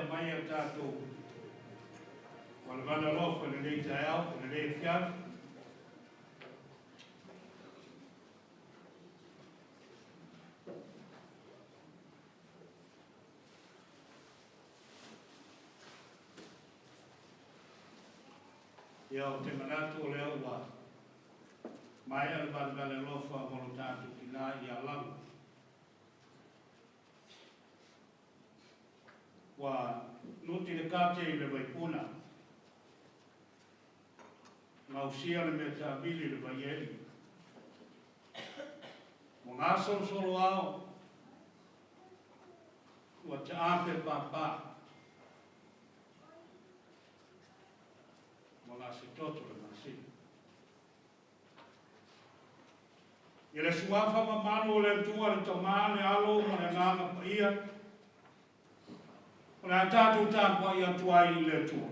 Mai tātou wala lofa le rei tāiau, le rei whiau. Ia o te manatu o leo wa mai wala lofa wala tātou ki nā i a Lago. Wa nuti le kate i le waipuna. Mausia le me tāwili le waieri. Mo ngā solo ao, ua te āpe pāpā. Mo ngā se toto le masi. I le suafa mamanu le tua le tamane alo ma le nganga pa ia. Ora tātou tāpua i atua i le tua.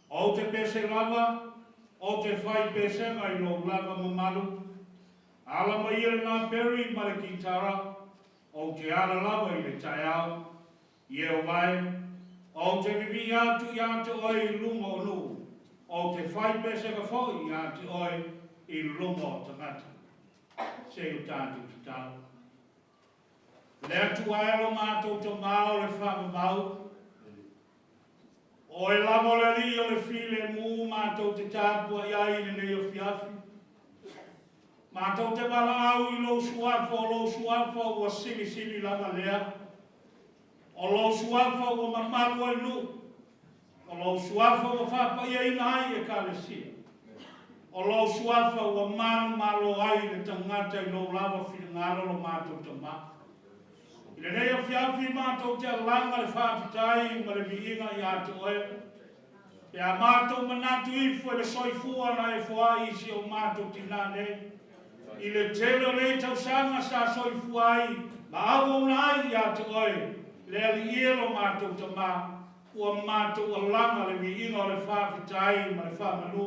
O te pese lava, o te whai pese mai no lava mamalu. Ala mai ele nā peri ma le kitara, o te ala lava i le taiao, i e o vai, o te vivi atu i atu oi i lunga o lu, o te whai pese ka whoi i atu oi i lunga o tangata. Se o tātu te tau. Le atu aero mātou to māo le whamamau, o e lamo le li o le file mū mātou te tāpua i aine nei o fiafi. Mātou te wala au i lo suafa ua sili lama lea. O lo suafa ua mamalu ai lu. O lo suafa wa whapa ia ina ai e kālesia. O lo suafa wa manu malo ai le tangata I lo lava whingaro lo mātou tamā. I le rea whiawhi mātou te langa le whaapitai ma le miinga I atu oe. Pe a mātou manatu ifu e le soifua na e whai isi o mātou tina nei. I le telo le tausanga sa soifua ai, ma awo na ai I atu oe. Le ali ielo mātou tamā. Ua mātou o langa le miinga o le whaapitai ma le whaamanu.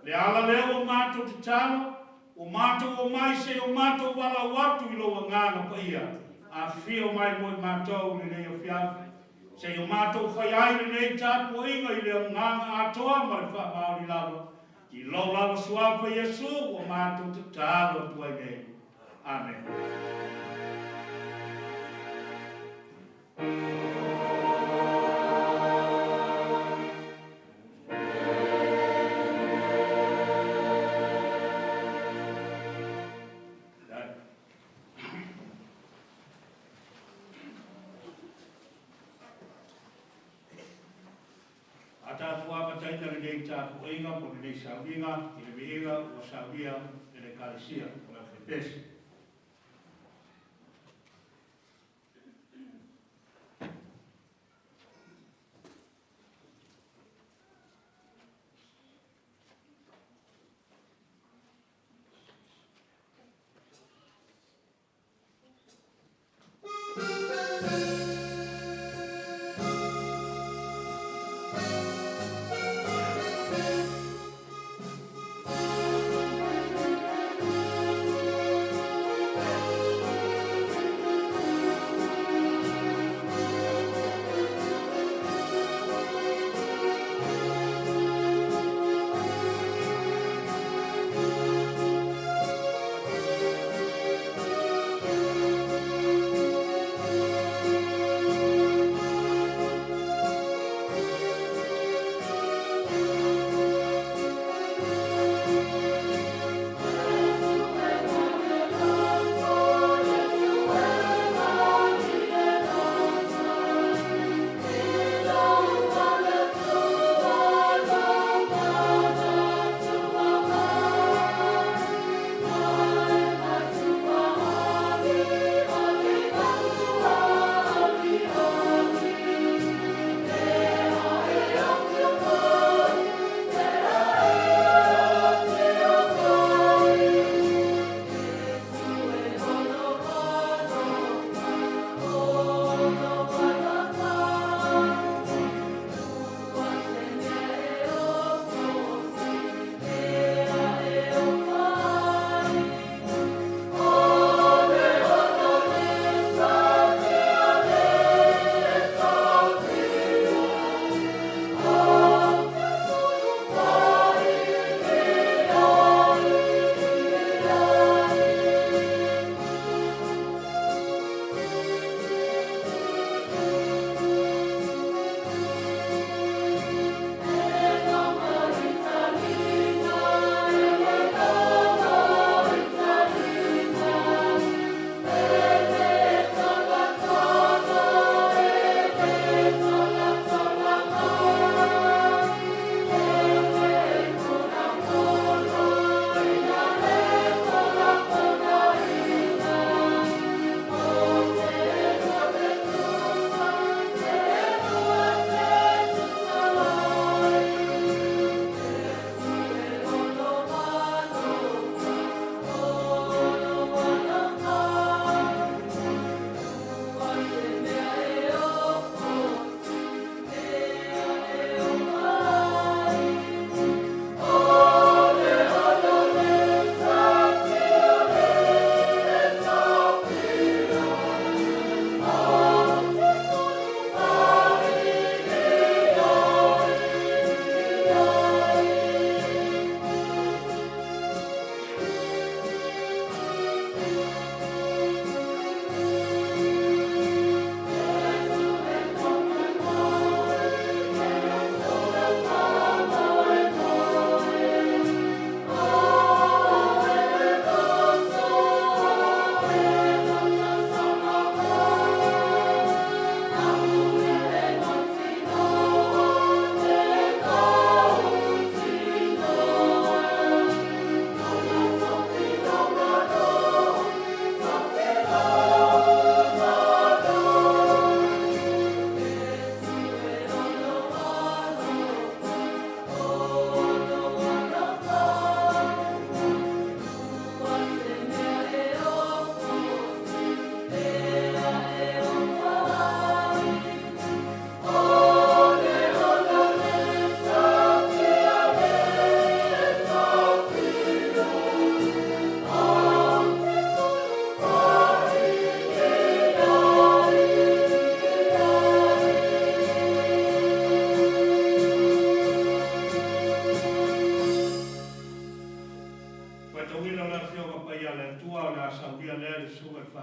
Le ala leo o mātou te talo, o mātou o maise o mātou wala watu I loa ngāna pa ia. A whio mai moi mātou le nei o whiawhi. Se o mātou whai ai le nei tāpo inga I leo ngāna atoa ma le whaamaori lava. I lo lava suapa Yesu o mātou te talo tuai nei. Amen. Tapu inga po le sauinga I le miinga o sauia e le kalesia o le whepesi.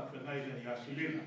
whawhengai na i asilena.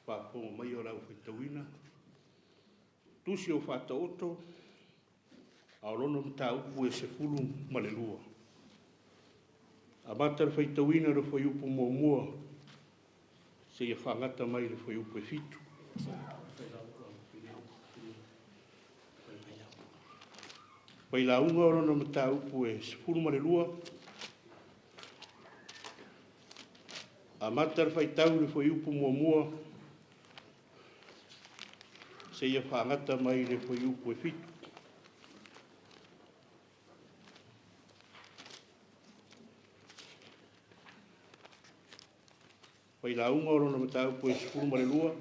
Papo mai o lau whitawina. Tusi o whata oto, a orono mta upu e se fulu malelua. A matar whitawina ro whai upu mua, se ia whangata mai ro whai upu e fitu. Pai la unga orono mta upu e se fulu malelua. A matar whitau ro whai upu mua, se ia whangata mai le whai upu e fitu. Pai la unga oro na mata upu e sifuru marelua.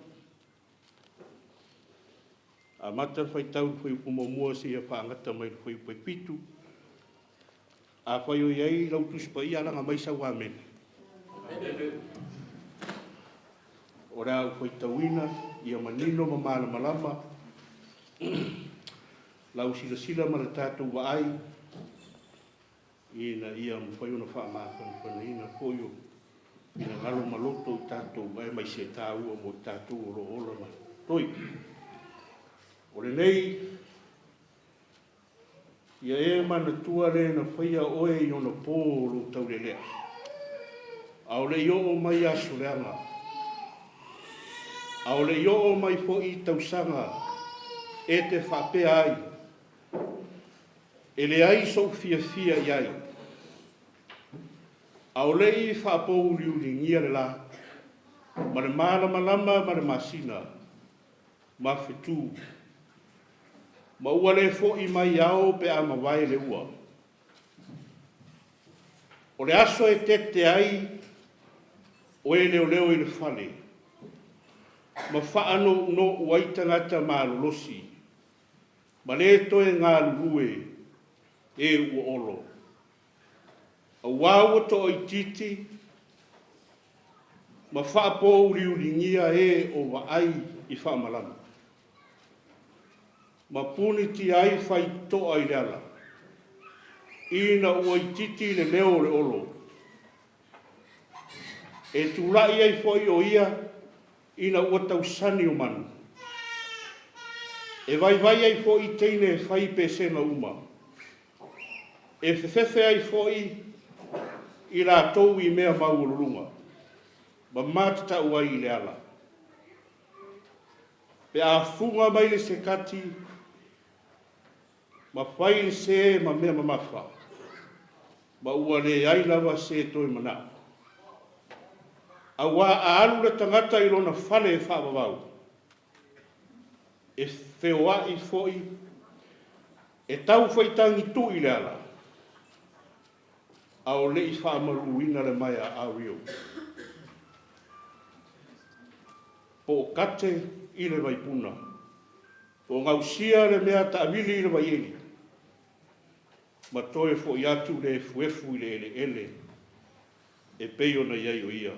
A mata whai tau whai upu mamua se ia whangata mai le whai upu e fitu. A whai o iei lau tuspa ia langa mai sa wamene. Ora au whai tauina, ia manino mamala malama. Lau sila sila mara tātou wa ai. Ina ia mwhai una wha mākana whana ina koio. Ina ngalo maloto tātou mai mai se tāua mo tātou oro ola mai. Toi. Ore nei, ia e mana tua le na whaia oe i ona pōro tau le lea. Ao le i o mai aso leanga. Ao le i o mai fo i tausanga e te whapea ai. E le ai so fia fia iai. Ao le i whapou liuri ngia le la. Ma le mana malama ma le masina. Ma whetu. Ma ua le fo i mai ao pe ama vai le ua. O le aso e tete ai o e leo leo i le whale. Ma whaano no uai tangata ma lolosi. Ma le toe ngā lue e ua olo. A wawa to o i titi, ma whaapo uriuringia e o wa ai i whaamalama. Ma puni ti ai whai to ai leala. Ina ua i titi le leo le olo. E tūrai ai whai o ia, ina ua tausani o manu. E vai ai whai teine e whai pesena uma. E whewhewe ai whai i rā tau i mea maururunga. Ma mātata ua i le ala. Pe a funga mai le se kati, ma whai le se ma mea mamafa. Ma ua le ailawa se toi mana. A wā a alu le tangata i lona whale e whaabawau. E wheoa i whoi, e tau whaitangi tu i le ala. A o le i whaamaru ina le mai a rio. Po kate i le vaipuna. Po ngausia le mea ta avili i le vaieri. Ma toe fo i atu le fuefu i le ele. E peio na iai o ia.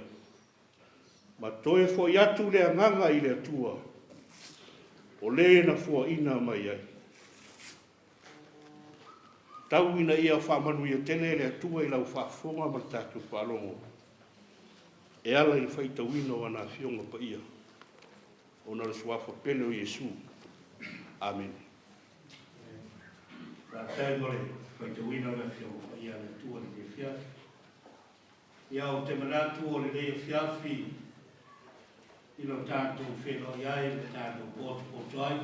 Ma toe fo i atu le anganga i le atua. O le na fua ina mai ai. Tau ina ia whamanu ia tene le atua i lau whaafonga ma tātou whalongo. E ala i whaitawina o ana fionga pa ia. O na rasuafa pele o Yesu. Amen. Tātai ngore, whaitawina o na fionga pa ia le tua le whiafi. Ia o te manatu o le leia whiafi. Ilo tātou whenua iai le tātou potu ai.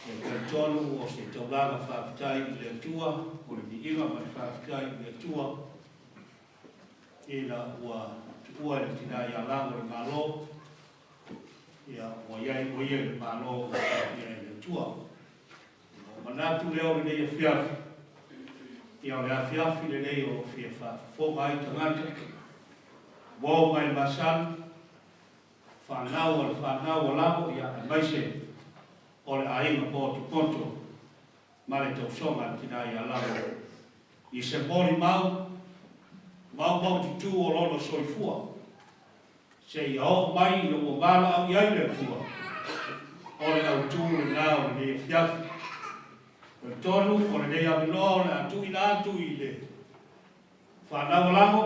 e tonu o se taulaga whaafitai i le tua, o le biinga mai whaafitai i le tua, ina ua le tina i alango le malo, ia o iai o ia le malo o le tua. O manatu leo le nei fiafi, ia o le afiafi le nei o fia whaafonga ai tangata, wau mai masan, whanau o Lago, ia e maise, o le ainga po tu konto, ma le tausonga tina i Lago. I se mori mau tutu o lono soifua. Se i au mai i o mala au iai le tua. O le au tu le nao le fiafi. Le tonu o le nei amino le atu ina atu i le whanau Lago.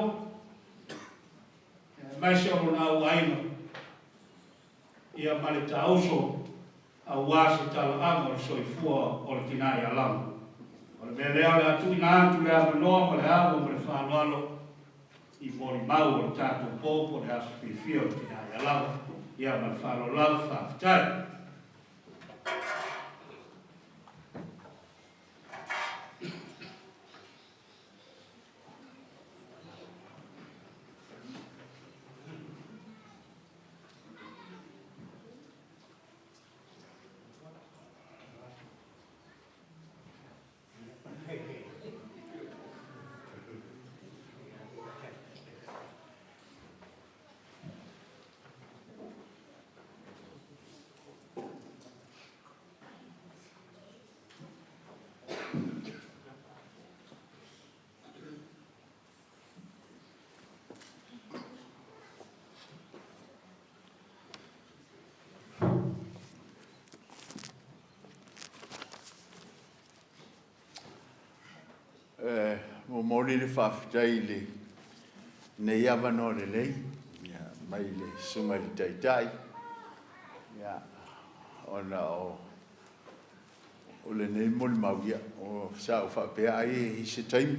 Mai se o na au ainga. Ia ma le tauso a wasi tala anga o le soifua o le tina i Lago. O le melea le atu ina atu le amino ma le avo ma le whanaualo. I mori mau o le tātou pōpo le asu whiwhia o tina i Lago. Ia ma le whanaulau whaafitai. Mo mori le whaafitai le nei awa no le lei, mai le sunga le taitai, ona o le nei moli mauia, o sa o whaapea ai i se taimi,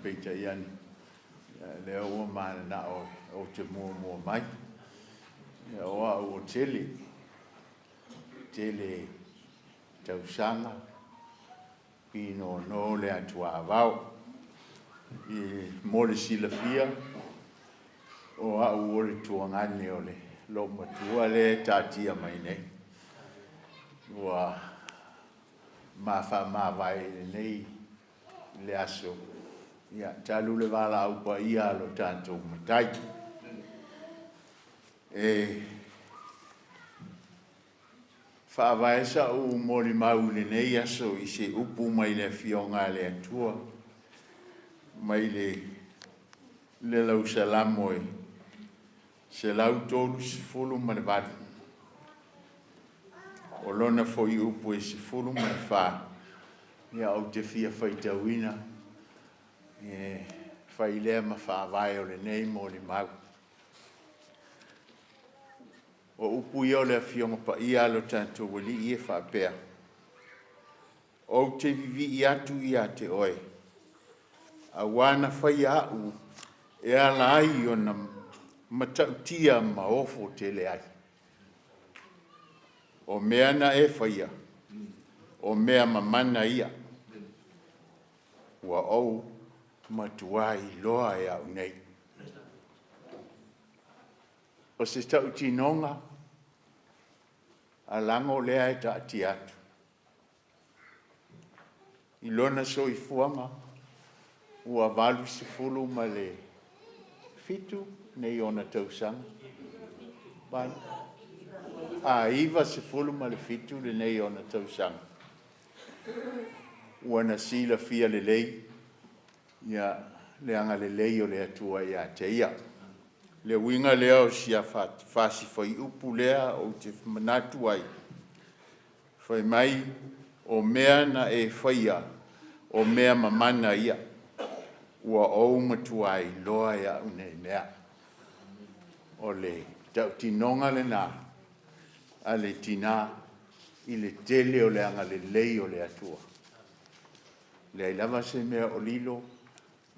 peita iani, le o maana na o te mua mai, o tele tausanga, pino no le atua vau i mole sila fia o au ore tuangani o le lo matua le tatia mai nei ua mawha mawai nei le aso ia talu le wala au pa ia lo tanto matai whaawai sa u mori mau le nei aso i se upu mai le fionga le atua mai le lau salamo se lau tolu se fulu mane vali o lona foi upu e se fulu mane wha ia au te fia whaitawina whailea ma whaawai o le nei mori mau o upu i o le fionga pa ia alo tanto wali i e whaapea o te vivi i atu i a te oe a wana whai au e ala ai o na matautia ma ofo te le ai. O mea na e whaia, o mea mamana ia, ua au matuai loa e au nei. O se tau tinonga, a lango lea e ta ati atu. I lona so i fuanga, ua valu se fulu ma le fitu nei ona tausanga. Bai. A iwa se fulu ma le fitu le nei ona tausanga. Ua na sila fia le lei, ia le anga le lei o le atua ia te ia. Le winga lea o sia fasi fai upu lea o te manatu ai. Fai mai o mea na e faia, o mea mamana ia. Ua ou matuai loa ia unei mea. O le tau tinonga le nā, a le tina, i le tele o le anga le lei o le atua. Le ailava se mea o lilo,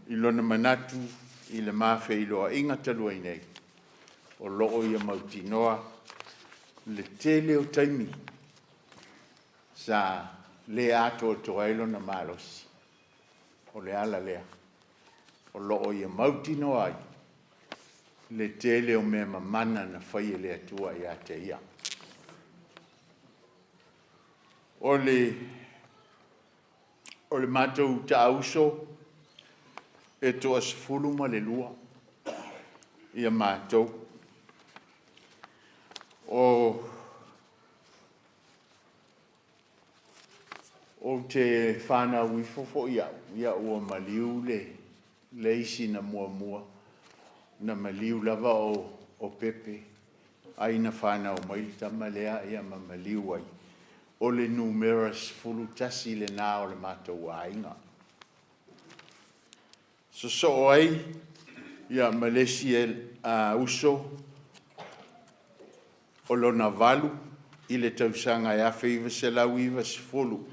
i lona manatu, i le mawhe i loa inga talua i nei. O loo ia mautinoa, le tele o taimi. sa le ato toelo na malosi. O le ala lea. O loo ia mautino ai. Le tele o mea mamana na whaia le atua ia te ia. O le matou ta auso e toa sefulu ma le lua ia matou. O te whana wifofo ia ua maliu le isi na mua na maliu lava o pepe ai na whana o mailitama lea ia ma maliu ai o le numerous fulu tasi le nā o le mātou ainga. So ai ia malesi uso o lona valu i le tausanga ia feiva se lau iwa se fulu.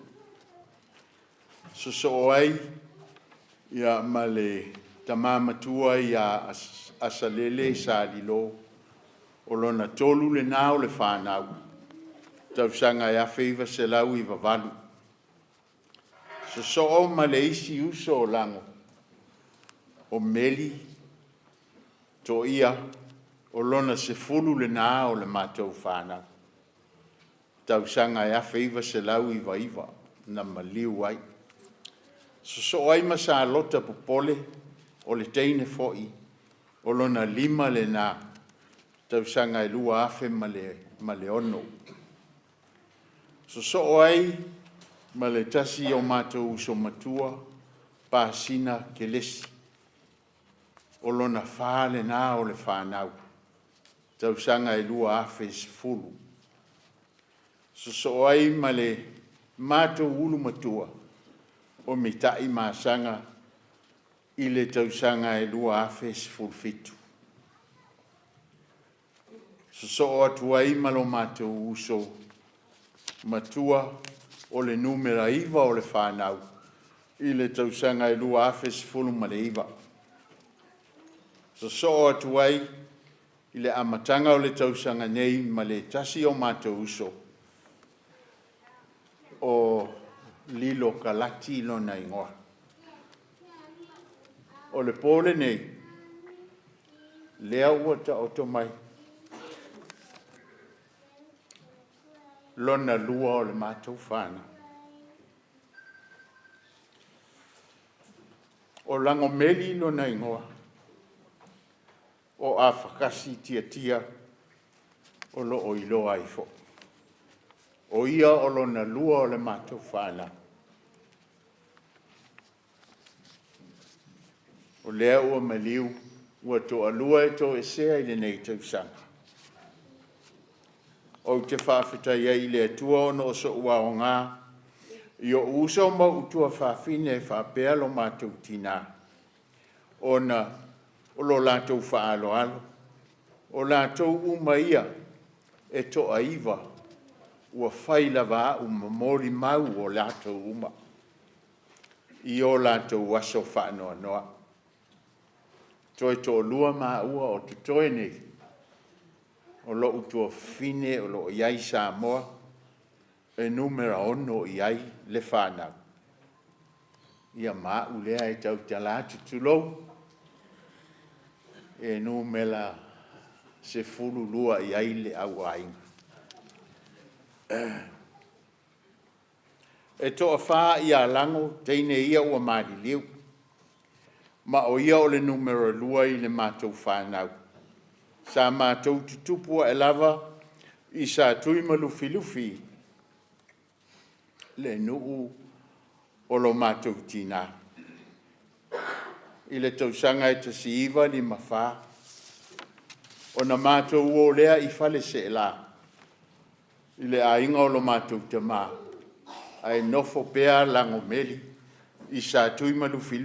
So ai ia male tamamatua ia asalele sa lilo o lona tolu le nā o le whanau. Tausanga ia feiva se lau iwa valu. So o male isi uso o lango. O meli to ia o lona se fulu le nā o le mātou whanau. Tausanga ia feiva se lau iwa na maliu ai. So ai masa lota popole o le teine foi o lona 5 le nā. Tausanga i lua afe ma le ono. So ai ma le tasi o mātou uso matua pāsina ke lesi. O lona wha le nā o le whanau. Tausanga i lua afe sefulu. So ai ma le mātou ulu matua o mitai māsanga i le tausanga i lua afe sefulu fitu. So atu ai ma lo mātou uso matua o le numera iwa o le whanau i le tausanga i lua afe sefulu ma le iwa. So atu ai i le amatanga o le tausanga nei ma le tasi o mātou uso o lilo kalati ilo na ingoa. O le pole nei, lea ua ta oto mai. Lona lua o le mātou whana. O lango meli ilo na ingoa. O Afakasi Tiatia o lo o ilo aifo. O ia o lona lua o le mātou whana. O lea ua maliu, ua toa lua e to e sea i le nei tausanga. O te whawhitai i le atua ono o so ua o ngā, i o usa o mau utua whawhine e whapea lo mātou tina. O lo lātou whaalo alo, o lātou umaia e toa iwa, ua whaila wā mamori mau o lātou uma. I o lātou waso whaanoa noa. Toi tō lua mā ua o te toi nei. O lo utua fine o lo iai Samoa. E numera ono iai le whanau. Ia mā ulea e tau te lātu tulou. E numera se fulu lua iai le au ainga. E toa whā ia lango teine ia ua māri liu. Ma o ia o le numero lua i le mātou whanau. Sa mātou tutupua e lava i sa tui malufi le nuu o lo mātou tina. I le tausanga e tasi iwa ni mawha. O na mātou o lea i fale se la. I le ainga o lo mātou te mā. Ai nofo pea lango meli. I sa tui malufi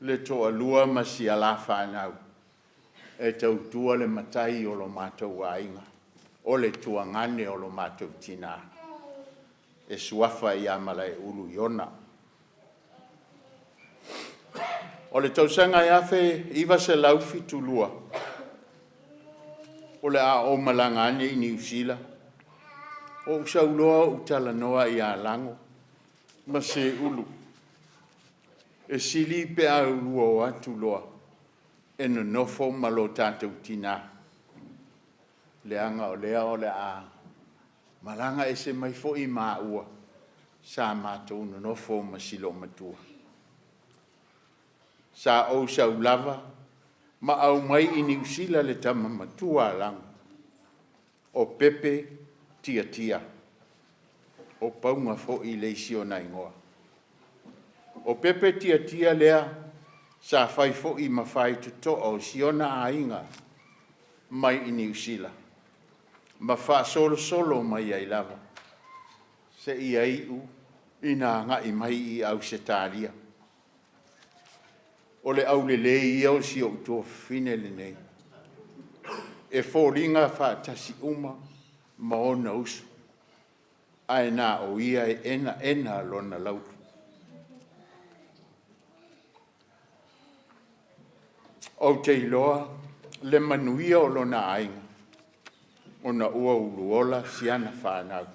le toa lua masi ala whanau. E tau tua le matai o lo mātou ainga. O le tua ngane o lo mātou tina. E suafa i amala e ulu iona. O le tausanga e afe iwa se laufi tulua. O le a o malanga ane i New Zealand. O usauloa utala noa I a lango. Ma se ulu. E sili pe a ulua o atu loa. E no nofo malo tātou tina. Leanga o lea o le a. Malanga e se mai fo I maa ua. Sa mātou no nofo ma silo matua. Sa o sau lava. Ma au mai ini usila le tama matua lang. O pepe tiatia. O paunga fo I leisio na ingoa. O pepe tiatia lea sa fai fo I mawhai tuto o siona a inga mai ini usila. Ma wha solo mai ai lava. Se I ai ina nga I mai I au se tālia. O le au le lei au si o tō fine le nei. E fōringa wha tasi uma ma ona usu. Ai nā o ia e ena lona lautu. O te iloa le manuia o lona ainga. Ona ua uluola siana whanau.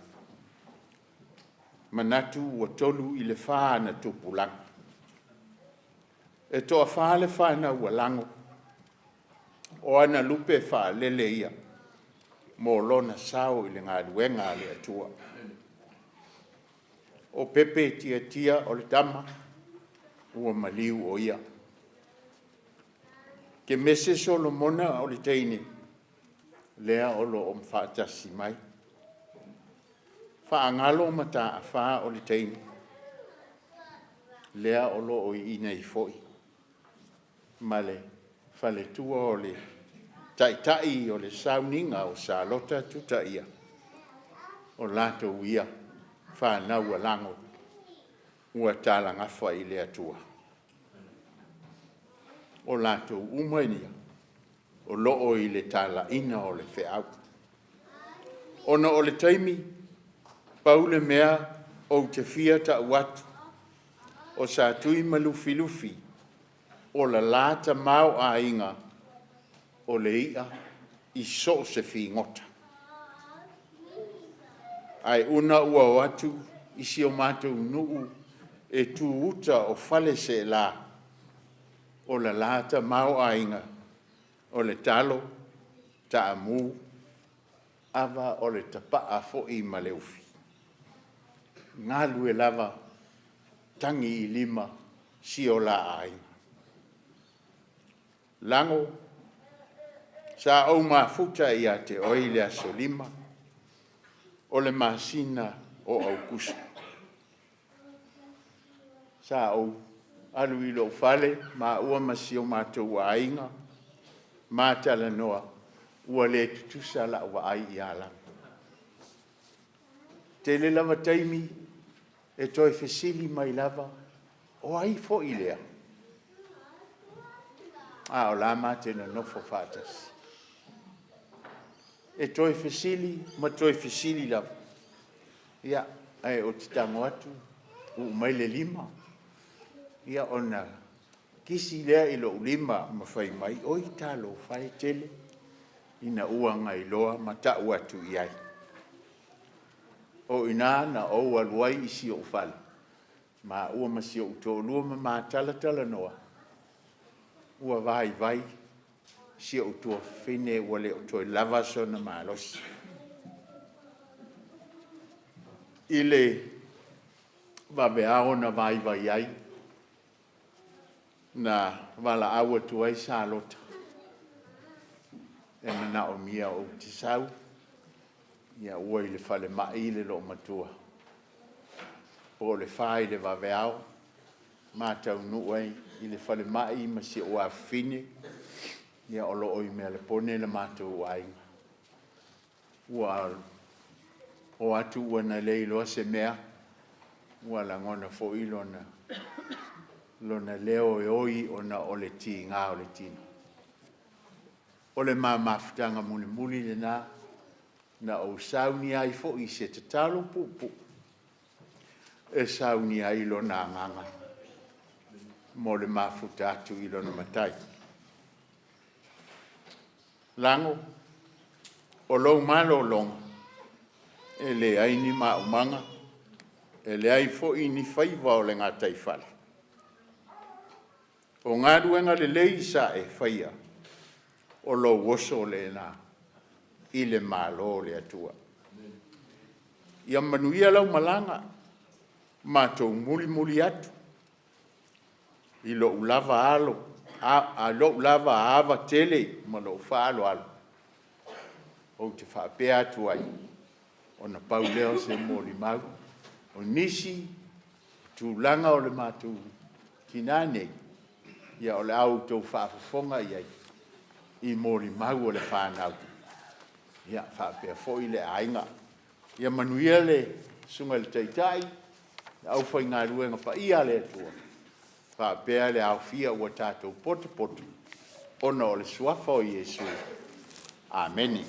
Manatu ua tolu I le whaana tupulanga. E toa whaale whaana ua lango. O ana lupe wha lele ia. Mo lona sao I le ngā luenga le atua. O pepe tia o le tama. Ua maliu o ia. Ke mese solo mona o le teine. Lea o lo o mwhaatasi mai. Whaangalo mata a wha o le teine. Lea o lo o ina I foi. Male, fale tua o le tai o le sauninga o sa lota tuta ia. O lato ia, whanau a lango, ua tala ngawha I le atua. O lato umainia, o loo I le tala ina o le whiau. Ona o le taimi, paule mea o te fia ta watu, o sa tui malufi, o la lata mau a inga, o le ia I so se fi ngota. Ai una ua watu isi o mātou nuu e tu uta o fale se la, o la lata mau a inga, o le talo, ta amu, ava o le tapa a fo I maleufi. Ngā lue lava, tangi I lima, si o la a inga. Lango, sa au mafuta ia te oile a solima, o le masina o au kusa. Sa au alu ilo fale, ma ua masio mātou a inga, mātala noa, ua le tutusa la ua ai I alang. Te le lava taimi, e toi fesili mai lava, o ai fo I lea. A o la mate na nofo fatas. E toi fesili, ma toi fesili lava. Ia, ai o titango atu, u mai le lima. Ia ona, kisi lea ilo ulima ma fai mai, oi talo fai tele, ina ua ngai loa ma ta atu iai. O ina na o aluai isi o fale. Ma ua masi o tōlua ma tala noa. Ua vai, si o tua fine wale o toi lava sona maalos. Ile wabeao na vai ai, na wala awa tuai sa lota. E na o mia o tisau, ia ua ile fale mai le lo matua. O le fai le wabeao, mātau nuai, I le fale mai ma si o a fine, ia o lo oi mea le pone le mātou ainga. Ua o atu ua na leilo se mea, ua la ngona fo I lona leo e oi o na o le ti ngā o le tino. O le mafutanga muli le na o sauni ai fo I se te talo pupu, e sauni ai lona nganga. Mo le mafuta atu I lona matai. Lango, o lou malo longa, e le ai ni maumanga, e le ai fo i ni whaiva o le ngā taifale. O ngā ruenga le leisa e whaia, o lo woso le nā, i le mālo le atua. Ia manuia lau malanga, mātou muli atu, i lo ulava alo, a lo ulava ava tele, ma lo whaalo alo. O te whapea atu ai, o na pauleo se mori mau, o nisi, tūlanga o le mātou kinane, ia o le au tau whaafafonga iai, i mori mau o le whanau. Ia whapea fo i le ainga. Ia manuia le sunga le taitai, au whai ngā ruenga pa ia le atua. Whapea le au fia ua tātou potu, ona o le suafa o Iesu. Ameni.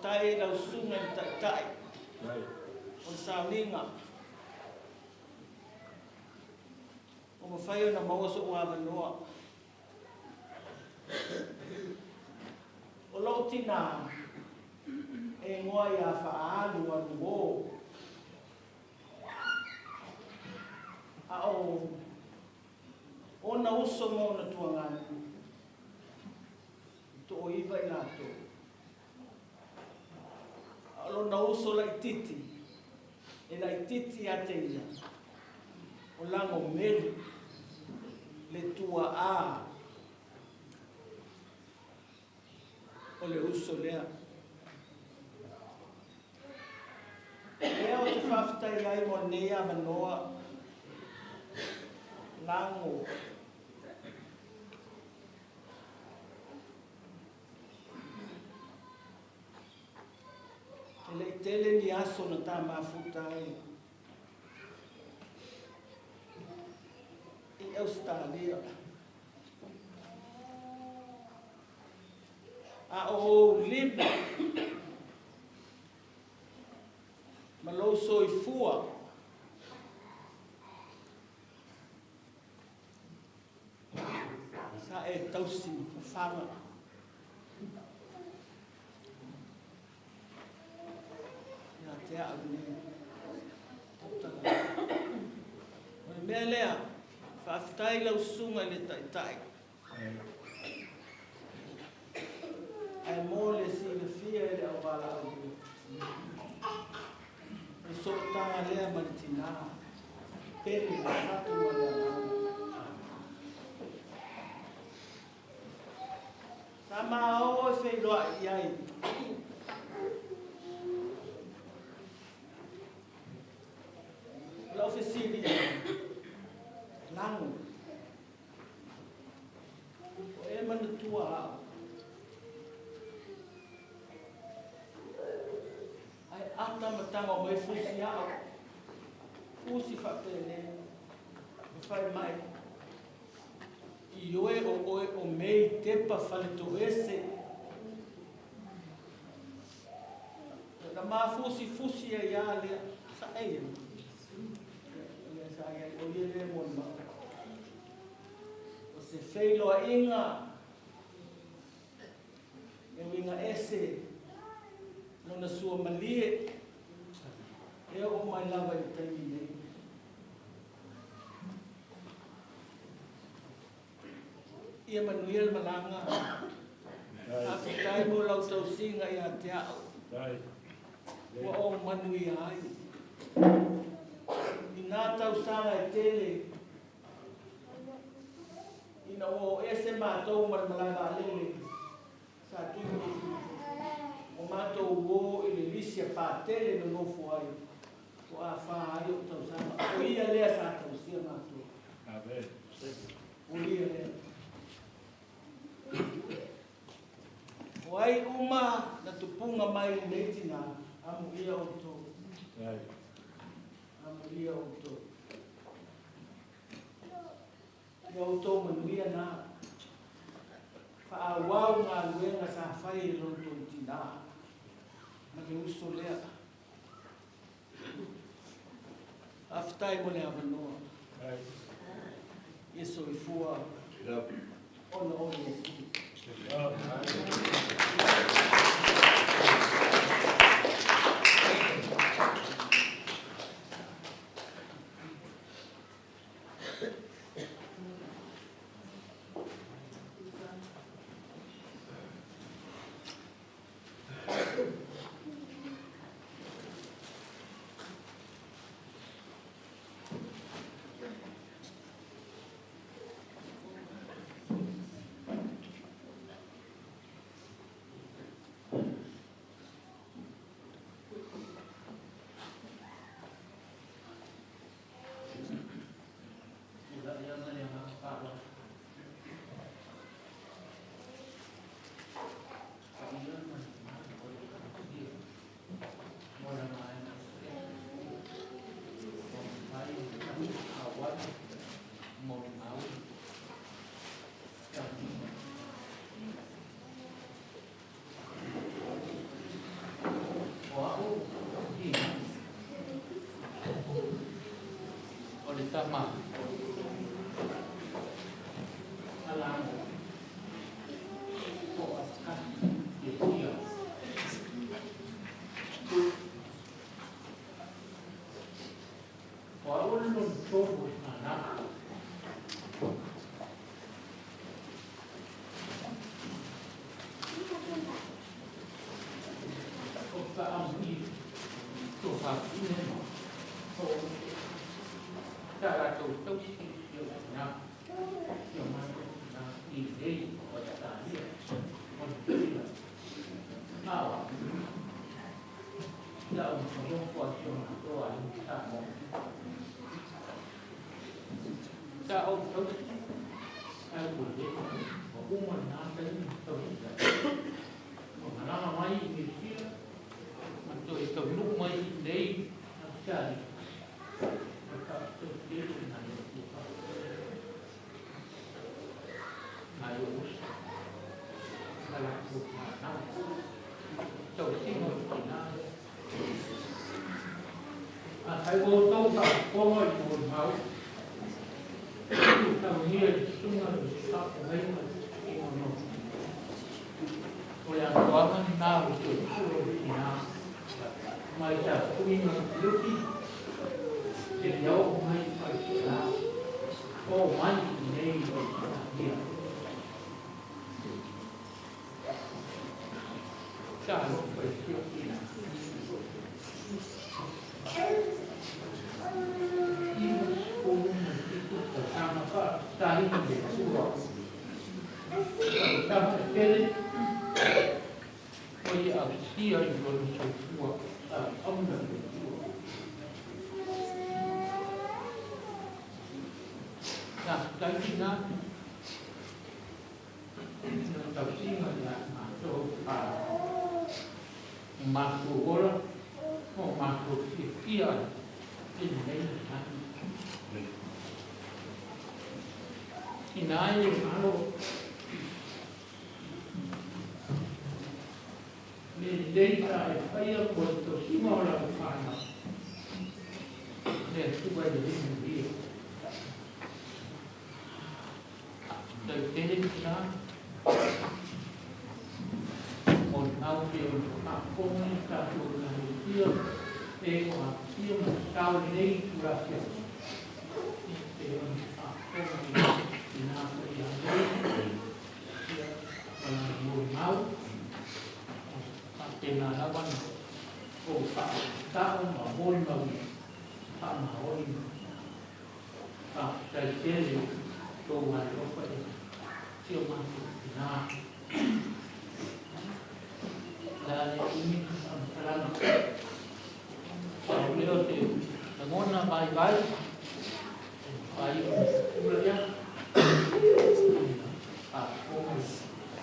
Tai lau sunga tai o sauninga o mawhai na mawaso o awanoa o lau tina e ngoa i a whaalu anu a o na uso mo na tuangani to o iwa i Latu. Alo na uso la ititi, e la ititi a teia, o lango melu, le tua a, o le uso lea. Lea o te whaftai ai mo nea manoa, lango, le tele ni aso na tā mafuta ai. Australia. A o lip malo soifua sa e tausi fanga ya te a ne me lea fa aftai lau sunga le tai ai mole si le fia le au wala au e so tanga lea maritina pere le fatu ma lea sama o e fei loa iai lau fe siri Lago o e mana tua au ai ata matanga o mai fusi au fusi whapene e whai mai i oe o mei tepa whale to ese na mā fusi e ia lea sa eia sa ia o ia lea mon mau o se wheiloa inga e winga ese nona sua malie e o mai lava i taimi nei ia manuel malanga a tai mo lau tau singa ia te au wa o manui ai i nā tau sanga e tele ina o ese mātou malanga lele sa tūru o mātou wō i le lisia pātele no nofu ai o a whā ai o tau sanga o ia lea sa tau sia mātou o ia lea o ai uma na tupunga mai nei tina amu ia o tō amu ia o tō ia o tō manuia nā whaawau ngā luenga sa whai e loto i tina ma ke uso lea aftai mo lea wanoa ia soifua ona ona Sama alam Tiatia Paula non cobo anak kota amni to fakine cara tu tu điều nào điều mà đi đi ở tại đây một cái là nào là ông không có chuyện tôi ta một cha ông tôi ai buồn đi mà cũng mình ăn tới tôi mà nó mà mấy người kia mà tôi tôi lúc mấy đi nó chơi Luz. Dalam mana? Jauh sih mau Cina. Saya mau tahu tak, kau mau mau. Tahu ni semua tak boleh macam Oleh tua kan tahu tu Cina. Macam kuih luki. Jauh mai Cina. Oh, mai ni dia. Kalau Cina. Dahil hindi suwa. Tapos kaya ay siya yung suwa. Ang dami suwa. Nah, dahil na tapsingan na masuk orang, masuk ikhtiar ini Inai malo ni data fire puesto sima la bufana ne tu vai di dia dai tele na mon au que a comunidade organizada e com a firma tal lei graças Moimoi Tena lawan tahun Moimoi Samahoi dari sini Tuhan lupa cuma na dan ini salam beliau tu mengona baik-baik baik beliau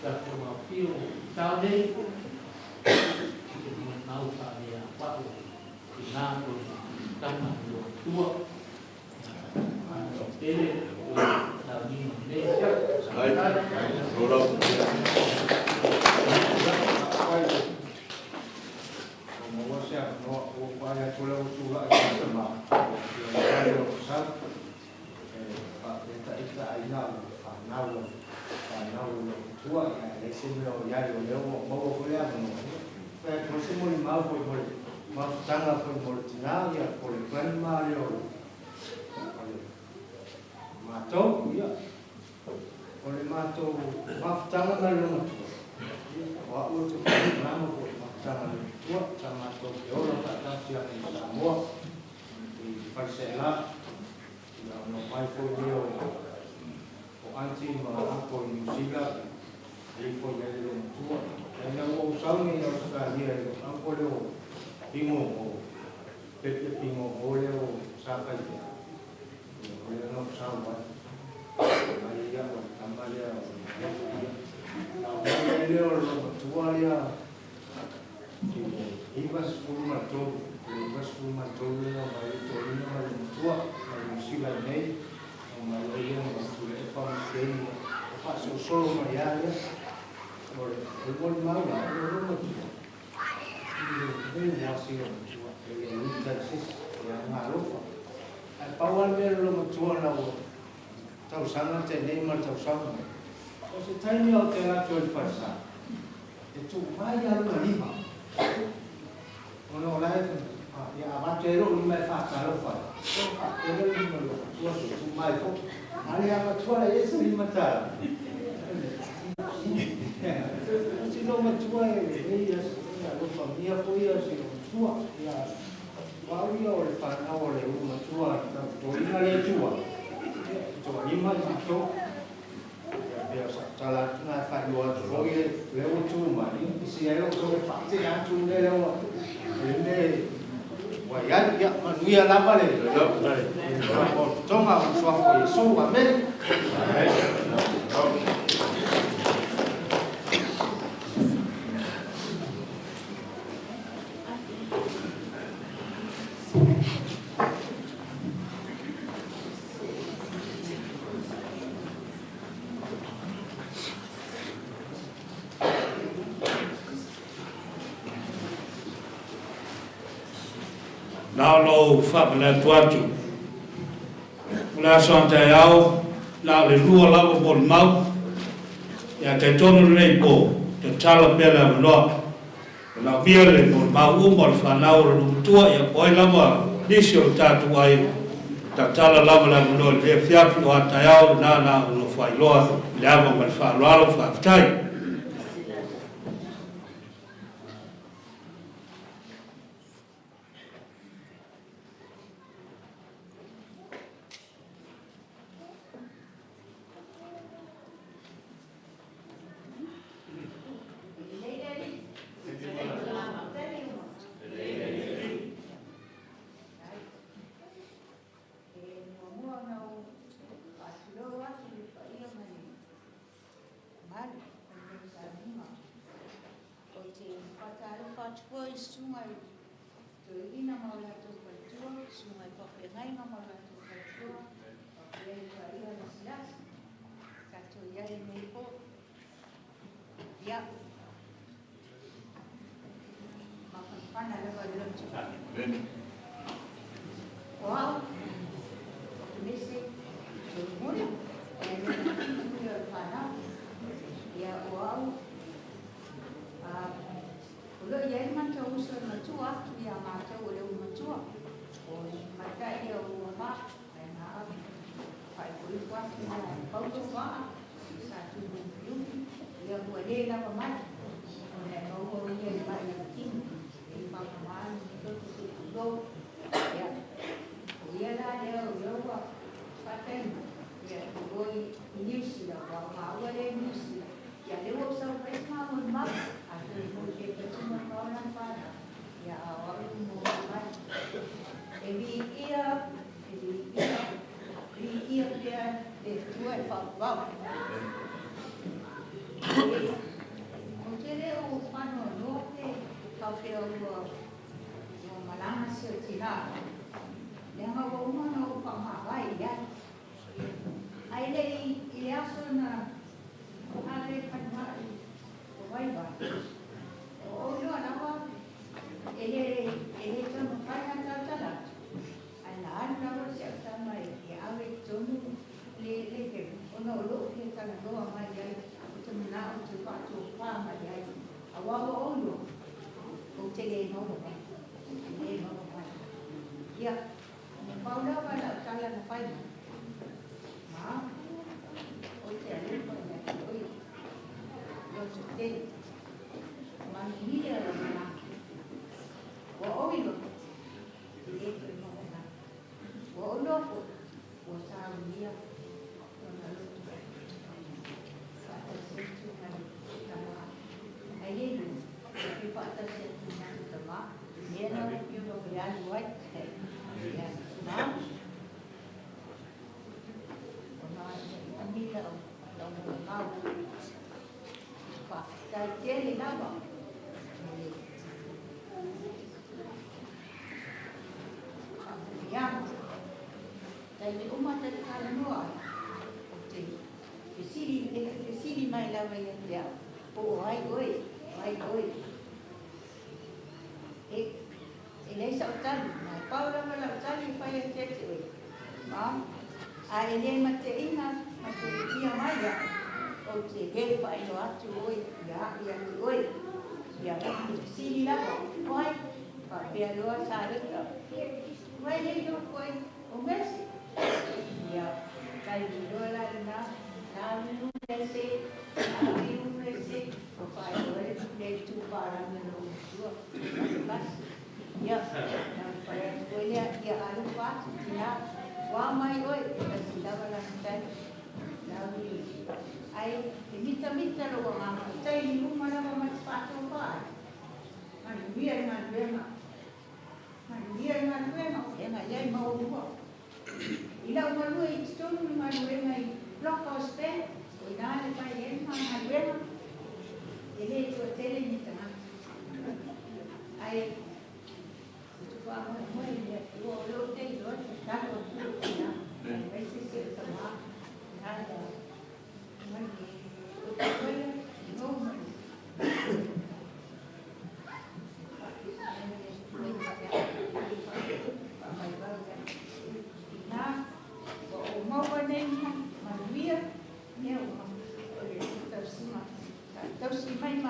dah cuma piu tahun ni mau saya apa Nam tu tanah tua tele tahun ni Malaysia Samoa di Parsela no mai foi dio o anti ma ko New Zealand e foi ele no tua ainda o usau ni Australia o ko le pingo o pepe pingo o le o saka ia o le no usau ba mai ia o tambalia o le o no tua ia Ibas formato, ibas formato na mai torino na tua, na sila nei, na mai ia na tua e pa sei, pa so solo mai ia. Ora, o bol mau na o no tua. Ni na si o tua, e ni ta sis, ya na rofa. A Paula me lo tua na o. Tau sana te nei ma tau sana. O se taimi o te ato il pasa. E tu mai ia na lima. Ono lai ya abatero ni mai fa karo fa abatero ni mai tua tu mai ko ali ama tua la yesu ni mata si no ma tua e ya lo fa mia ko ya si tua ya wa wi o le fa na o le uma tua to ina le tua to ni mai to ya sa tala na fa lo ro le o tu ma ni si ai lo to fa te ya tu le lo ini wayan ya manusia lama le toma suapo Yesu amen lao no whapala tuatu. Mula santa au, lao le lua lava mo le mau, ia te tonu nei po, te tala pela manoa. Lao mia le mo le mau mo le whanau le lumtua, ia poi lava nisi o tatu ai, ta tala lava la manoa le fiapi o atai au, na o lo whailoa, le ava ma le whaaloalo whaafitai.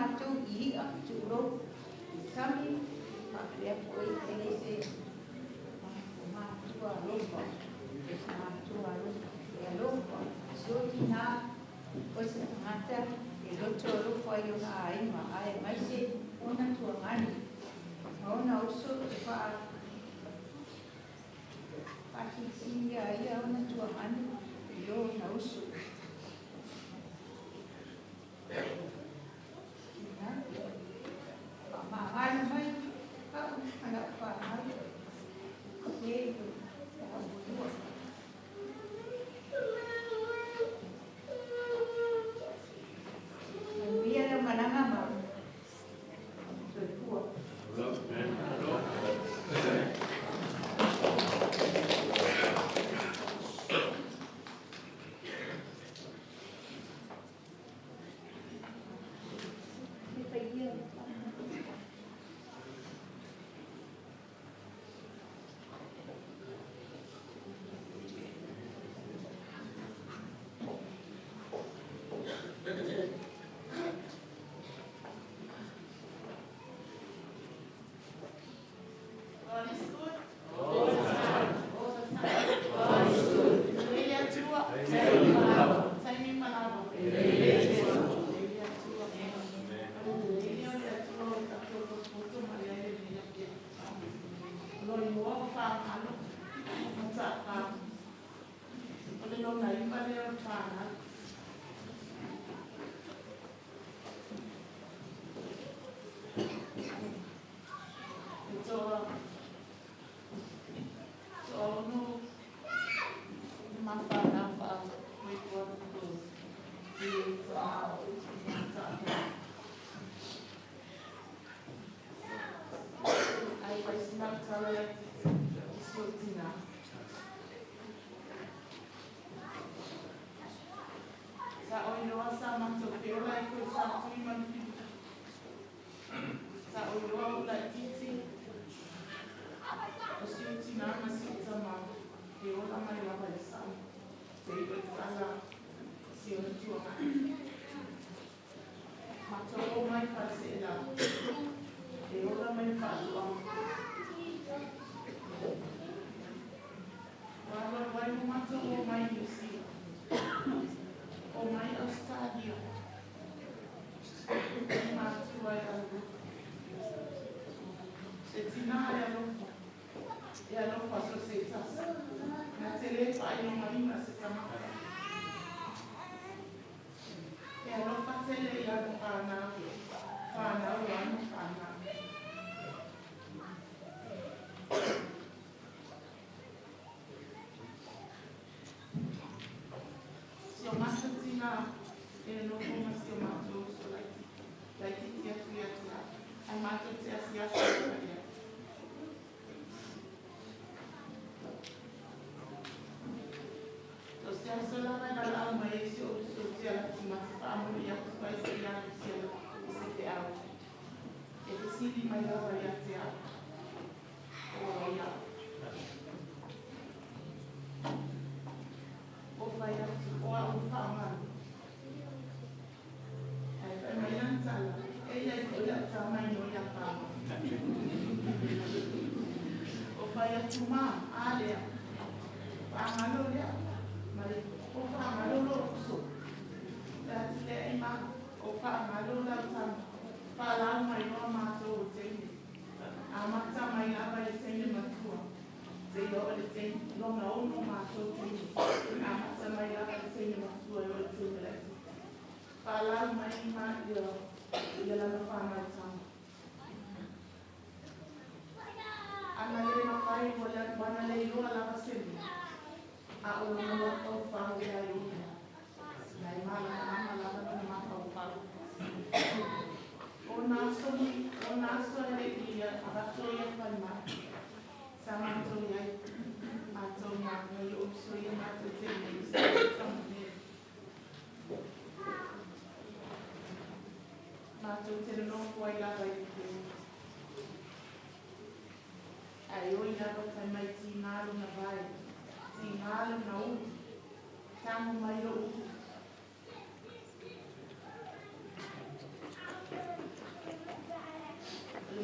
mātou I a tūro. Tami, mawhia koe tele se. Mātua lopa. Mātua lopa. E lopa. Soti nā. O se tangata. E loto lopa I o ngā aima. Ai mai se. Ona tua ngani. Ona oso e wha. Paki singa ia ona tua ngani. Yo na oso. Mahal mai, anak mahal, itu, biar yang mana nama, sesuatu.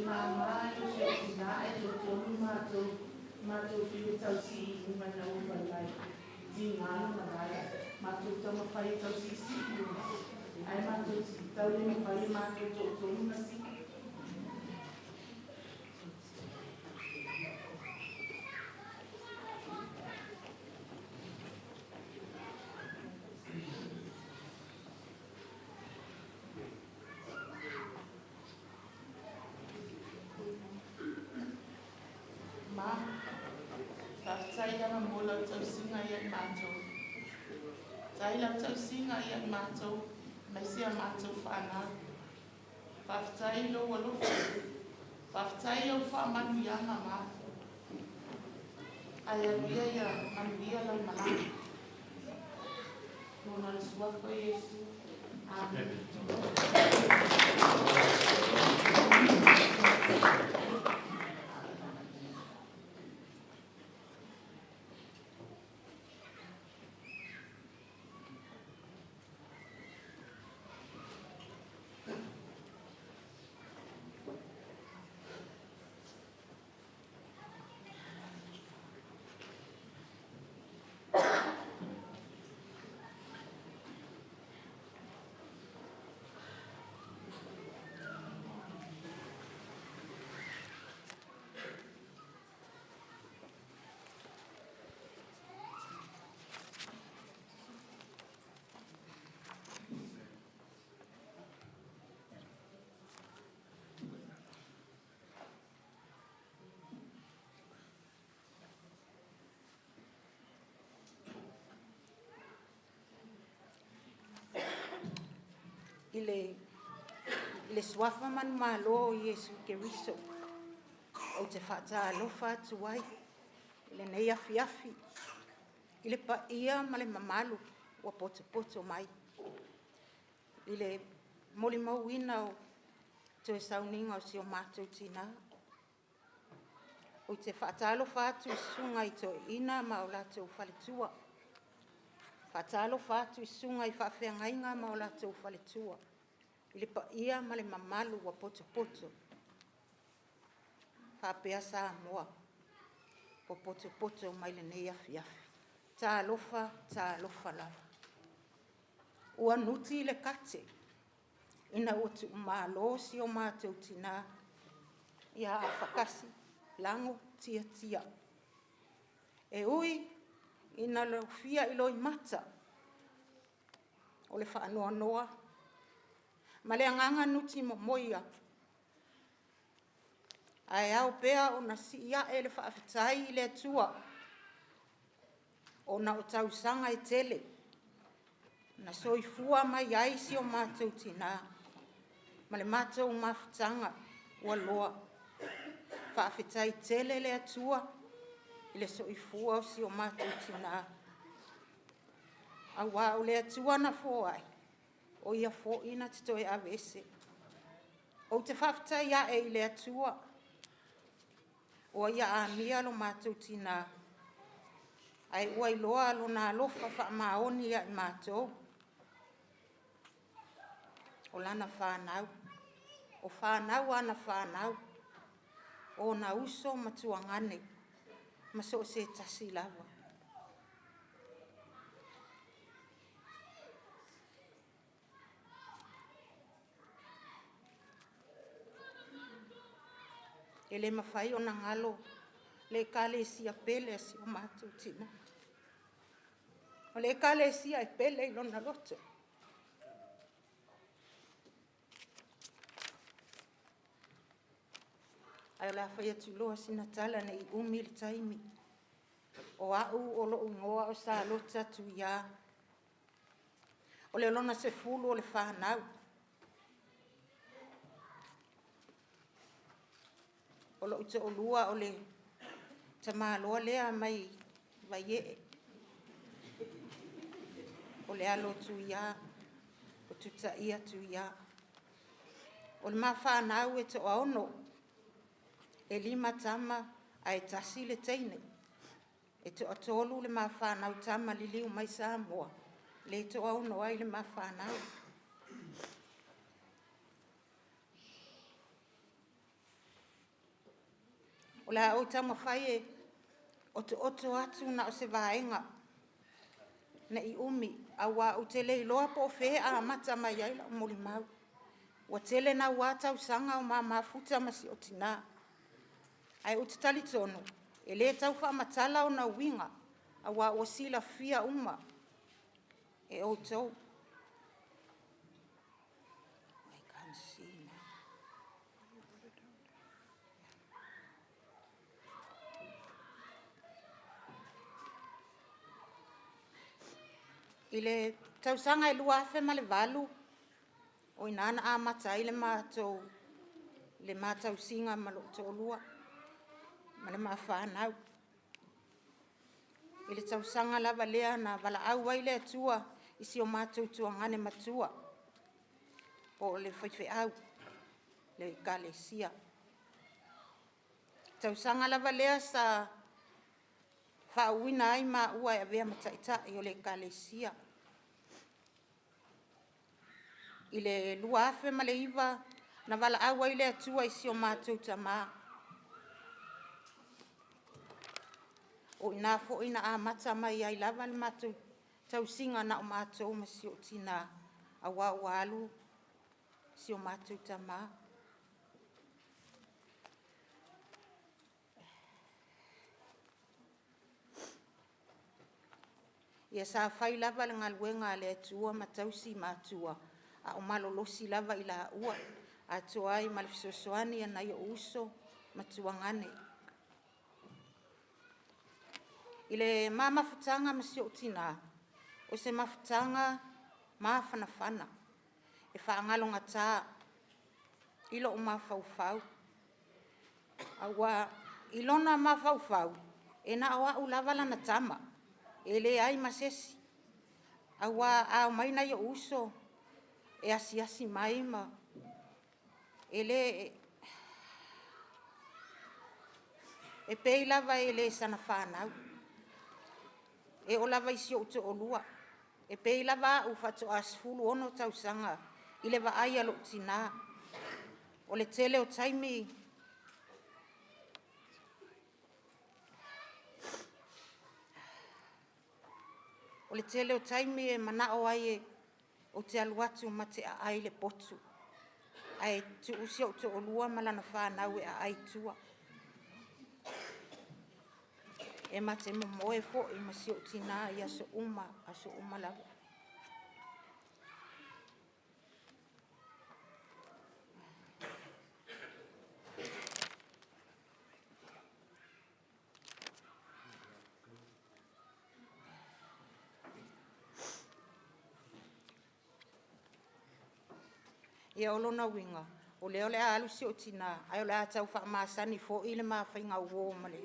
ngā mai o se o tina e to tonu mātou whiu tau si i unga na uwalai. Ti ngāna marai, mātou tau mawhai tau si si i unga. Ai mātou tau le mawhai mātou to tonu na si. Tailang mula tau singa iat mātou. Tailang tau singa iat mātou, mai sia mātou whanau. Whaftai lo walofa. Whaftai lo whamanianga mā. Ai aluia ia manuia lau malaki. Nona le suafa Yesu. Amen. le suafa manu malo Yesu Keriso o te whaatalofa atu ai le nei afi i le paia ma le mamalu ua poto mai i le molimau ina o toe sauninga o si o mātou tina o te whaatalofa atu i sunga i to ina ma o lātou whaletua whaatalofa atu i sunga i whawhiangainga ma o lātou whaletua i le paia ma le mamalu ua poto whapea Samoa o poto mai le nei afi tā lofa lava ua nuti le kate ina ua tu malo si o mātou tina ia Afakasi Lago Tiatia e ui ina le fia i loi mata o le whaanoa ma le anganga nuti Moimoi ai au pea o na si ia e le whaafetai i le atua o na o tausanga i tele na soifua mai ai si o mātou tina ma le mātou mawhitanga ua loa whaafetai tele le atua i le soifua o si o mātou tina awa o le atua na fōai o ia fō ina te toe avese o te whaafetai ia e i le atua o ia amia lo mātou tina ai ua iloa lo na alofa whaamaoni ia i mātou o lana whanau o whanau ana whanau o na uso matuangane ma so se tasi lawa ele mawhai o na ngalo le kale sia pele si o mātou tina. O le kale sia e pele i lona loto. Ai o la whai atu loa sina tala nei umil taimi. O au o lo ungoa o sa lota tu ia. O le lona se fulu o le whanau. O lo ute o lua o le tamaloa lea mai vaie. O le alo tu ia, o tuta ia tu ia. O le mawhanau e to aono, e lima tama a e tasi le teine. E to atolu le mawhanau tama li liu mai Samoa, le to aono ai le mawhanau. O la o tama whai oto atu na o se vaenga. Na I umi, a wā o te lei loa po whee a mata mai ai la o mori mau. Wa tele na wātau sanga o maa mafuta masi o tina. Ai o te tali tono, e le tau wha matala o na winga, a wā o sila fia uma, e o tau. I can't see now. I le tausanga I lua afe ma le valu, o inana a mata I le mātou, le mātou singa ma lo tō lua, ma le mawhanau. I le tausanga lava lea na wala au wai le atua, isi o mātou tua ngane matua, o le whaiwhi au, le kalesia. Tausanga lava lea sa whauina ai ma ua e avea mataita I o le kalesia. I le lua afe ma le iwa, na wala au wai le atua isi o mātou tamaa. O ina fo ina a mata mai ai lava le mātou tausinga na o mātou ma si o tina a wā walu si o mātou tamaa. Ia sa whai lava le ngaluenga le atua ma tausi mātua a o malolosi lava I la ua a toai ma le fisosoani ana I o uso matua ngane. I le mafutanga ma si o tina, o se mafutanga mawhanawhana, e whaangalonga tā, ilo o mawhauwhau. Awa, ilona mawhauwhau, e na awa ulavala na tama, e le ai masesi. Awa, au maina I o uso, e asi maima, e le, e pei lava e le sana whanau. E o lava isi o te olua. E pei lava u whato asfulu ono tausanga. I le vaai alo tina. O le tele o taimi. O le tele o taimi e mana o ai o te aluatu ma te a ai le potu. Ai tu usi o te olua malana whanau e a ai tua. E mate moe fo I masi o tina I aso uma lava. Ia olona winga, o leo le alu si o tina, ai o le atau wha maasani fo I le mawhainga uo male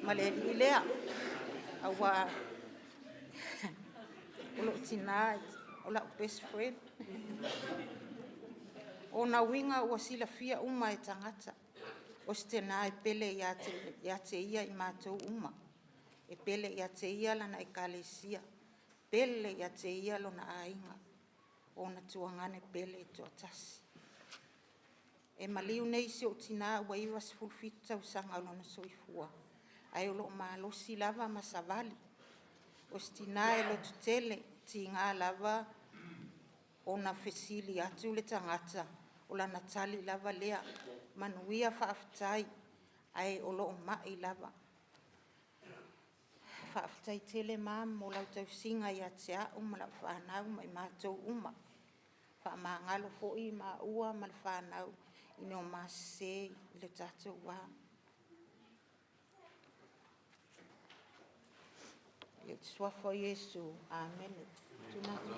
I lea. Awa, o lo tina, o la best friend. O na winga ua sila fia uma e tangata. O stena e pele ia te ia I mātou uma. E pele ia te ia lana e kalesia. Pele ia te ia lona ainga. O na tuangane pele e tuatasi. E maliu nei si o tina ua iwa sifulfitu tau sanga lona soifua. Ai o lo malosi lava masavali. O stina e lo tutele ti ngā lava o na fesili atu le tangata. O la natali lava lea manuia whaafitai ai o lo mai lava. Whaafitai tele mam o lau tau singa I atea o ma lau whanau mai mātou uma. Whaamangalo fo I ma ua ma le whanau I no masei I le tātou wā. Le suafo Yesu. Amen. Tunatu.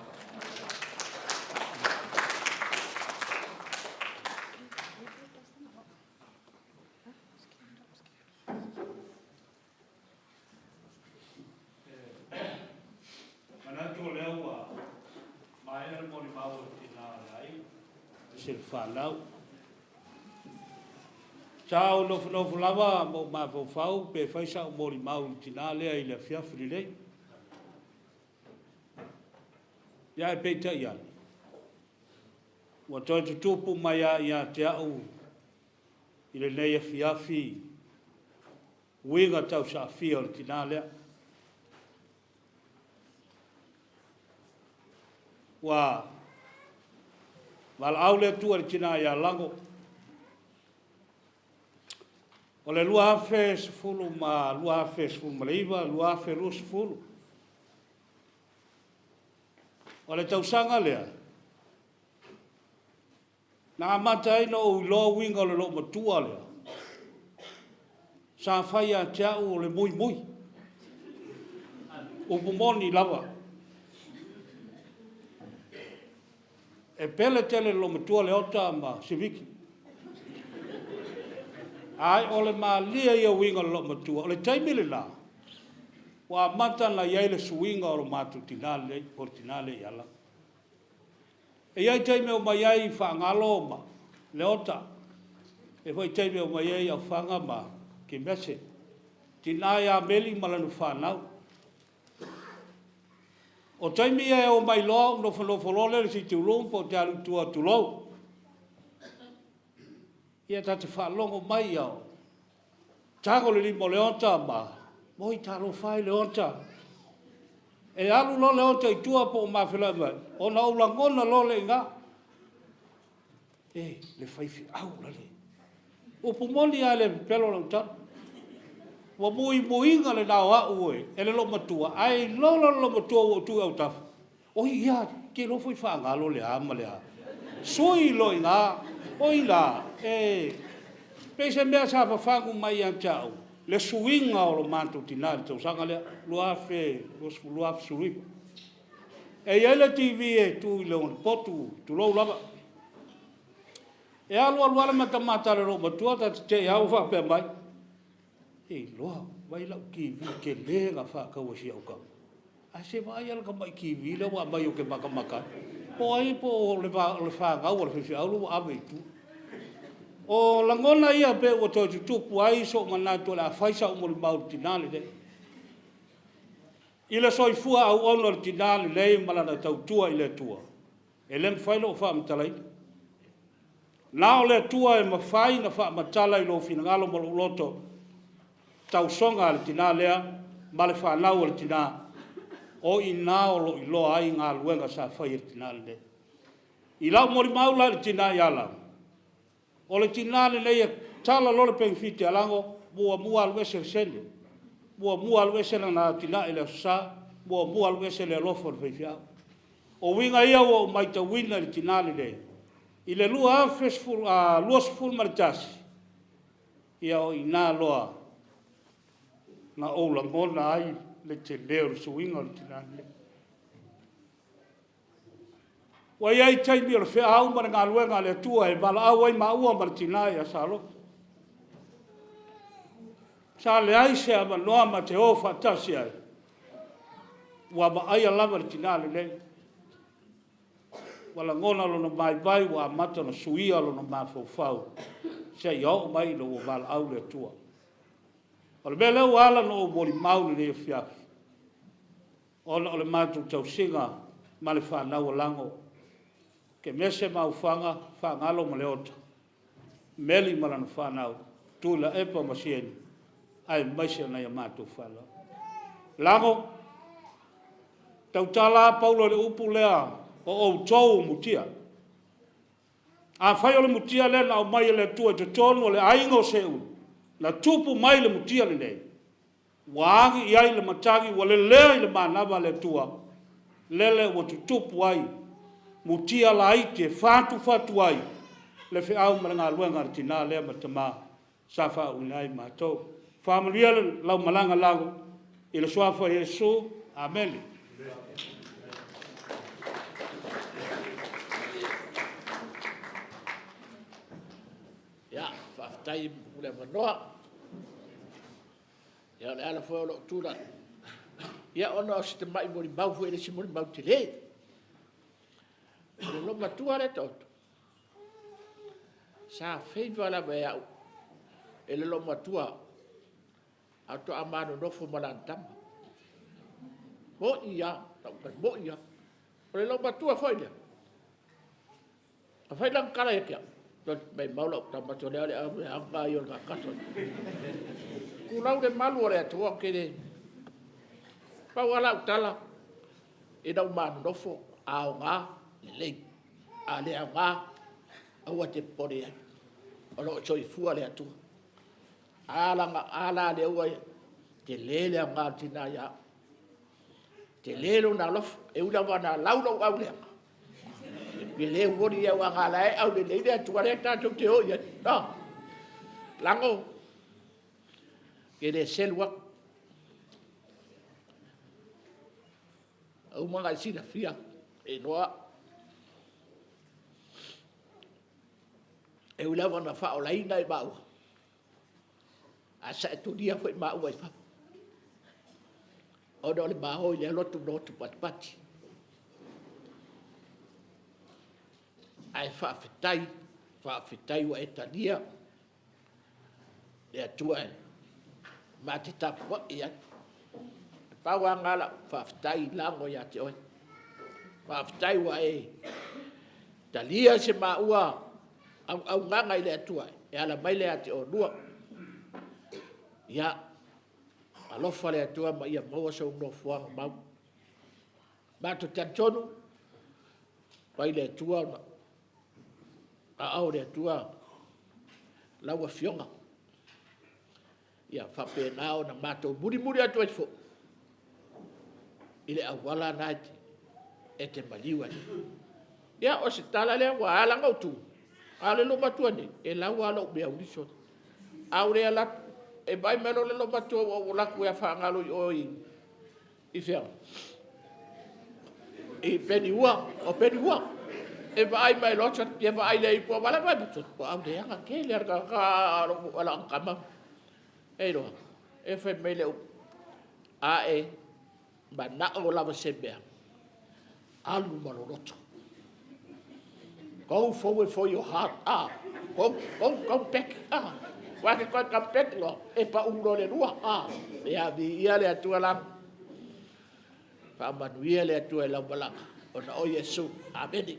Manatu leo wa mai mo ni mau tina lai. Sil falau. Chao no lava mo ma fau pe faisa o mori mau tina le ai le fia frile. Ya pe ta ya. Wa to tu pu mai ya te au. Ile le fia fi. winga tau sa fia o le tina lea. Wa au le tua le tina ia Lago. O le lua hafe sefulu ma lua hafe sefulu ma leiva, lua hafe lua sefulu. O le tausanga lea. Na amata ina o ilo winga o le lo matua lea. Sa fai a tiau o le Moimoi. O pumoni lava. E pele tele lo matua le ota ma siviki. Ai o le malia ia winga lo matua. O le taimile la. Wa mata na iai le suinga o lo matu tinale, por tinale iala. E iai taime o mai iai whaangalo ma le ota. E hoi taime o mai iai au whanga ma ke mese. Tina ia meli malanu whanau. O taimi ia o mai loa, no whanofolo le si te ulong po te alu tua tulou. Ia tate whalongo mai au. Tango le limo le ota ma. Moi talo whai le ota. E alu lo le ota i tua po o mawhila mai. O na ulangona lo le ngā. E, le whaifi au la le. O pumoni a le pelo la utana. Wa mui muinga le nao a ue, e le lo matua, ai lo matua o tu au tafu. O ia, ke lo foi whaangalo le ama le a. Soi lo i ngā, o i la, e, pese mea sa whangu mai an tau, le suinga o lo manto tinari, tau sanga lea, luafe suripa. E ele TV e tu i leon potu, tu lo lava. E alu aluala matamata le lo matua, te au whapea mai. E loa, vai lau ki vi ke lenga whakaua si au kau. A se vai ala ka mai ki vi la wa mai o ke makamaka. Po ai po le whakau ala whiwhi aulu wa ame tu. O langona ia pe o toi tutupu ai so manatu la whaisa o mori mauru tinale de. Ila soi fua au ono le tinale lei malana tau tua i le tua. E lem whailo o wha amatalai. Nao le tua e mawhai na wha amatalai lo finangalo mo loto. Tau songa le tina lea, ma le whanau le tina, o i nao lo i loa ai ngā luenga sa whai le tina le. I lau mori maula le tina i ala. O le tina le leia tala lo le pengfiti alango, mua alwese sende. Mua alwese na tina i le sa, mua alwese le lofo le whaifiao. O winga ia o maita wina le tina le le. I le lua afesful, luas ful maritasi. Ia o i nā loa. Na ola ngona ai le te leo suinga le tinane. Wa iai taimi o le whea au mara ngā luenga le tua e wala au ai maua mara tinai a salo. Sa le ai se ama noa ma te o whatasi ai. Wa ma ai a lama le tinane le. Wala ngona lona mai vai wa mata na suia lona mawhau. Se iau mai lo o wala au le tua. O le mea leo ala no o mori mauni le fiafi. O le mātou tau singa ma le whanau o lango. Ke mese mau whangalo ma le ota. Meli ma lana whanau. Tu la epa ma sieni. Ai maise na ia mātou whanau. Lango. Tau tala Paula le upu lea o tau mutia. A whai o le mutia le na o mai le tua te tonu o le aingo se unu. Na tupu mai le mutia le nei. Waangi iai le matangi wa le lea i le manava le tua. Lele wa tutupu ai. Mutia la ite fatu ai. Le fe au maranga luenga tina lea matama. Safa unai matou. Familia le lau malanga lago. I le suafa Yesu. Amen. Ya, whaftai mule manoa. Ia le ala foi o lo tūra. Ia ono o te mai mori mau fue le si mori mau te le. Le lo matua le tautu. Sa fei wala me au. E le lo matua. A to amano nofo malantama. Mo ia. Mo ia. O le lo matua foi le. A fai lang kara e kia. Mai mau lau tamatorea le au. Anga i o nga kato. kulau le malu o le atua ke le pau ala utala e nau manofo ao ngā le lei a le au ngā aua te pore ai o lo choi fua le atua ala le ua te lele au ngā tina ia te lelo na lof e ula wana laulau au lea e le wori ia wa ngā lai au le leile atua le tātou te o ia lango ke le selwa au mga isina fia e noa e ula wana whao laina e mau a sa e tunia fwoi mau ai wha o le maho i le lotu notu patipati ai whaafetai wa e tania le atua e ma te tapua i ai paua ngala whaafetai lango ia te oi whaafetai wa e talia se maua au nganga i le atua e ala mai le ate o nua ia alofa le atua ma ia maua sa uno fuanga mau ma to tantonu pai le atua a au le atua laua fionga ia whapenao na mato muri atua i fo ile awala nati e te maliwa ia o se tala le wa ala ngautu ale lo matua ni e laua lo be audiso aure ala e vai melo le lo matua o la ku ya fa ngalo o i fe e peniwa e vai mai lo chat e vai le po wala vai but po aure anga ke le ka ala kama e lo e fe mele a e ba na o lava sebe alu maloroto go forward for your heart go back wa ke ko ka back lo e pa ulo le rua ya bi ia le atua la pa manuia le atua la bala ona o yesu amen.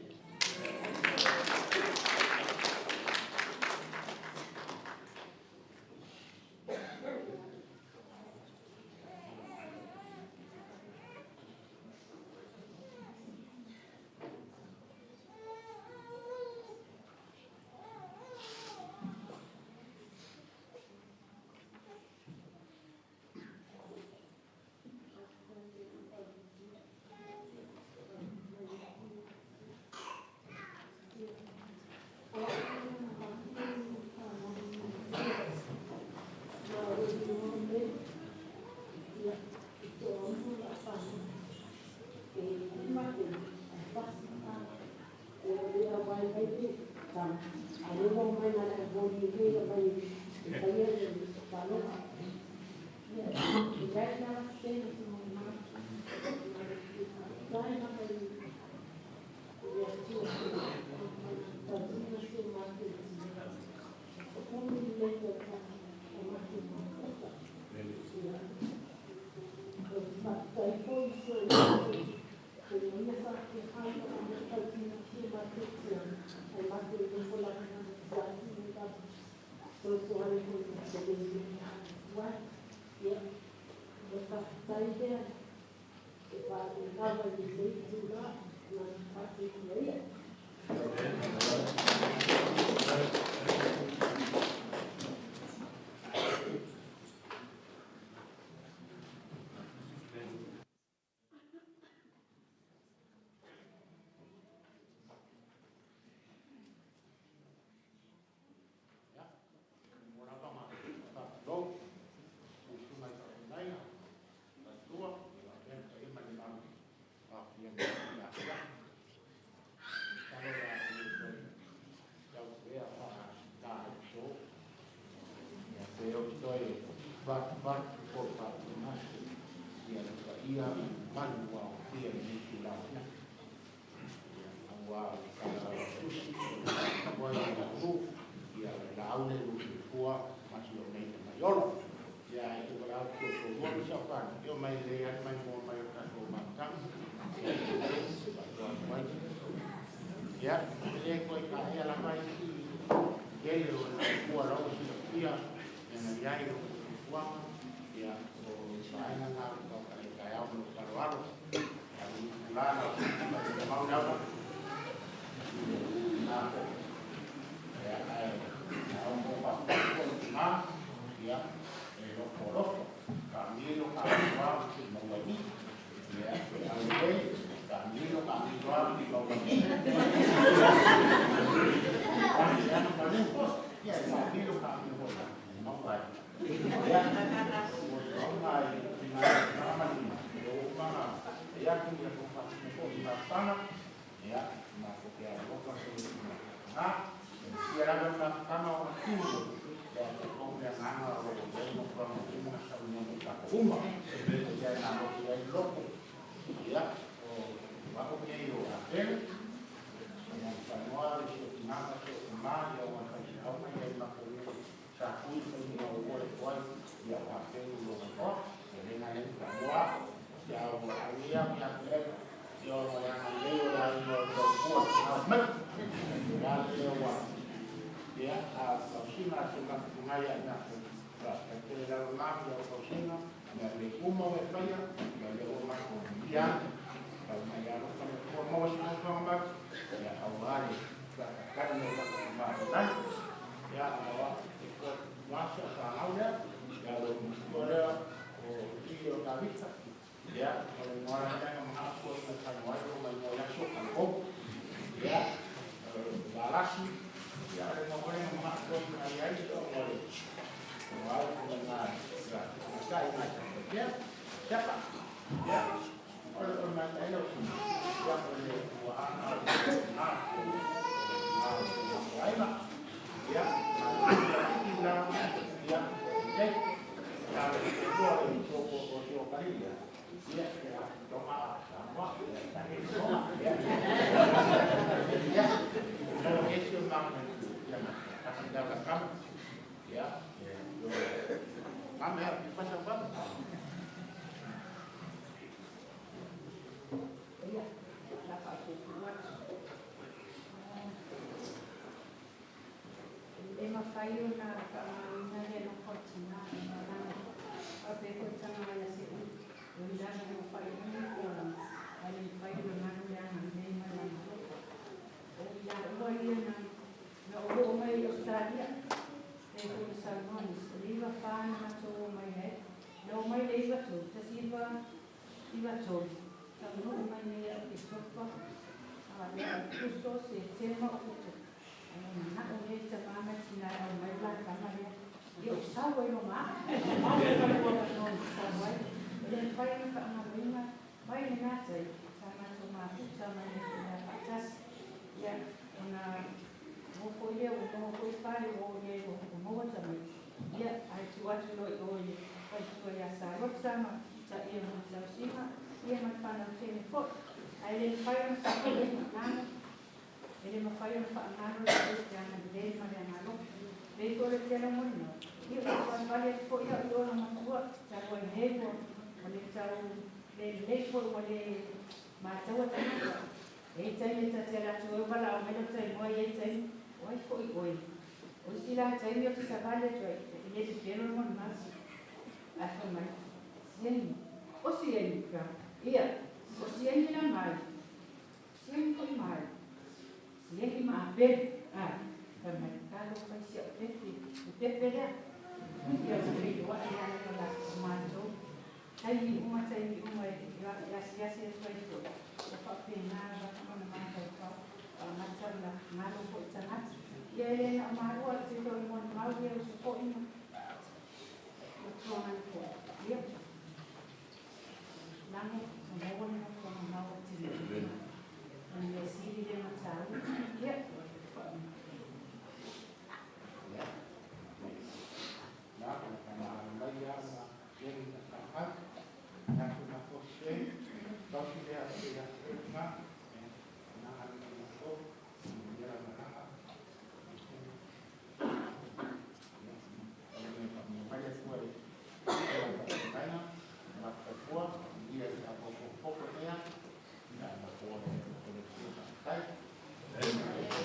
Ia,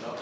No.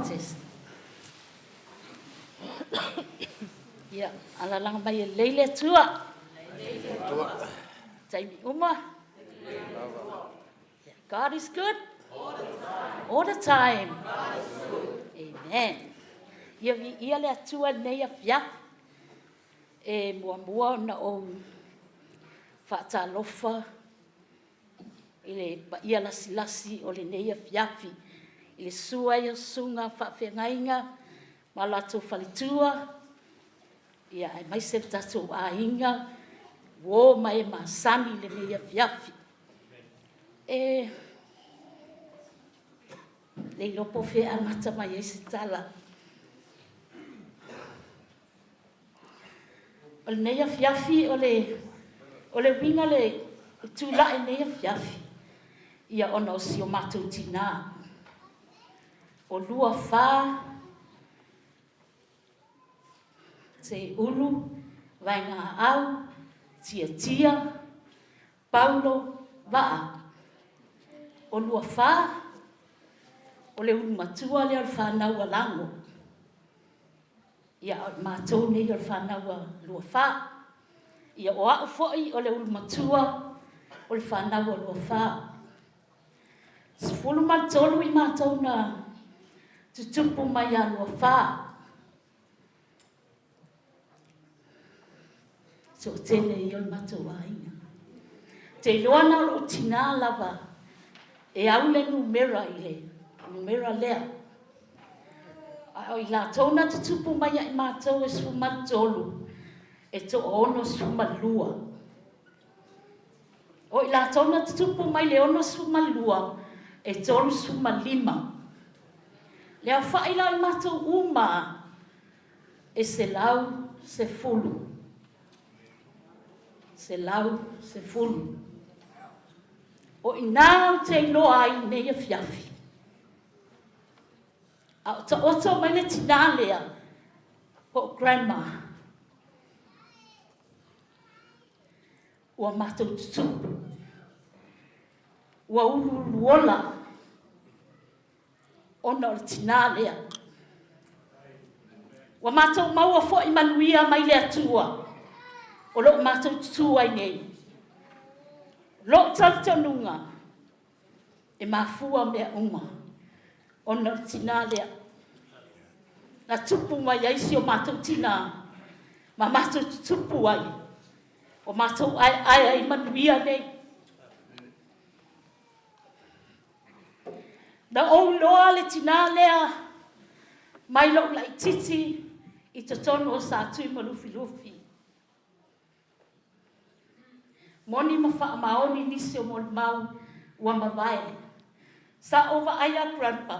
Test. Ia, ala langa mai e leile tua. Taimi uma. God is good. All the time. Amen. Ia le atua nei a fia. E mua na o whaatalofa. Ia lasi o le nei a fiafi. I le sua ia sunga whawhengainga. Ma lato whalitua. Ia ai mai se tato a inga. Wo mai masani le nei a fiafi. Le lopo fe angata mai e se tala. O le nei a fiafi o le winga le tula e nei a fiafi. Ia ona o si o matou tina. O lua wha. Te ulu. Vai ngā au. Tiatia. Paula. Waa. O lua wha. O le ulu matua le al whanau a Lago. Ia o mātou nei al whanau a lua wha. Ia o au foi o le ulu matua o le whanau a lua wha. Sifulu matolu i mātou na tutupu mai a lua wha. So tene i o le matou a inga. Te loana o tina lava. E au le numera i le. Numera lea. I la tona tutupu mai i mātou e suma tolu. E to ono suma lua. O i la tona tutupu mai le ono suma lua. E tolu suma lima. Lea whaila i mātou uma. E se lau se fulu. Se lau se fulu. O i nāu te loa i nei a fiafi. A ta oto mai le tina lea. Po grandma. Ua mātou tutupu. Ua ulu luola. Ona o le tina lea. Ua mātou maua fo i manuia mai lea tua. O lo mātou tutua i nei. Lo taltanunga. E mafua mea uma. Ona tina lea. Na tupu mai aisi o mātou tina. Ma mātou tupu ai. O mātou ai manuia nei. Na o loa le tina lea. Mai lo lai titi. I te tono o sa tui malufi lufi. Moni mawha maoni nisi o mon mau ua mawai. Sa ova aia grandpa.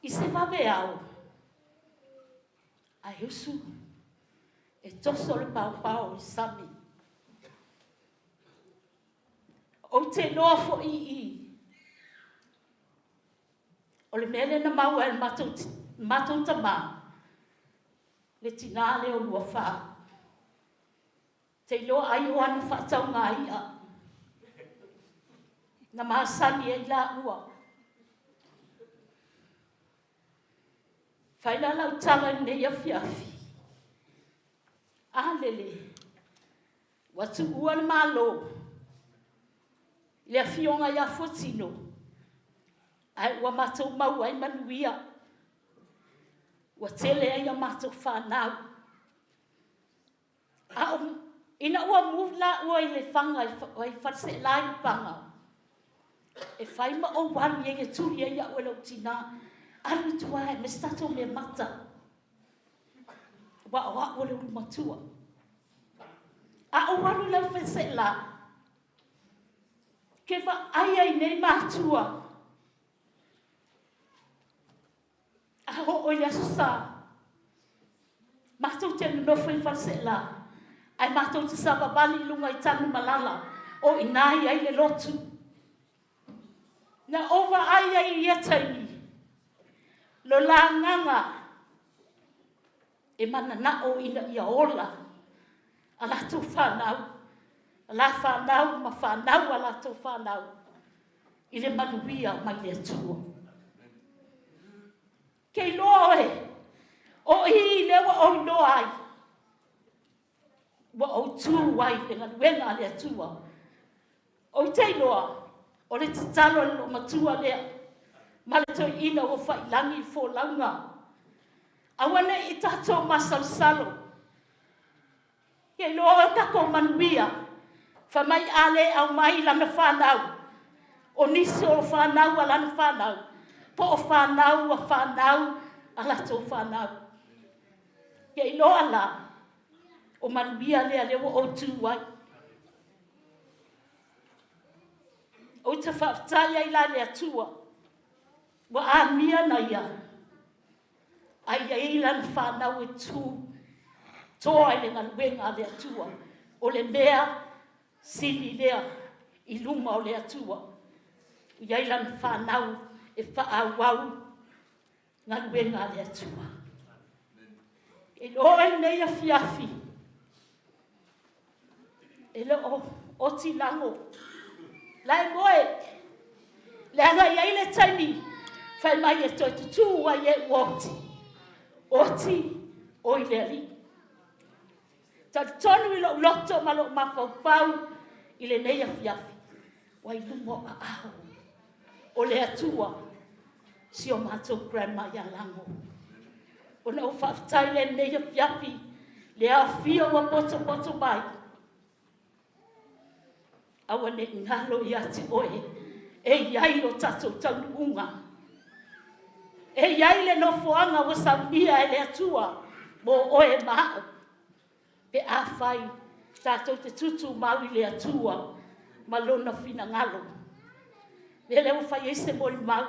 I se wawe au. A husu. E toso le pau i sami. O te noa fo i. O le mele na mau el matou tama. Le tina le o lua wha. Te loa ai o anu whaatau ngā ia. Na maasani e la ua. Whaina lau tala nei a fiafi. Alele. Watu ua le malo. Le fionga ia fotino. Ai ua matou mau ai manuia. Ua tele ai a matou whanau. Ina ua muvla ua i le whanga i whatse lai whanga. E whai ma o wani e turi e ia ua lau tina. Aru tua e me stato me mata. Wa ua le umatua. A o wanu lau whatse la. Ke wa ai nei mātua. A ho o yasu sa. Mātou te nofo i whatse la. Ai mātou te sava wali lunga i tanu malala. O inai ai le lotu. Na ova ai ai ietaini. Lo la nganga. E mana na o ina ia ola. A latu whanau. A la whanau ma whanau a latu whanau. I le manuia mai le atua. Kei loa oe. O hi le wa o loa ai. Wa o tū wai le ngā wenga lea tūa. O te loa. O le tatalo le lo matua lea. Ma le toi ina o whai langi fō launga. Awane i tato masausalo. Kei loa o tako manuia. Whamai ale au mai lana whanau. O nisi o whanau a lana whanau. Po o whanau a whanau a lato whanau. Kei loa la. O manuia lea lewa o tūwai. O te whaftai ai la lea tua. Wa a mia na ia. Ai ai lana whanau e tū. Toa i le ngaluenga lea tua. O le mea sili lea i luma o lea tua. Iai lana whanau e whaawau ngaluenga lea tua. E loe nei a fiafi. E le o ti lango. Lai moe. Le anga iai le taimi. Whai mai e toi tutu wa ye woti. Oti o i le li. Ta tonu i lo loto ma lo mawhau i le nei a fiafi. Wai lumo a aho. O le atua. Si o mātou grandma ia lango. O na o whaftai le nei a fiafi. Le a fia wa poto mai. Awa ne ngalo i ati oe. E iai lo tatou taunu unga. E iai le no foanga wa sambia e le atua. Mo oe maa. Pe a whai. Tatou te tutu mau i le atua. Ma lona fina ngalo. Me leo whai e se mori mau.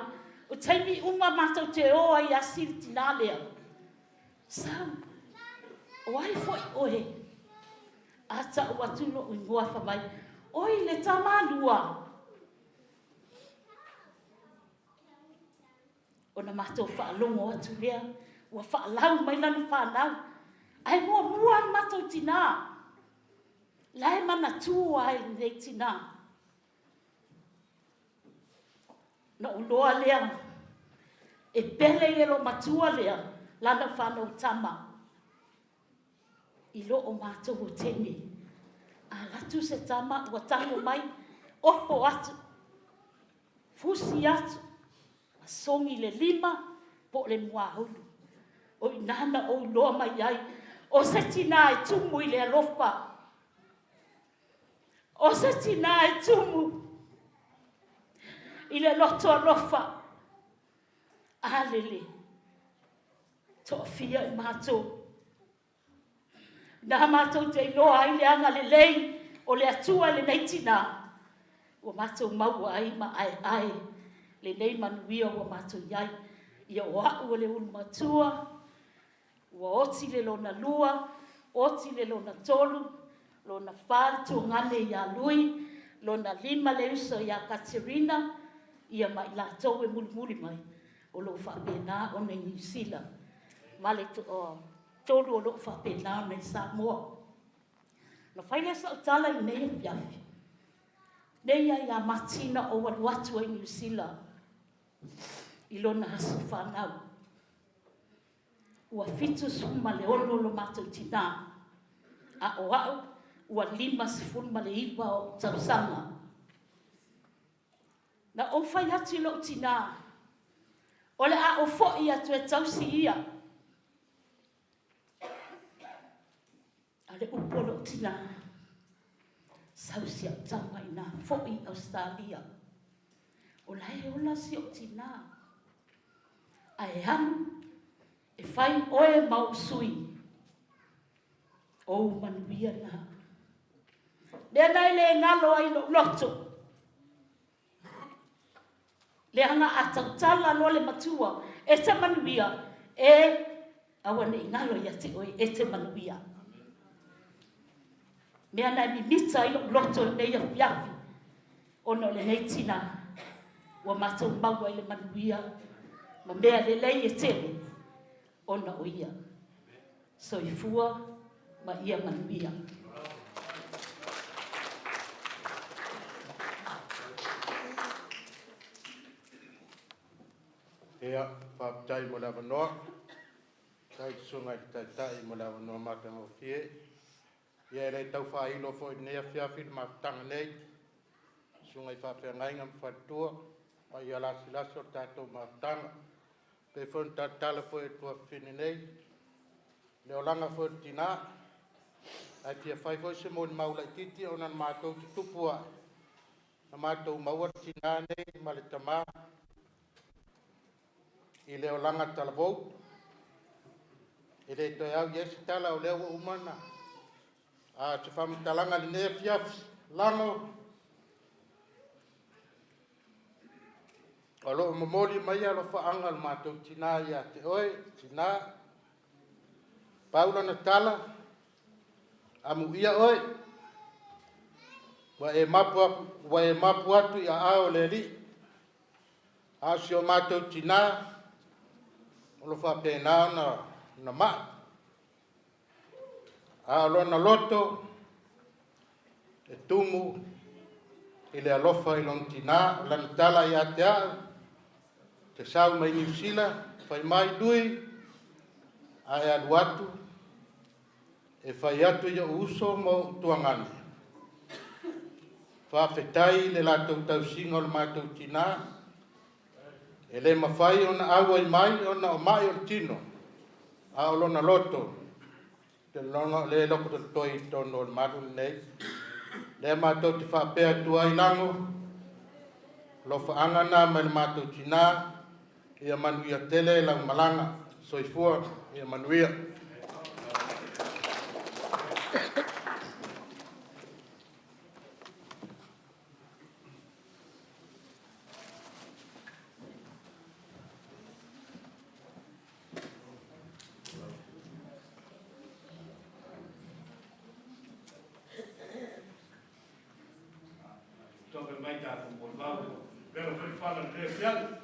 O taimi unga mātou te oa i asiri tina lea. Sam. O ai foi oe. Ata o atuno o ngua whamai. Oi le tamalua. O na mātou whaalongo atu lea. Ua whaalau mai lana whanau. Ai mua mātou tina. Lai mana tua ai nei tina. Na uloa lea. E pele i lo matua lea. Lana whanau tama. I lo o mātou o tene. A latu se tama ua tango mai. Opo atu. Fusi atu. A songi le lima. Po le mua hulu. O inana o loa mai ai. O se tina e tumu i le alofa. O se tina e tumu. I le loto alofa. Alele. To fia i mātou. Na mātou te iloa ai le anga le lei. O le atua le neitina. Ua mātou maua ai ma ai. Le nei manuia ua mātou iai. Ia o au le ulu matua. Ua oti le lona lua. Oti le lona tolu. Lona whare tu ngane ia lui. Lona lima le uso ia Katerina. Ia mai la tau e muli mai. O lo whapena o nei New Zealand. Male tu o tolu o lo whapena o nei Samoa. Na whaile sa utala i nei piafi. Nei ia matina o waluatu i New Zealand. I lona hasu whanau. Ua fitu suma le ono lo mātou tina. A o au, ua lima sifun ma le iwa o tausanga. Na o whai atu lo tina. O le a o fo'i atu e tausi ia. A le upo lo tina. Sausi au tama ina fo'i Australia. O lai ola si o tina. A e hanu. E whai oe mau sui. O manuia na. Lea nai le ngalo ai no loto. Le hanga atautala no le matua. E te manuia. E awane ngalo ia te oe. E te manuia. Mea nai mi mita ai no loto nei a piafi. Ono le nei tina. Wa matou maua i le manuia. Ma mea le lei e tele. Ona o ia. So i fua ma ia manuia. E Ea, whaptai mo lawa noa. Tai sungai tai mo lawa noa matanga o fie. Ia rei tau whailo fo i nea whiawhiri ma tanga nei. Sungai whawhia ngai ngam whatua. Pa ia lasi lasi o tātou ma tanga. Pe whon tātala fo e tua whini nei. Leo langa fo e tina. Ai pia whai fo se mo ni maula i titi o nan mātou te tupua. Na mātou maua tina nei ma le tamaa. I leo langa talavou. I le toi au yesi tala o leo umana. A te whamitalanga li nea fiafi lango. O loo mamoli mai alo whaanga le mātou tina ia te oe, tina. Paula na tala. Amu ia oe. Wa e mapu atu ia ao le li. A si o mātou tina. O lo whapena na maa. A lona loto. E tumu. I le alofa i lon tina. O lana tala i ate au. Te sau mai New Zealand. Whai mai dui. A e alu atu. E whai atu i o uso mo tuangani. Whawhetai le lātou tau singa o le mātou tina. E le mawhai o na awa i mai o na o mai o tino. A o lona loto. Te longa le loko te toi tono o le maru nei. Le mātou te whapea tua i lango. Lo whaangana mai le mātou tina. Ia manuia tele lang malanga. Soifua ia manuia. Toke mai tātou mo lau. Pero foi whala le fial.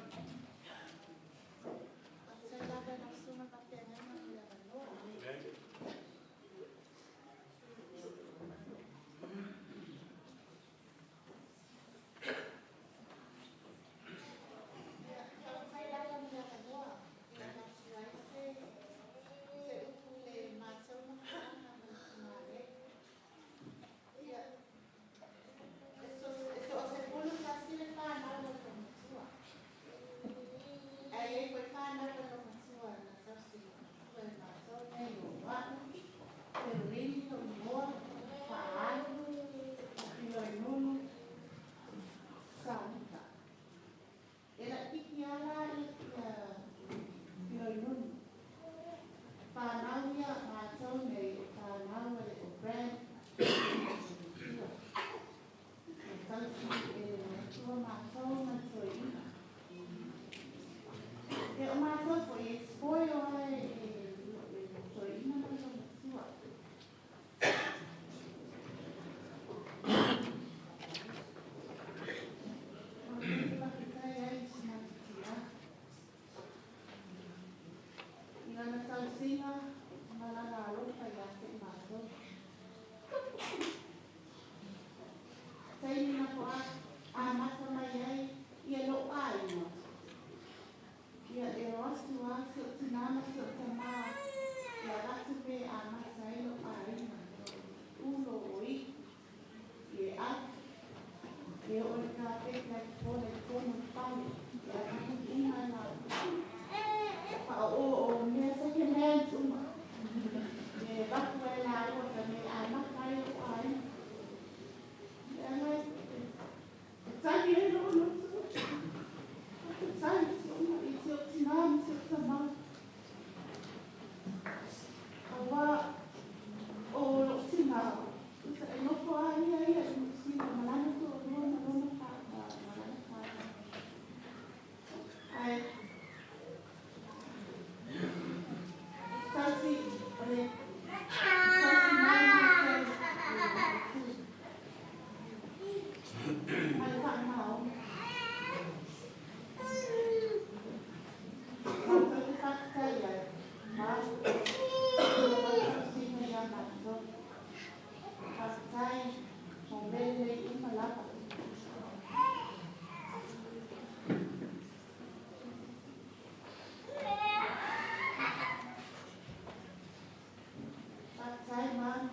man.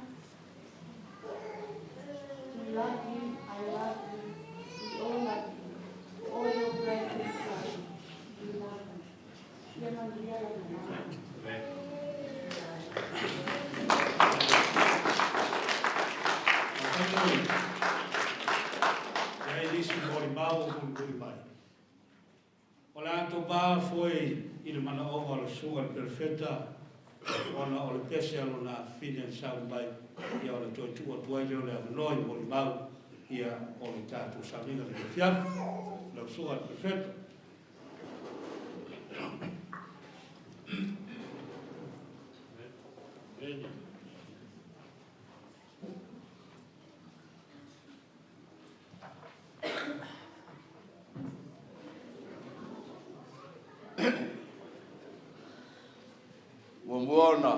We love you, I love you, we all love you. All your brethren love you. We love you. Yeah, man, we are love you. Ia e nisi mori mau o kuri mai. O le ato pā foi i le mana o le sunga perfetta ona o le pese alo na fine sau mai ia o le toi tua tuai leo le amanoi mori mau ia o le tātou samina le fiaf le sunga perfetta. Wona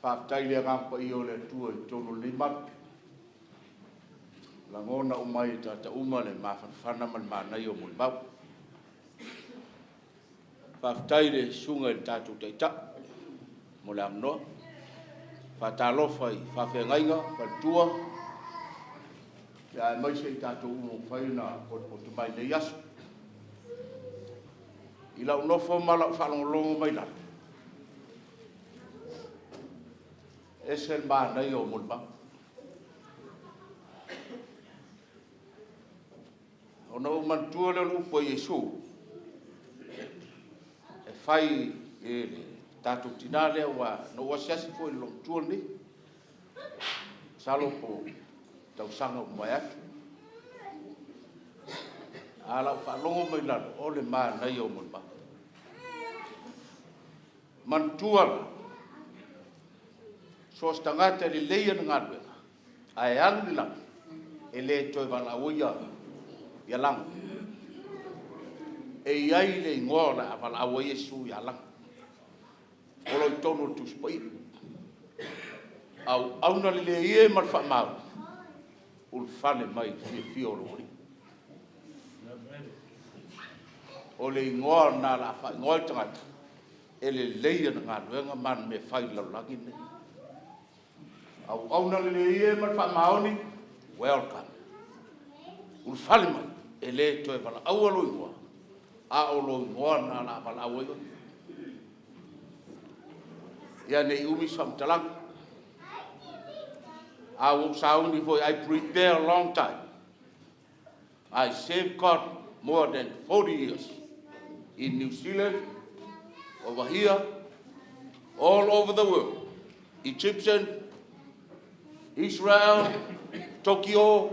whaftai le ngapa i o le tua i tono limat. La ngona umai tata uma le mawhanwhana man mānei o mui mau. Whaftai le sunga i tātou teita, mo le amnoa. Whatalofa i whawhengainga, whatua. Ia e maise i tātou umo whaina o tumai nei asu. I lau nofo mala whalongolongo mai lana. Esen mānei o mulma. O na umantua le lupo Yesu. E whai e le tātou tinale wa no wasiasi po i long tua ni. Salo po tau sanga o mai atu. Ala whalongo mai lana o le mānei o mulma. Mantua la. So stangata le leia ngā ruenga. Ai angi lang. E le toi wala uia. Ia lang. E iai le ingoa la wala uia Yesu ia lang. Olo i tono tu spai. Au auna le ie marfa mau. Ul fane mai fi o lori. O le ingoa na la fa ingoa tangata. E le leia ngā ruenga man me whai laulangi nei. Au auna le ie marfa maoni, welcome. Ul fale mai, e le toi wala au alo ingoa. A olo ingoa na la wala au ingoa. Ia nei umi samtalang. I will sound before I prepare a long time. I safeguard more than 40 years in New Zealand, over here, all over the world. Egyptian, Israel, Tokyo,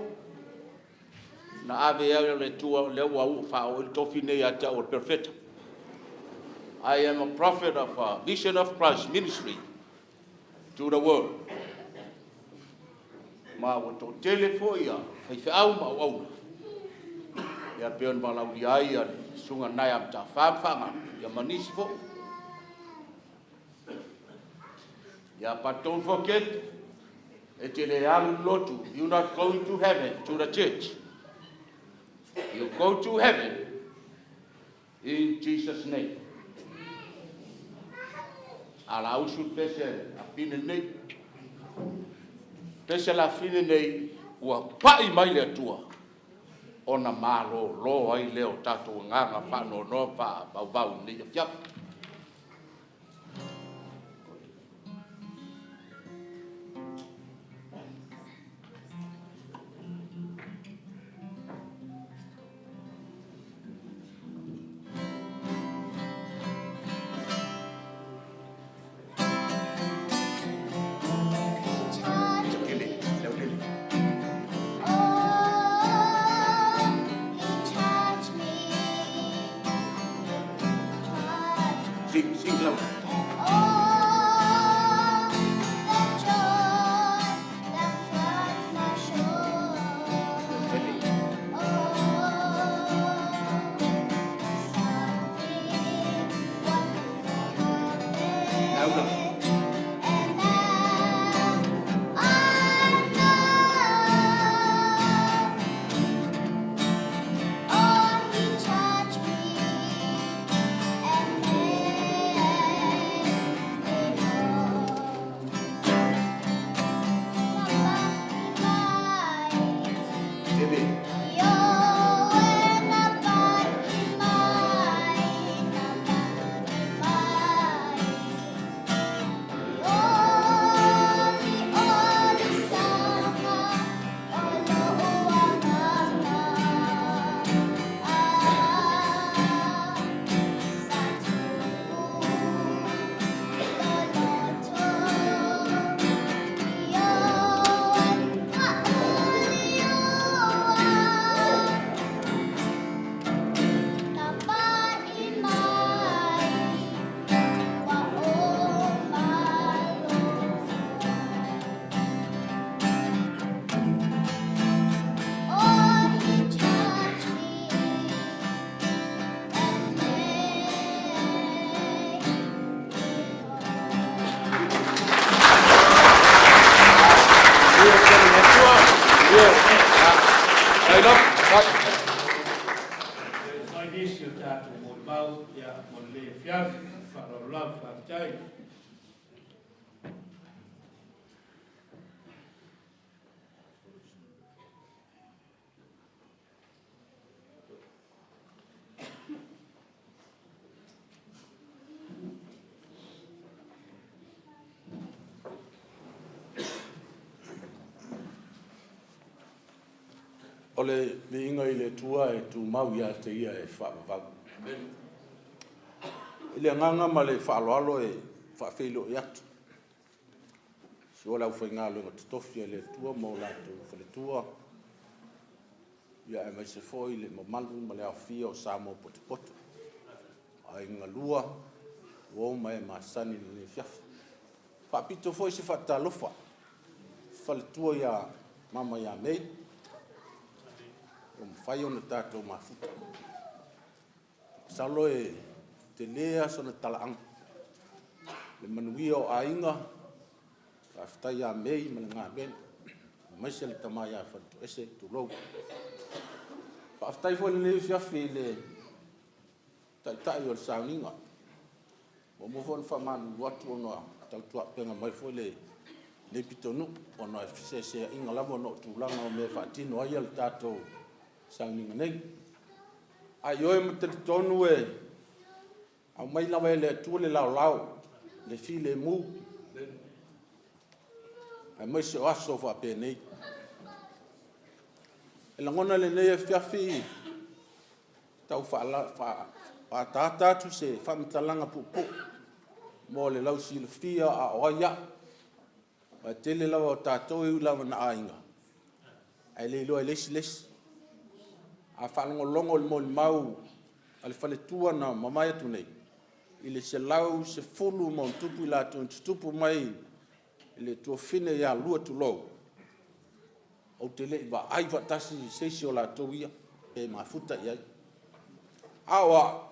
na ave le tua le wau fa o tofine ya ta o perfect. I am a prophet of Vision of Christ ministry to the world. Ma o to telefoia, fa au ma au. Ya peon bala uli ai ya sunga nai am ta fa ya manisfo. Ya but don't forget, Latu, you're not going to heaven, to the church. You go to heaven in Jesus' name. Ala usul pese a fine nei. Pese la fine nei ua pai mai le tua. Ona malo lo ai leo tatu nganga fa no fa bau nei ya. Touch me. Ai no. Mai disi o tātou mo le mau, ia mo le fiafi, wharaulaw, whakatau. Ole me inga i le tua e tu mau ia te ia e whaavavau. Ile nganga ma le whaaloalo e whaafeilo i atu. Si o lau whainga lunga tutofi e le tua mo Latu whale tua. Ia e mai se foi le mamalu ma le awhia o Samoa potupotu. A inga lua, o mai ma sani le fiafu. Whaapito foi se whaatalofa. Whale tua ia mama ia mei. O mwhai ona tātou mafuta. Salo e te lea sona talaanga. Le manuia o ainga, ka whatai a mei ma le ngā bena. Maise le tamai a whantu ese tu lou. Ka whatai fo le neu fiafi le tai o le sauninga. O mofo na whamanu watu ona tautua penga mai fo le pitonu. Ona e fisese inga lamo no tūlanga o me whaatino aia le tātou sauninga nei. Ai oe ma te tonu e au mai lawa e le tua le lau le fi le mu. Ai mai se o aso wha pe nei. E langona le nei e fiafi tau wha tātātu se whamitalanga pupu mo le lau si le fia a oia. Ai tele lawa o tātou e ulawa na ainga. Ai le loa e lesi. A whalongolongo le moli mau a le whaletua na mamai atu nei. I le se lau se fulu mo tupu i Latu tupu mai i le tua fine ia lua tu lou. O te le iwa ai watasi seisi o Latu ia e mafuta iai. Awa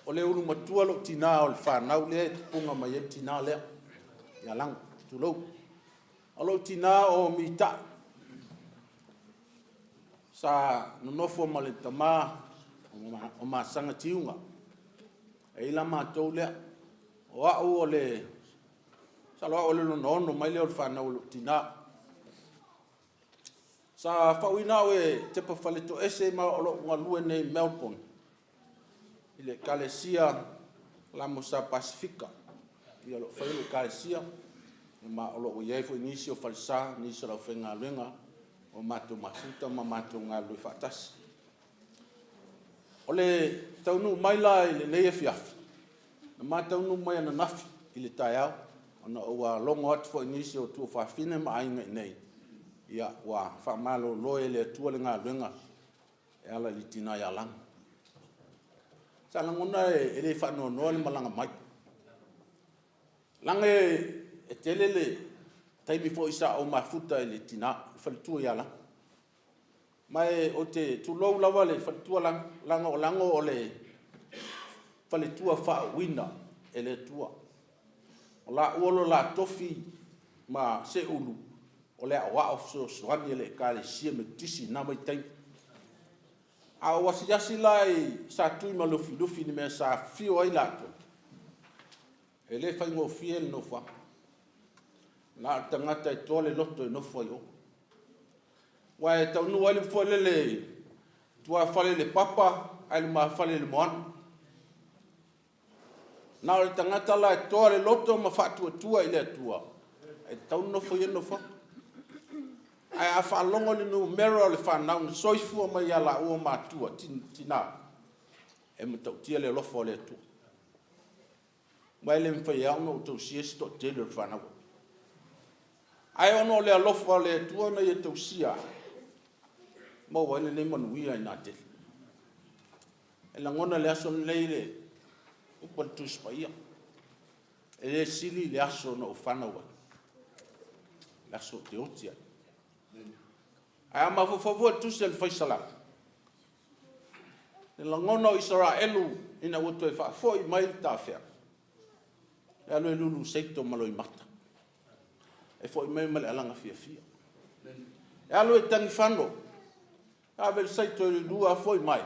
o le uru matua lo tina o le whanau lea te punga mai e tina lea. Ia lang tu lou. O lo tina o mita. Sa nonofo ma le tamā o masanga tiunga. E ila mātou lea. O au o le sa loa o le lono mai leo le whanau lo tina. Sa whauina o e tepa whaleto ese ma o lo ngalue nei Melbourne. I le Kalesia lamo sa Pasifika. I lo whaile Kalesia. Ma o lo iei fo inisi o whalisa, nisi o lau whenga luenga. O mātou mafuta ma mātou ngā lui whaatasi. O le taunu maila i le nei e fiafi. Na mātaunu mai ana nafi i le tai au. Ona ua longo atu fo inisi o tua whawhine ma ainga i nei. Ia wa whamalo loe le tua le ngā luenga. E ala li tina i alang. Sa langona e le whanau noa le malanga mai. Lange e telele taimi fo isa o mafuta i le tina. Whalitua ia lang. Mai o te tulou lawa le whalitua lango o le whalitua whaawina e le tua. O la uolo la tofi ma se ulu. O le awa o soani e le ka le sia me tisi na mai taimi. A o wasiasi lai sa tui ma lufi ni mea sa fio ai lato. E le whaingo fie le no wha. Na tangata e tole loto e no wha i o. Wa e tau nua le fwale le tua whale le papa, ai le maa whale le moana. Nā o le tangata la e toa le loto ma whaatua tua i le atua. E tau no wha i no wha. Ai a whaalongo le nu mero le whanau na soifua mai a la ua mātua, tina. E ma tau tia le lofo le atua. Mai le mwhai au no tau siesi to te le whanau. Ai ono le lofo le atua na i tau sia. Mau wale le manuia i nā te. E la ngona le aso nei le upal tuspa ia. E le sili le aso na o whanaua. Le aso te otia. Ai ama fufavua tusi al Faisala. E la ngona o Israelu ina uto e whaafoi mai tāwhea. E alo e lulu seito malo i mata. E foi mai male alanga fia fia. E alo e tangi whano. A vele saito e lua foi mai.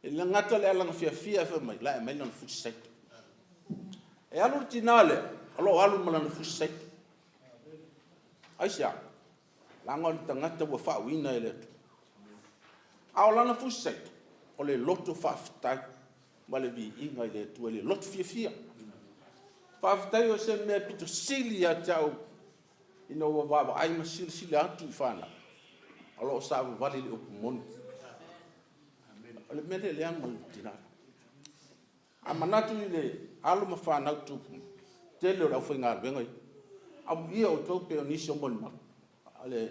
E le ngata le alanga fia fa mai. La e mai na fusi saito. E alo tinale. Alo mana na fusi saito. Aisia. Langa o tangata wa wha wina e le tu. Ao lana fusi saito. O le loto whaafitai. Ma le vi inga i le tu e le loto fia. Whaafitai o se mea pito sili a tau. Ina ua wawa ai ma sili atu I whana. Alo sa vale le upu moni. Le mele le anu le tina. A manatu I le alu ma whana utupu. Tele o rau whainga wengai. Au ia o tau pe o nisi o moni mara. Ale.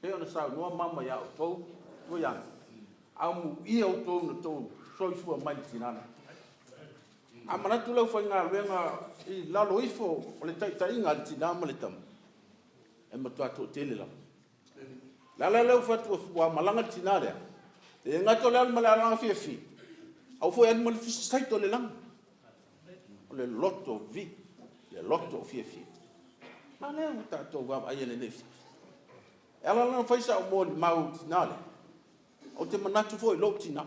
Pe o na sao noa mama ia o tau. O yang. Au mu ia o tau na tau. Soifua mai tinana. A manatu lau whainga wenga I lalo ifo. O le tainga le tinama le tamu. E matua to tele la. La leu fatu wa malanga tinare. E ngato le malanga fi. Au foi an mal saito le lang. Le lotto vi. Le lotto fi. Ma le uta to wa ai le nefi. Ela não faz o mo mau tinale. O te manatu foi lo tina.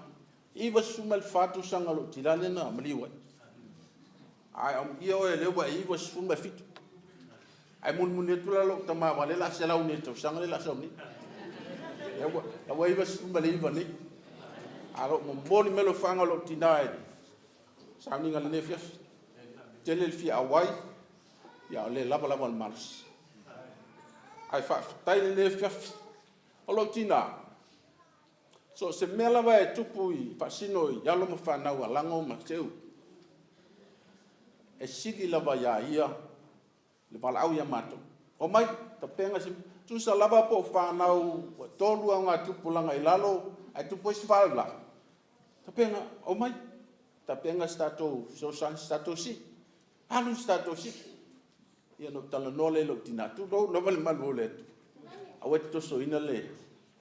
Iwa sumal fatu sanga lo tinale na maliwa. Ai am io e le wa iwa sumal fitu. Ai mun tu la lo tama wale la sela uni to sanga le la somni. Ya wa iwa sumal iwa ni. Alo mo boni melo fanga lo tinai. Sani ngal ne fias. Tele fi awai. Ya le lava lava mars. Ai fa tai le fias. Alo tina. So se mela vai tupui fasino ya lo mo fa na wa lango ma seu. E sigi lava ya ia. Le vala au ya mato. O mai ta penga si tu sa lava po fa na o tolu nga tupulanga ilalo ai tu pois fala. Ta penga o mai ta penga stato so san stato si. Alu stato si. Ia no tala no le lo tina tu do no val mal volet. Awe to so ina le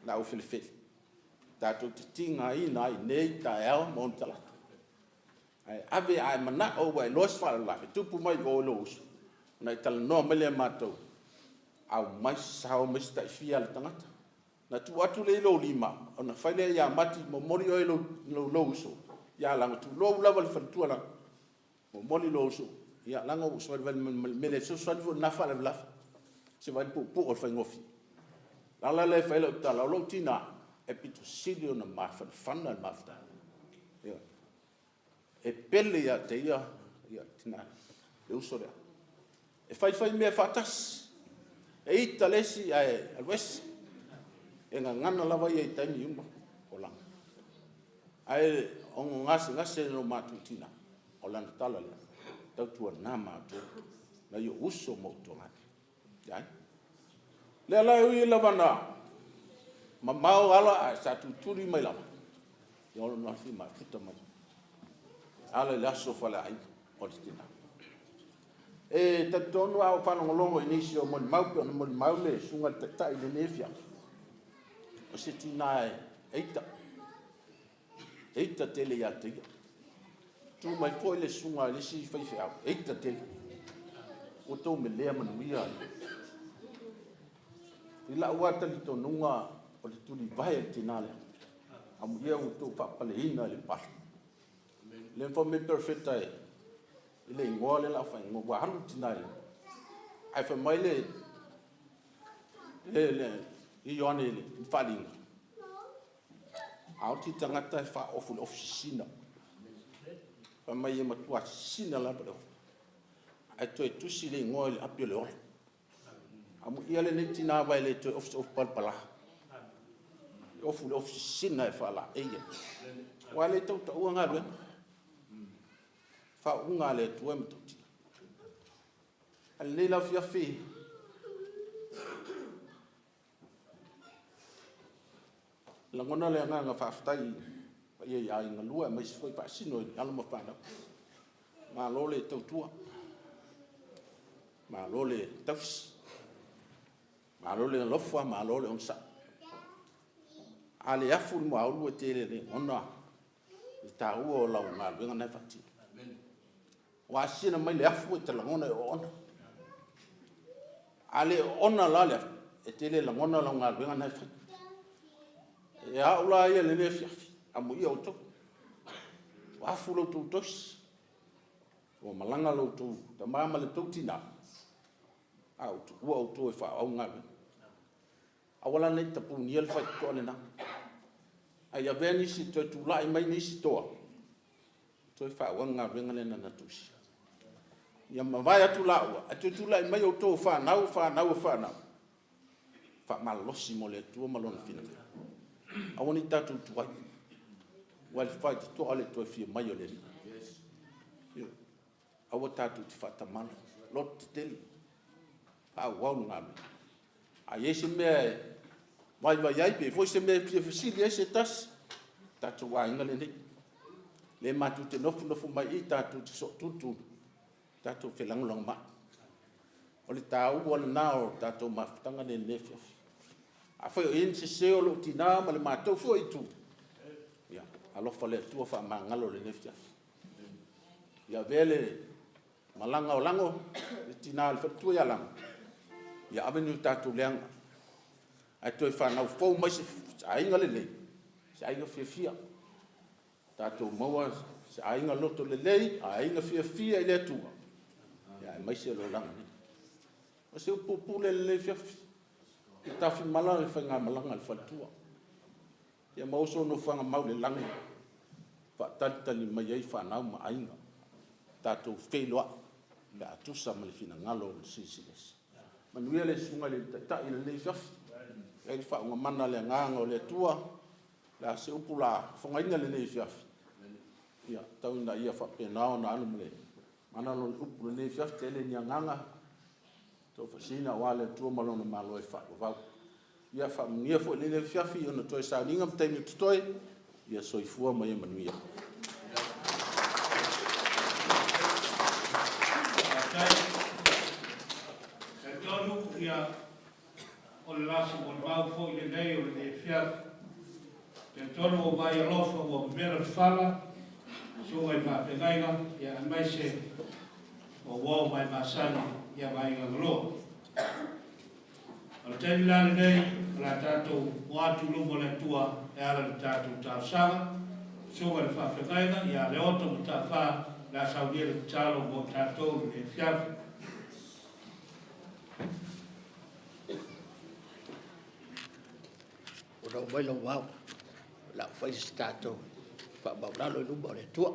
la o filfil. Ta to tinga ina nei ta el montala. Ai ave ai mana o wai los fala la tu pu mai o los. Na tala no mele mato. Au mai sao mai sta fia le tangata. Na tu atu le lo lima. Ona faile ya mati mo mori o lo uso. Ya lang tu lo la val fantua la. Mo mori lo uso. Ya lang o so val mele so so na fa la. Se vai pu o fa ngofi. La le faile ta la lo tina e pitu silio na ma fa na mafta. Ya. E pele ya te ya tina. Le uso le. E fai me fatas. E ita lesi ai alwes. E ngana lava ia i taimi uma o langa. Ai ongo ngase no matutina o langa tala le. Tau tua nā mātou. Na i uso mauto ngani. Iai. Le ala ui lava nā. Ma mau ala ai sa tuturi mai lava. I olo nā fi mai futa mai. Ala le aso fale ai o te tina. E tatonu au whanongolongo inisi o moni mau pe o moni mau le sunga tatai le nefia. O se tina eita tele ya te. Tu mai foi le sunga le si fai fai au. Eita tele. O tau me lea manuia. Ila uata li to nunga o le tuli vai al tinale. Amu ia o tau whapale ina le pali. Le mfa me perfecta e. Ile ingoa le la fa ingoa halu tinale. Ai fa mai le I Ioane le falinga. Au ti tangata e fa ofu ofisina. Fa mai e matua sina la pado. Ai to e tusi le ngoi le apio le ora. Amu ia le neti na vai le to of palpala. Ofu ofisina e fa la eia. Wa le tau tau nga le. Fa unga le tuem tuti. Ale la fia fi. La ngona le nga faftai ia ia nga lua mai foi pa sino ala ma pa ma lo le tua ma lo le tafs ma lo le lofwa ma lo le onsa ale afu mo au te le ona ta u la nga venga na fati wa sina mai le afu te la ngona ona ale ona la le e tele la ngona la ngal benga na fa ya ula ia le fia amu ia auto wa fulo tu tos o malanga lo tu ta mama le totina auto wa auto e fa au ngal awala nei tapu ni el fa ko le na ai aveni si to tu lai mai ni si to to fa wa ngal benga le na tusi ia ma vai atu la atu la mai auto fa na fa malosi mo le tu malona fina awoni tatu tu ai wal fa to ale to fi mai ole awo tatu ti fa tamal lot del a wa ngam a yesi me vai ai pe foi se me fi ese tas tatu wa ngale ni le matu te no mai tatu so tu tatu felang long ma ole tau wala nao tatu maftanga ne nefia a foi in se o lo tina ma le matou foi tu ya alo fale tu fa mangalo le nefia ya vele malanga o lango tina al fatu ya lang ya abenu tatu leang a toi fa na fo mai se ai ngale le se ai fia tatu mawa se ai ngalo to le lei ai nga fia ile tu ya mai se lo lang o se popule le fia ta fi mala le fa nga malanga le fatua ya mau so no fa nga mau le lang fa tata ni mai ai fa na ma ai nga tatu feloa da tu sa mal fina ngalo sisiles manuel le sunga le ta ile le fia ai fa nga mana le nga le tua la se upula fo nga ina le fia ya tau na ia fa penao na anu mle mana lo upula le fia tele ni nganga to fasina wale tu malona malo e fa va ia fa mia fo le fia fi ona to sa ninga mtemi tutoi ia soifua mai manuia Tonu ia o le laso o le mau fo i le nei o le fia tonu o vai alofa o mera fala so ai va penaiga ia mai se o wao mai masani ia vai ngalo o teni lana nei la tatou watu lumo le tua e ala le tatou tausaga so ai va penaiga ia le oto mutafa la saudia le talo mo tatou le fia o mai lo wow la fai stato fa ba la lo lu le tua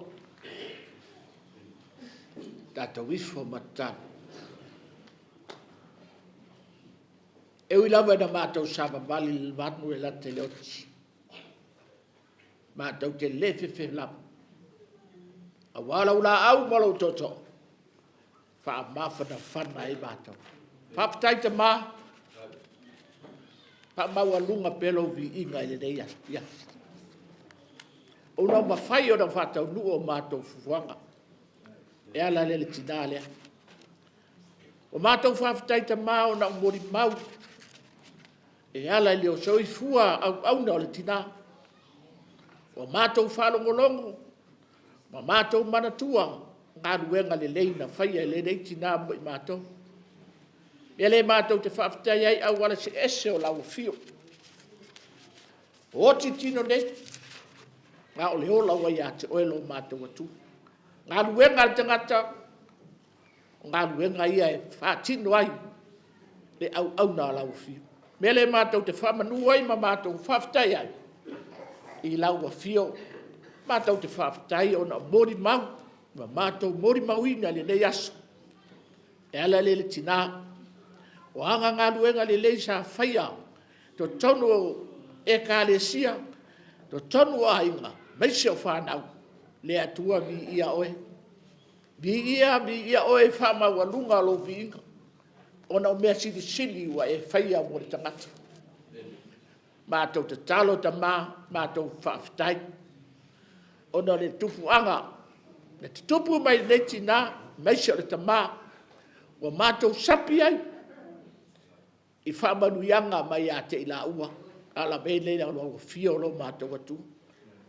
tato wifo matan e wi lava da mato saba vali vatnu e la teleoti mato te lefe fe la awala ula au malo toto fa ma fa da fana e mato fa tai te ma pa maua lunga pelo vi inga ile dei ya ona ma fai ona fata nu o mato fuanga e ala le tidale o mato fa ftai te ma ona mori mau e ala le o soi fua au na le tina o mato fa longo ma mato mana tua ngaruenga le leina fai le dei tina mo mato ele mato te faftai ai au wala se ese o lau fio o titino nei nga o le o lau ai ate o elo mato watu nga luenga te ngata nga luenga ia e fatino ai le au na lau fio mele mato te famanu ai ma mato faftai ai i lau fio mato te faftai o na mori mau ma mato mori mau ina le nei aso e ala le tina o anga ngaluenga le leisa faia to tonu ekalesia to tonu ainga meisio fanau le atua vi ia oe vi ia oe fama walunga lo vinga ona mea sili wa e faia mo tangata ma to te talo ta ma to faftai ona le tupu anga le tupu mai le tina meisio le tama wa ma to sapi ai i whamanu yanga mai a te ila ua, ala mele na lo fio lo mātou atu.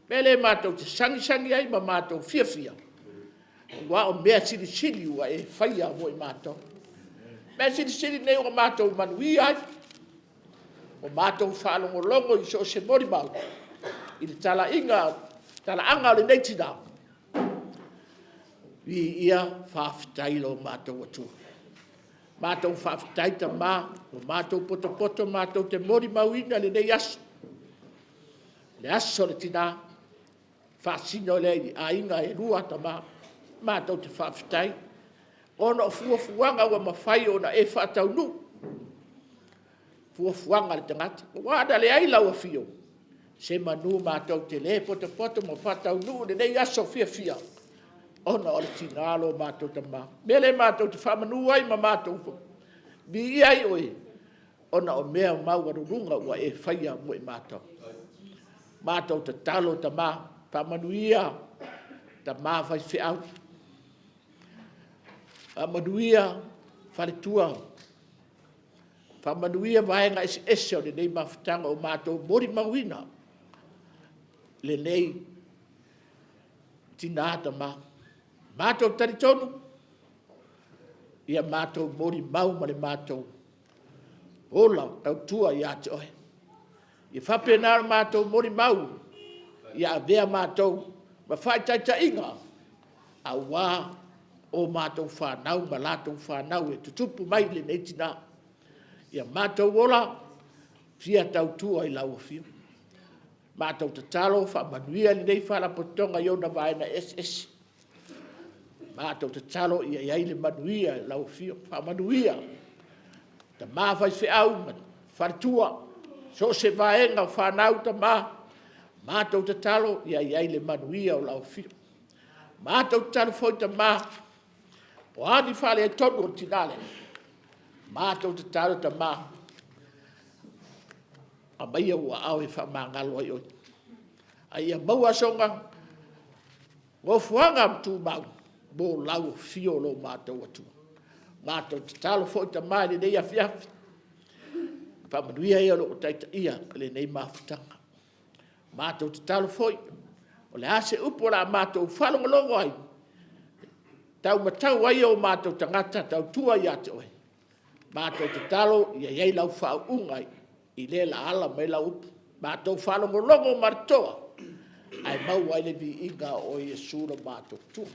Mele mātou te sangi ai ma mātou fia. Wa o mea sili ua e whaia mo i mātou. Mea sili nei o mātou manui ai, o mātou whaalongolongo i so se mori mau. I te talaanga o le nei tina. I ia whawhitai lo mātou atua. Mātou whawhitai ta mā, o mātou poto, mātou te mori mauina le nei aso. Le aso le tina, whaasino le a inga e rua ta mā, mātou te whawhitai. Ona o fuafuanga ua mawhai ona e whaatau nu. Fuafuanga le tangata. Wada le ai lau a fio. Se manu mātou te le poto ma whaatau nu le nei aso fia. Ona o le tinalo mātou ta mā. Mele mātou te whamanu ai ma mātou. Bi ai oe. Ona o mea mauarurunga ua e whaia mo e mātou. Mātou te talo ta mā. Whamanuia ta mā whai whiau. Manuia whaletua. Whamanuia vaenga ese o le nei mawhitanga o mātou mori mawina. Le nei tinata mā. Mātou taritonu. Ia mātou mori mau ma le mātou. Ola, tau tua ia te oe. Ia whapenara mātou mori mau. Ia avea mātou. Ma whaitaita inga. A wā o mātou whanau, ma lātou whanau e tutupu mai le nei tina. Ia mātou ola, fia tau tua i lau fia. Mātou te talo, whamanuia li nei whalapotonga i ona vaena SS. Mātou te talo, ia iai le manuia i lau fia. Whamanuia, ta mā whai whiau, wharatua, so se vaenga whanau ta mā. Mātou te talo, ia iai le manuia o lau fia. Mātou te talo foi ta mā. O adi whale e tonu o tinale. Mātou te taro ta mā. A maia ua au e whamangalo ai oi. A ia maua songa. Ngō fuanga tu mau. Mō lau fio lo mātou atu. Mātou te talo foi ta mā le nei afiafi. Whamanuia ia lo o taita ia le nei mawhitanga. Mātou te talo foi. O le ase upo la mātou whalongolongo ai. Tau matau ai o mātou tangata, tau tua ia te oe. Mātou te talo, ia iei lau whau ungai, i le la ala mai lau upu. Mātou whalongo longo maritoa, ai mau ai le vi inga o Iesu na mātou tua.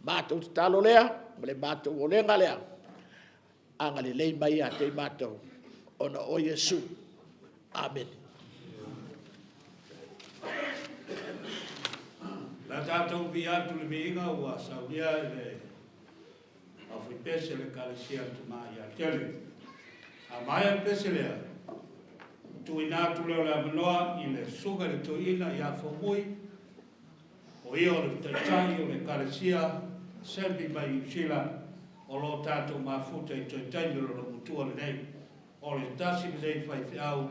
Mātou te talo lea, le mātou o lenga lea. Anga le lei mai a te mātou, ona o Iesu. Amen. La tātou vi atu le miinga ua sauria le awhi pese le kalesia tu maa ia tele. A maia pese lea, tu ina atu leo le amanoa i le suga le toina i a whamui, o ia o le taitai o le kalesia, sempi mai i sila, o lo tātou mafuta i taitai melo lo mutua le nei, o le tasi le nei whai whiau,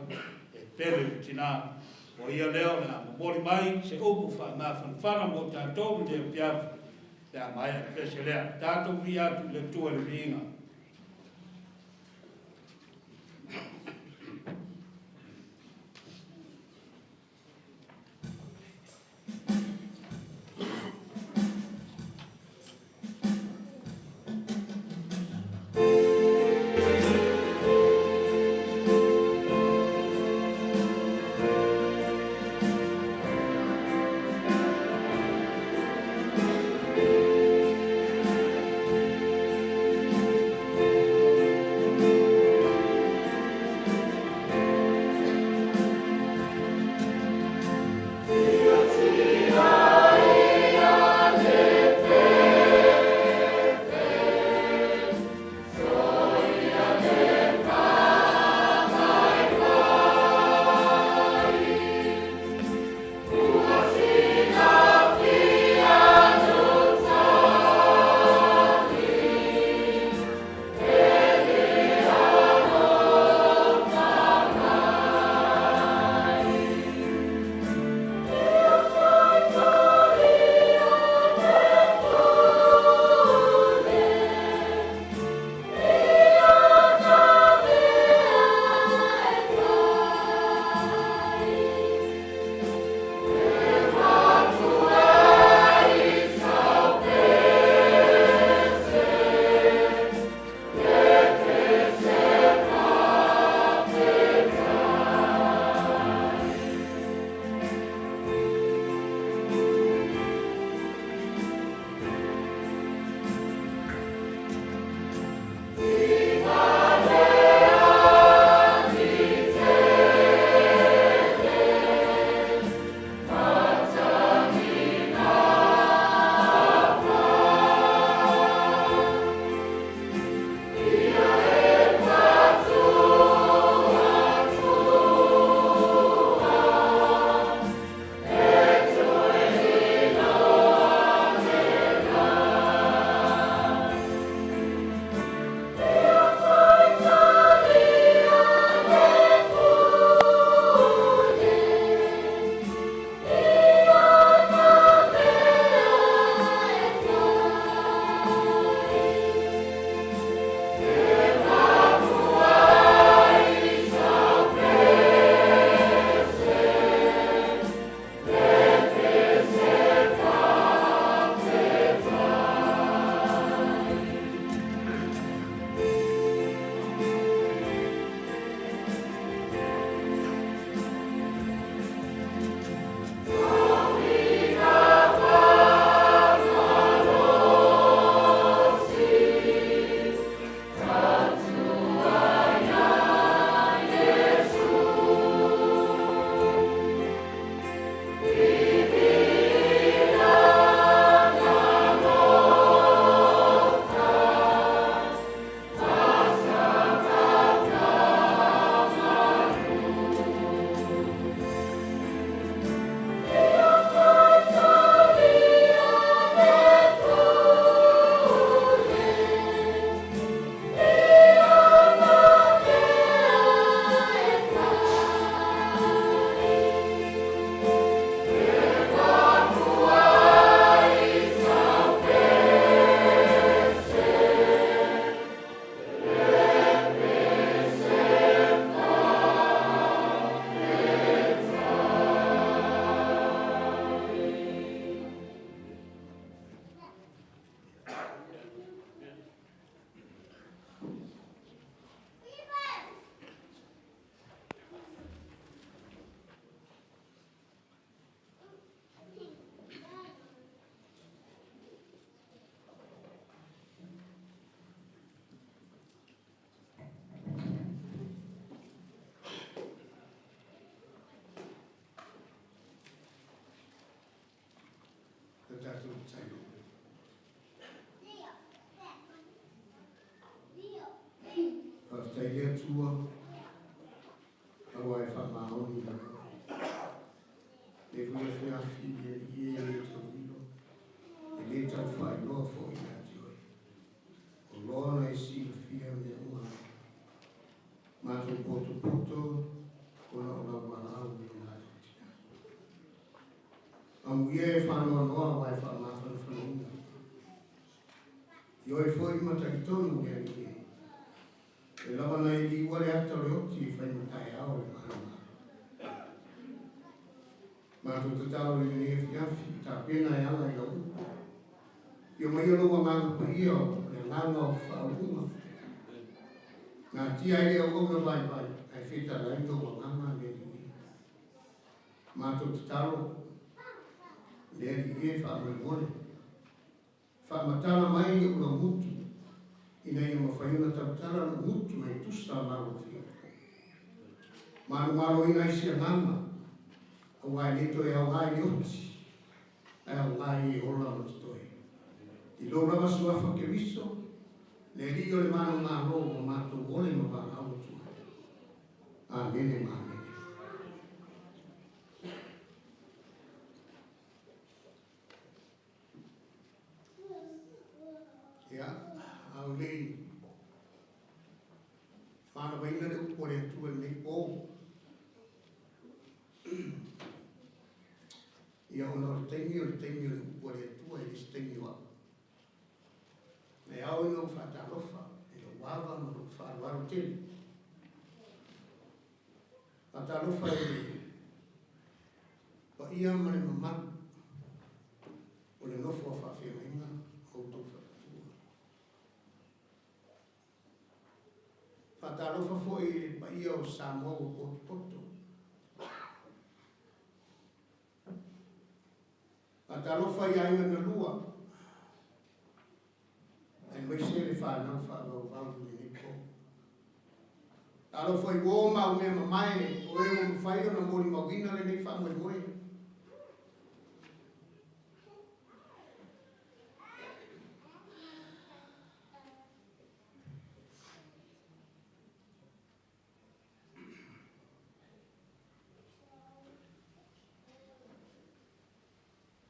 e pere le tina, o ia leo na mori mai se upu whana mo tātou te piafu te a mai pese lea. Tātou vi atu le tua le vinga. tātou tairo. Whaftai lea tua, awa e whamaoni na. Le fui a whea whine i e le tau ilo, e le tau whai loa fo i nga tioi. O loana e si whia me unga. Mātou poto poto, kona o lau malau i nga tina. Amu ia e whanoa noa wai whamawhana whanunga. Ioi foi matakitonu ia ni e. E lawa nei li wale ata le oti e whai matai ao e mahana. Mātou tatau i ne e whiawhi, tā pena e ala i lau. Io mai o loa nganga pa ia o, e nganga o whaunga. Nā tia i au au na vai vai, ai whita laito o nganga ne ni. Mātou tatau, ne li e whaamai mole. Whaamatala mai o la mutu, ina i mawhaiuna tautala na mutu e tusa maro whia. Maro ina i sia nganga, au ai neto e au ai ni oti, ai au ai e ola matutoi. I lo rama suafa ke viso, le rio le mano maro o mato ole ma va au tu. Amene ma amene. Ya, au lei. Mana vaina de upore tu el nei o. Ia ona o tengi de upore tu e stengi wa. Me au no fata rofa, e o wava no fa waru tele. Fata rofa e pa ia mare mamma. O le nofo fa fe mainga o to fa. Fata rofa foi pa ia o Samoa o poto. Fata rofa ia inga na lua. Ai mai se le fa na fa lo va ni ko. Alo foi go ma o me mai o e mo fai na mo ni ma wina le nei fa mo mo.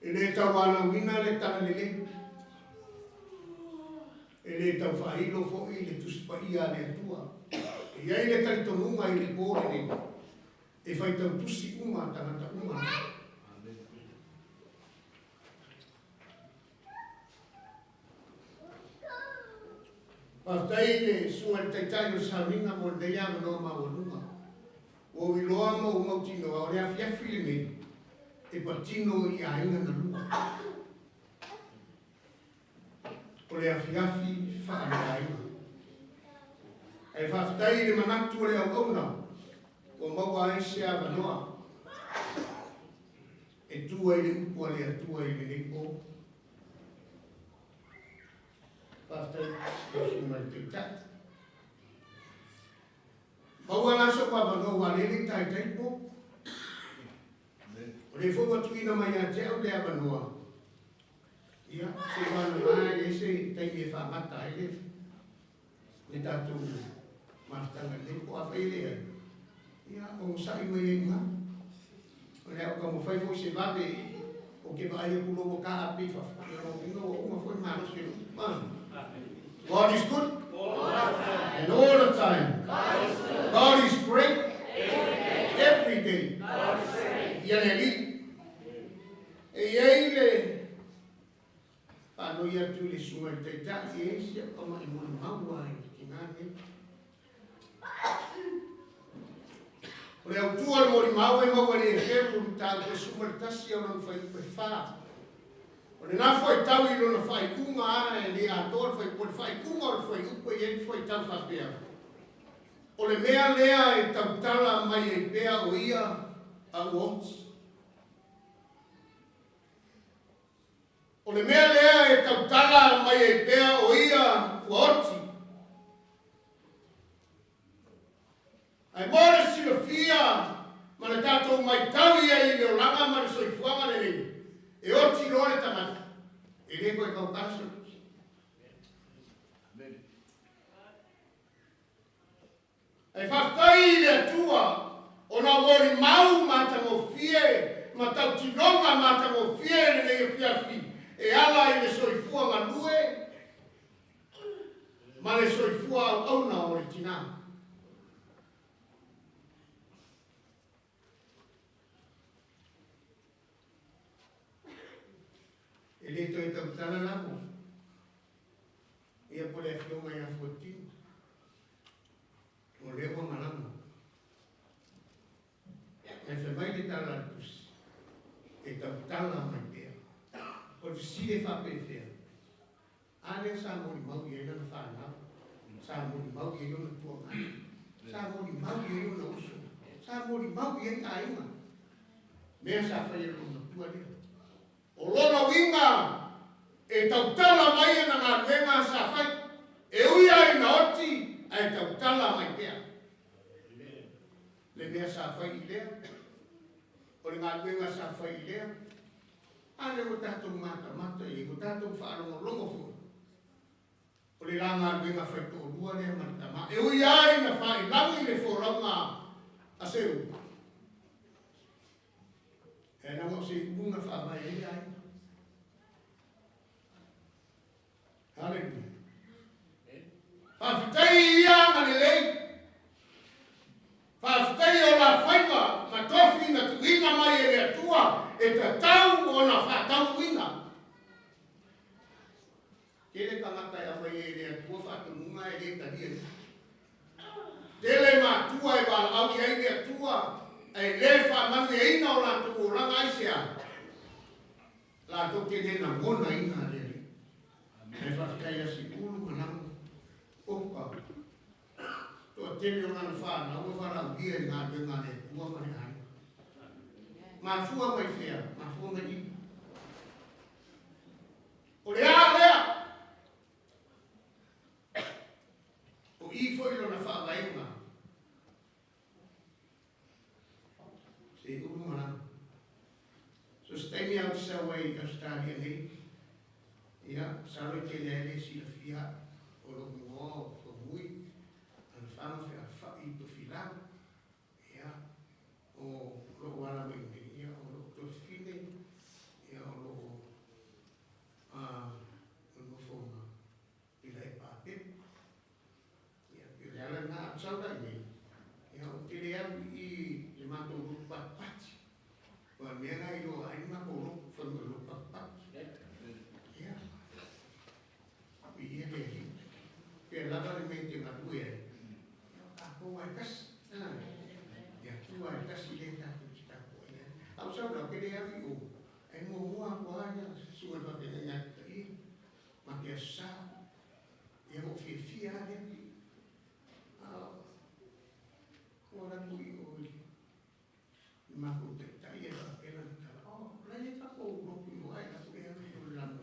Ele tawana wina le tana le. Ele tau whailo fo i le tuspa ia le tua. E ai le taitonunga i le kore ne. E whai tau tusi uma tangata uma. Paftai le sua le taitai o saminga mo le ia no mawanunga. O iloa mo umautino a ore a fiafi le ne. E patino i ainga na lua. O le afiafi whaanaina. E whaftai le manatu o le au auna, o maua aise a wanoa. E tua i le upua le atua i le neko. Whaftai le suma le teitat. Maua naso kwa wanoa lele tai taipo. O le fua tuina mai a te au le a wanoa. Ia, se wana mai e se teime whamata e le. Le tatu maftanga le ko a whaile. Ia, o sai mai e nga. O le au ka mo whai fo se vave o ke vai e kulo mo ka api whawha. Ia o pino o uma fo maro se man. God is good. And all the time. God is great. Every day. Ia ne li. E iei le ano ia tu le sunga le teitaki e sia kama i moni maua e ki ngane. O le au tua le moni maua e maua le e feru ni tau ke sunga le tasi au na whai upe wha. O le nafo e tau i lona whai kunga a e le ator whai po le whai kunga o le whai upe e whai tau whapea. O le mea lea e tau tala mai e pea o ia a uots. O le mea lea e tautala mai e pea o ia ua oti. Ai mōre sila fia ma le tātou mai tau ia i le o langa ma le soifuanga le lei. E oti roa le tangata. le koe kau kaso. E whaftai le atua, o na mori mau matango fie, matau tinonga matango fie le nei fiafi, e ala i le soifua ngalue, ma le soifua au auna o le tina. E le toi tautala Lago, ia pole a whionga ia 14, o le o malama. E whamai le tala tusi, e tautala mai pia, o le fisile whapewhea. Ale sa mori mau i ena na whanau, sa mori mau i ena na tuangana, sa mori mau i ena na uso, sa mori mau i ena aima. Mea sa whai ero na tua lea. O lona winga, e tautala mai ena ngā luenga sa whai, e uia i na oti, e tautala mai pia. Le mea sa whai i lea, o le ngā luenga sa whai i lea, ale o tātou mata e o tātou whaarongo fu. O le ranga luenga whai tō rua lea matama, e uia i na whai langi le whoraunga a seu. E na mo se bunga whaamai e ai. Hallelujah. Whawhitai ia ngane lei. Whawhitai o la whaiwa, ma tofi na tuina mai e lea tua, e ta tau o na whatau winga. Kere tangata ia mai e lea tua whatununga e lea tadia. Tele ma tua e wala au ia e lea tua, e lefa manu e ina o la tuku o langa aisea. La toke nena ngona ina lea. E whakaya si ulu manang oka. Tua tene o ngana whana, o whara ugia i ngā tuenga ne kua mani hai. Mā fua mai whea, mā fua mai ni. O le a lea. O i fo ilo na whaavaenga. Se ulu manang. So stay me out so way Australia nei. Ia, saro te lele si la fia, o lo mua, o mui, an whana whea whai to whila, ia, o lo wala mai nei, ia, o lo to whine, ia, o lo whonga, ila e pāpe, ia, pe leala nā atsaura nei, ia, o te lea i le mātou lo patpati, o a mea ngai lo aima ko lo whanga lo patpati, que lava le mente na rua a boa cas ya tua cas ile ta está boa au sa no que le avi o e mo mo a boa su va bene na ti ma que sa e mo fia de ora lui o ma ko te tai e va pena oh la ne fa ko ro ku ai la que avi o la mo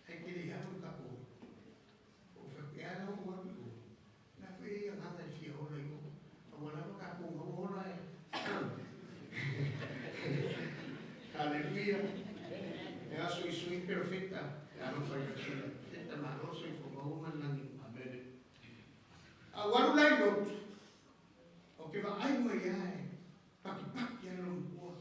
e que le avi ka ko ya no what la fe nada el fiore yo como la boca con ahora aleluya ya soy perfecta ya no soy perfecta más no soy como una amén agora la no o que va ai mai ai pa ya no può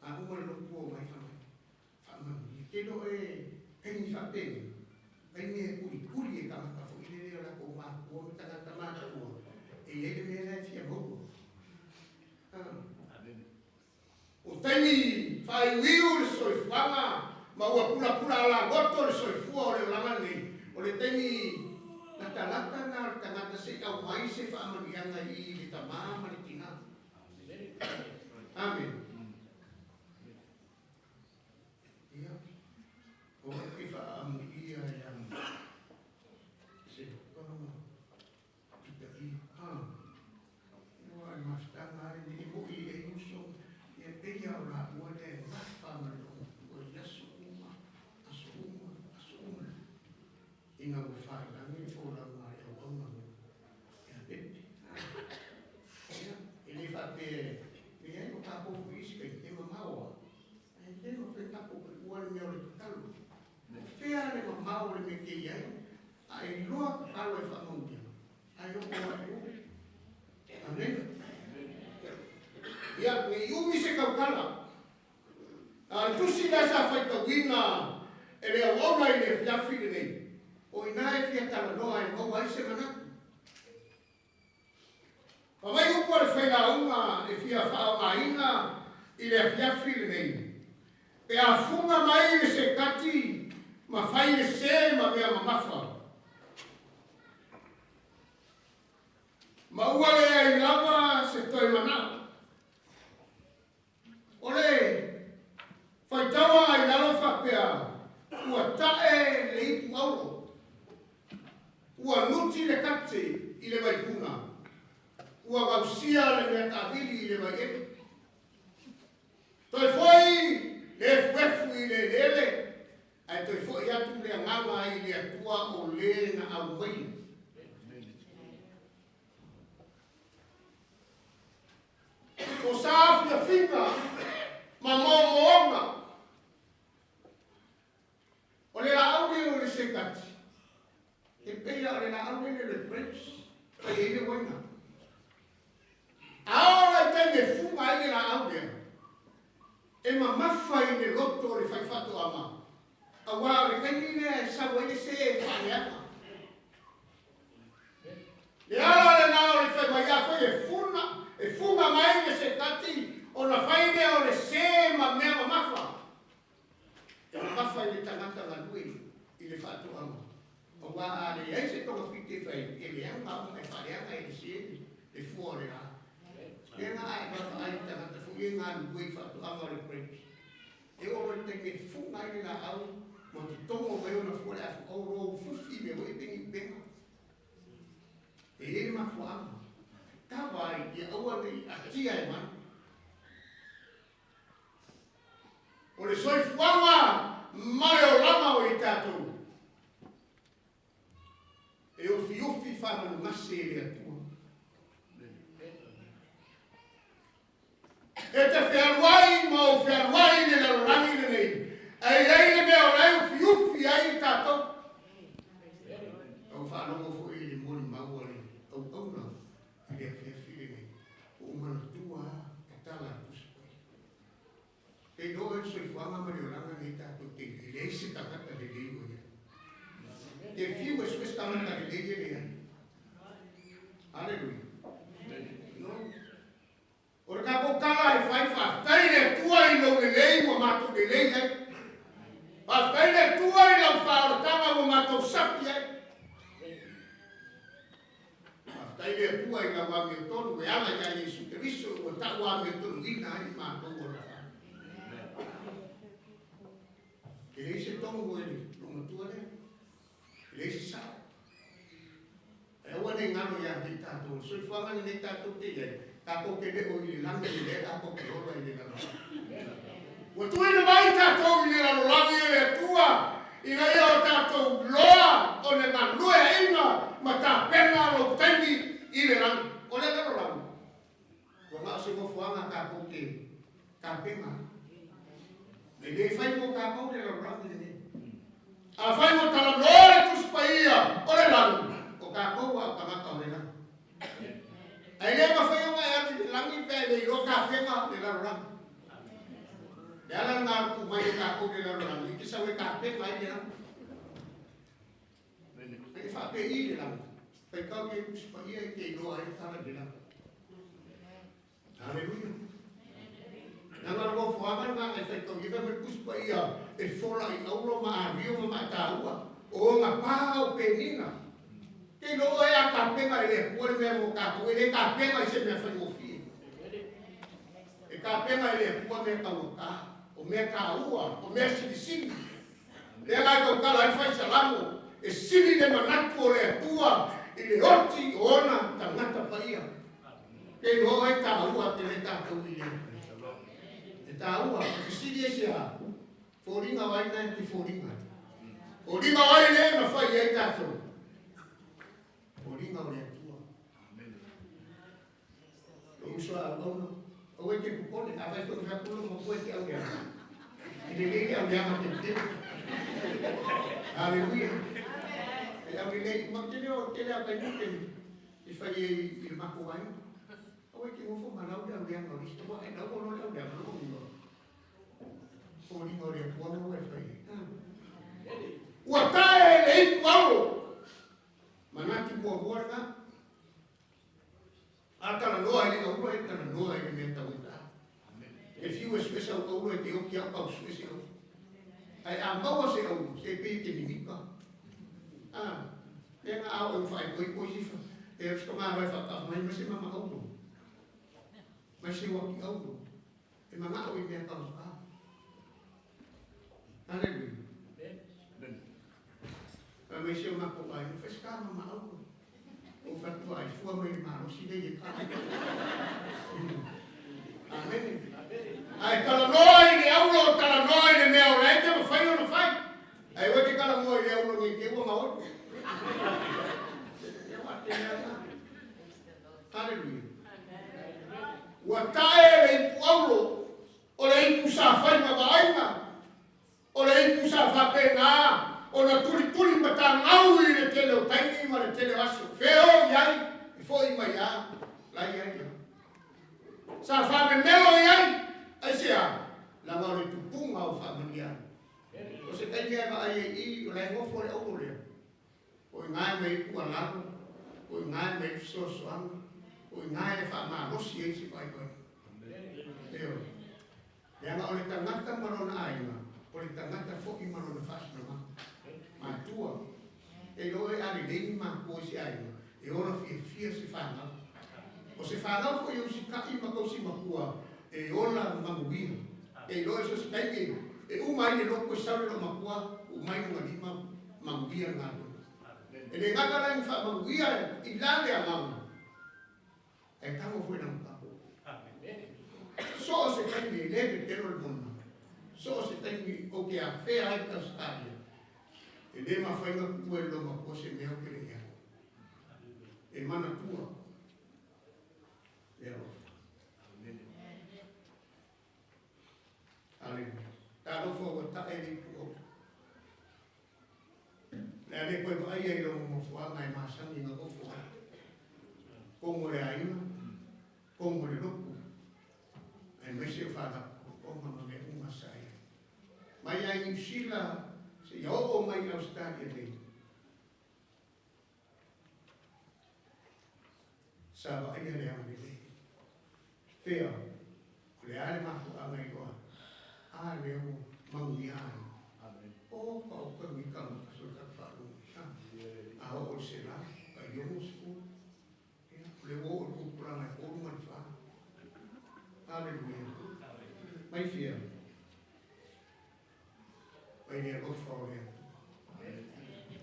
a un no può mai fama que no mi fa bene Venne curi e campa fu idea la coma o tangata mata o e ele me era fia mo o tani fai wiu so fama ma o pula la goto so fuore la mani o le tani la talata na tangata se au mai se fa manianga i le tamama le tina amen ia o que fa amuia ya ina o fai la mi fo la mai o ona ya bete ya ele fa pe e no ta po fisi ke te ma o e te no pe ta po o le me o le talo umi se kaukala. Tusi la sa fai kawina e le awana i le fiafi nei. O ina e fia tala noa e mau ai se manatu. Pamai upo le whaina unga e fia whao maina i le fiafi nei. Pe a funga mai le se kati ma fai le se ma mea mamafa. Ma ua le ai lava se toi mana. Ole, fai tawa ai lalo whapea. Ua tae le ipu aulo. Ua nuti le kate i le waipuna. Ua gausia le mea tāwili i le waieke. Toi foi le fuefu i le lele. Ai toi foi atu le angama i le atua o le na au mai. O sa fia finga ma moonga. O le la aure o le sekati. E peia o le la aure le prince. Ai e le waina. Aora i tei me funga i le la aure. E ma mafa i le loto o le whaifato ama. A wā le kaini ne sa wai le se e whaneaka. Le ala le nao le whai mai a whai e funa. E funga mai le sekati o na whaine o le se ma mea ma mafa. E ma mafa i le tangata la nui i le whato ama. O wā a le ei se tonga white whai e le anga o mai whareanga i le se le fua o le a. E ngā ai mafa ai tangata fu e ngā nui whato ama o le prince. E o le tenge funga i le la au ma ti tongo mai o na fua le afu o ro fufi me o e pengi penga. E e ma fua ama. Tawai ia aua nei a tia e man. O le soifuanga mare o lama o i tātou. E o fiufi whamanu ngase e le atua. E te whiaruai ma o whiaruai ne la rorangi le nei. Ai le mea o lai o fiufi ai i tātou. Au whanongo fo i le mori maua le au auna. Ia fia fili o mana tua katala kuspa. E no e soi whanga mari o langa nei tātou te leise takata le leigo ia. Te fiu e sues tamata le leigo ia. Aleluia. No. Ora ka kokala e whai whaftai le tua i lau le leigo mato le leigo ia. Whaftai le tua i lau whaoratanga o mato sapi ia. Ai le tua i la wame tonu e ala ia Yesu Kristo o ta wame tonu ina ai mātou o rafa. E leise tongu o ele, longa tua le, e leise sao. E aua ne ngano ia ki tātou, so i whangani ne tātou te iai, tātou ke le o i le langi i le, tātou ke ora i le lano. Ua tuina mai tātou i le lano langi e le tua, i na ia o tātou loa o le manue inga, ma tā penga lo tengi i le lang, o le lero lang. Wa ngā se mo fuanga ka poke, ka penga. Le le fai mo ka poke le lang i le. A fai mo tala loe tuspa ia, o le lang. O ka poke a kamata o le lang. Ai le ma fai o ngai ati le lang i pe le iro ka penga le lero lang. Le ala ngā kumai ka poke le lero lang, i kisa we ka penga i le lang. E fa pe i le lang. Pai kau ke kuspa ia i te iloa e tala dina. Aleluia. Nanga ramo whaman ngā e whai kau iwa me kuspa ia e whola i auro ma a rio ma ma tāua. O ngā pāo penina. Ke no e a ka penga e le puare mea mo kako. E le ka penga i se mea whai mo fie. E ka penga e le pua mea kau ka. O mea ka ua. O mea sini. Le ngai kau kala i whai salamo. E sini le manatu o le atua. I le oti o ona tangata paia. Ke no e tāua te le tātou i le. E tāua, kisiri e se a. Fōringa wai nai ki fōringa. Fōringa wai le na whai e tātou. Fōringa o le atua. O usua a ona. O e te pupone, a vai whai whakuna mo koe te au rea. I le lege au rea ma te te. Aleluia. E au lei, ma te leo a kai nuke i whai e mako wai. Oi ki ngofo manau dia dia no listo wa ai no no dia no no. So ni no dia ko no we fai. Wa tae le kwao. Manaki po borga. Ata no ai no ko ai kana no ai me ta uta. If you was special to we te o ki apa special. Ai ambao se o se pe ke ni mika. Yang awal fai koi si terus kemana fakta masih mama auto masih waktu auto memang aku ini tahu ah ada ni masih mama kau ini sekarang mama auto ufat tu ai fua mai malu si dia amen ai kalau noi ni auto kalau noi ni meu lai tu fai no fai ai waktu kalau noi ni auto ni ke gua mau Hallelujah. Watae le Paulo o le kusa fai mabaina o le kusa fa pena o na tuli matangau i le tele o taini ma le tele aso feo yai foi mai ya la yai sa fa me melo yai ai sia la ma le tupunga o familia o se taini ma ai i o le ngofo le o le o ngai me ku Lago o ngai me sosoanga o ngai fa ma mosi e si pai pai Deo ya nga ole tangata marona ainga ole tangata foki marona fasno ma tua e lo e ali dei ma ko si ainga e ora fi si fanga o se fanga fo io si kai ma ko si ma kua e ola ma mubia e lo so spenge e u mai le lo ko sa lo ma kua u mai no ma ma mubia ngalo e le ngata la fa ma mubia i lande a mama e tango foi na mpa so se tem ni le pero el mundo so se tem ni o que a fe ai ta stadia e le ma fai na quello ma po se me o que le ya e mana tua ero aleluia ta lo fo ta e ni po le le poi ai ai lo mo fo mai ma sa ni no fo como le ai como le loco e mese fala como no me uma saia mai ai in sila se io o mai au stadia le sava ai le ame le fea le ale ma ko ai ko a le o mangiano o ko mi kan so ta faru a o se la ai yo fu le o ko pra na ko man fa Hallelujah. Mai fia. Mai ne o fore.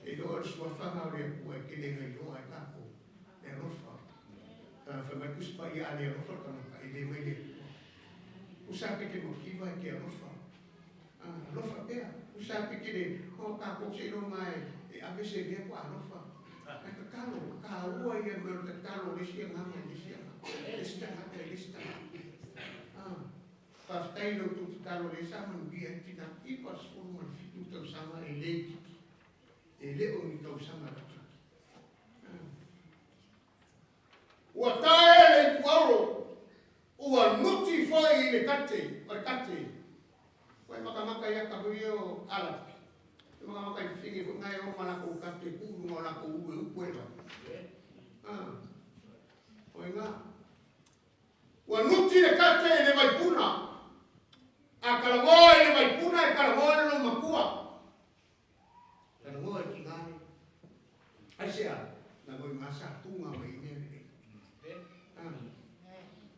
E do sua fama re o que le no ai capo. E no fa. Fa mai kus pa ia le no fa kana ai le mai le. O sabe que motivo é que no fa. No fa bea. O sabe que le o capo se no mai a veces le qua no fa. Ka o ia me te calo le sia ngama le sia. Esta esta. Pastai lo tu talo le sama bia tina ipas forma fitu tau sama ele o ni tau sama la o tae le kuaro o nuti foi le kate o maka ya ka rio ala maka fingi ko ngai o mala ko kate ku no la ko u puela o nga o nuti le kate le vai puna a kalamoa ele vai puna e kalamoa ele no makua kalamoa e kingani ai sea na ngoi masa tunga mai ne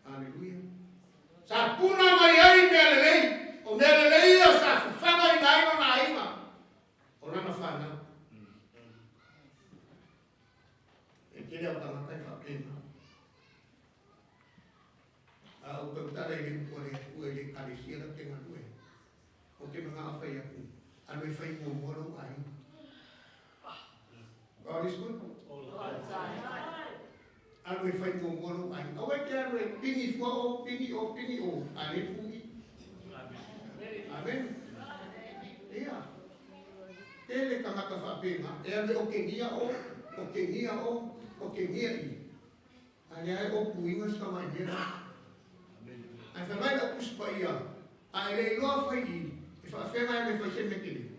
aleluia sa puna mai ai me o me lei o sa fama i nai na aima o na fana e kile o tanga kai fa pena o que está aí por ele carecia da que não é o que não há feia a não foi como moro aí God is good a não foi como moro aí o que é pini fo pini o ali puni amém ia ele kama ka fa pena é o que ia o que ia Ani ai o kuinga sa mai mera. Ai fa mai o kuspaia. Ai le lo fa I. E fa fenga me fa se mekini.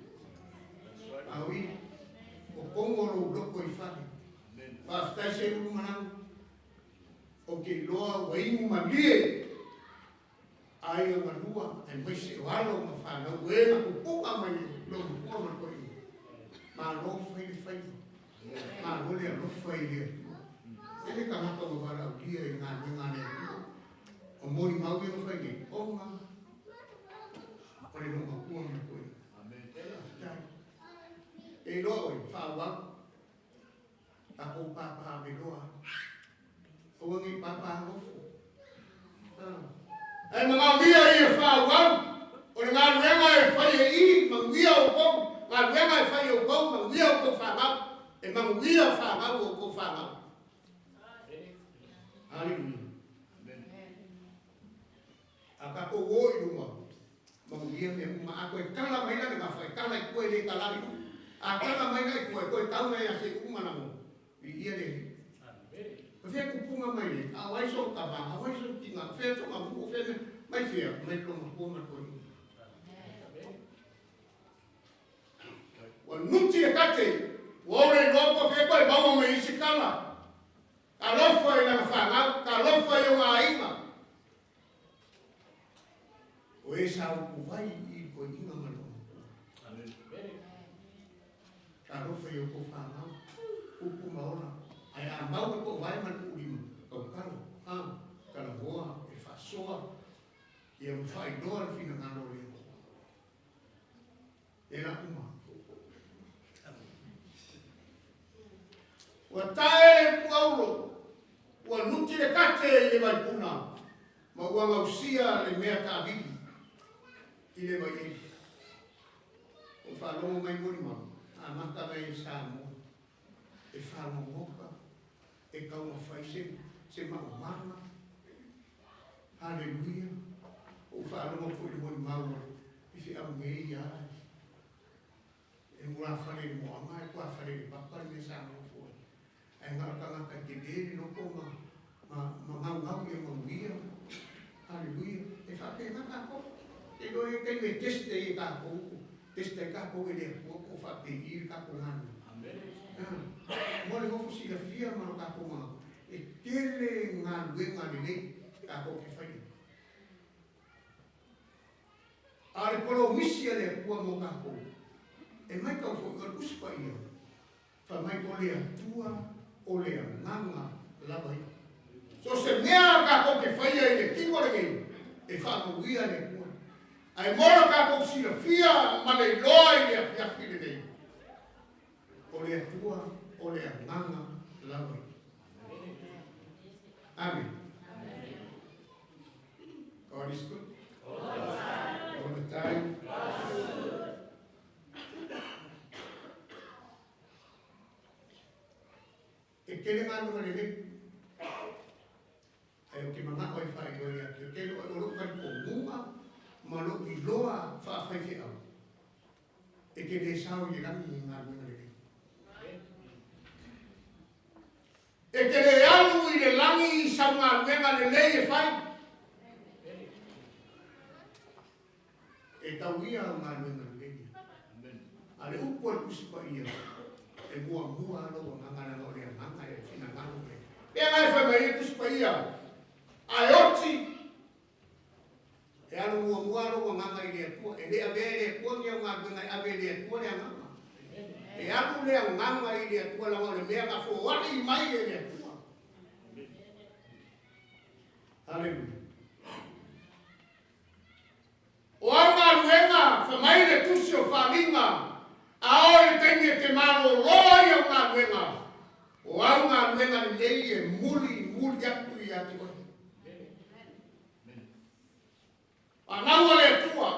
Awi. O kongo lo ko I fa. Pa sta se ru manang. O ke loa waimu mamie. Ai o manua. Ai mai se walo ma fa na wena ku puka mai lo ko ma ko I. Ma lo fa I. Ma lo le lo fa I. Ele kamata o vara o dia e ngane o Moimoi o fai ni o nga o le no makua me koe e loa e whawa a o papa me loa o ngi papa hofu e mga mia I e whawa o le ngā ruenga e whai e I manguia o kou ngā ruenga e whai o kou manguia o kou whamau e manguia whamau o kou whamau. Hallelujah. Ako o I luma. Manguia me uma ako e kala mai na nga fai kala I koe le kalari. A kala mai na koe tau na ia se uma na mo. I ia le. Ko fe ku punga mai le. A wai so ka ba, a wai so tinga fe so ma ku fe mai fe mai ko ma ko ma ko. Wa nuti e kate. Wo le lopo fe ko e ba mo I sikala. Alofa I na whanga, ka alofa I o ngā inga. O e sa uku vai I ko inga mano. Ka alofa I o ko whanga, uku maona. Ai a mau ko vai man urima, kau karo, ka la hoa, e whasoa, I am whai doa na whina ngano leo. E na uma. Wa tae Paulo, wa nuti le kate I le mai puna, ma ua ngausia le mea tāwiki I le mai e. O whalongo mai murima, a maka mai Samoa, e whalongo moka, e kaunga whaise, se mau mama. Hallelujah. O whalongo fwere mori maua, I fi au ngei ia. E mua whare mua mai, kua whare le papa le Samoa. Ai ngaka ke dele no koma ma ngau e manguia. Hallelujah. E fa ke ngaka ko. E do e ke me teste e ka ko. Teste ka ko e le ko fa te I ka ko ngana. Amen. Mo le ho fusi la fia ma ka ko ma. E tele nga luenga le ka ko ke fa. Ale polo misia le ko mo ka ko. E mai ka fo ka kuspa ia. Fa mai ko le tua o le nganga lava I. So se mea ka ko ke whaia I le kingo le gei, e whakamuia le kua. Ai mora ka ko si la fia ma le loa I le afiafi le nei. O le atua o le nganga lava I. Amen. God is good. All the time. E kele ngā nunga le le. Ai o ke manga oi whai goi ake. O kele o lo kari ko munga, ma lo I loa whawhai whi au. E kele sao I rangi I ngā nunga le le. E kele alu I le langi I sau ngā nunga le le e whai. E tau ia o ngā nunga le le. Ale upo e kusipa ia. E mua alo o ngangana no le nganga e fina ngano le. Pea ngai whai mai e kuspa ia. Ai oti. E alo mua alo o nganga I le atua. E le ave le atua ni au ngā nganga ave le atua le nganga. E alo le nganga I le atua la ngā le mea ngā fo waki mai le atua. Hallelujah. O au ngā ruenga whamai le tusi o whalinga. Ao le tengi te maro roi o ngā ruenga. O au ngā ruenga ni lei e muli atu I ati oi. Anaua le atua.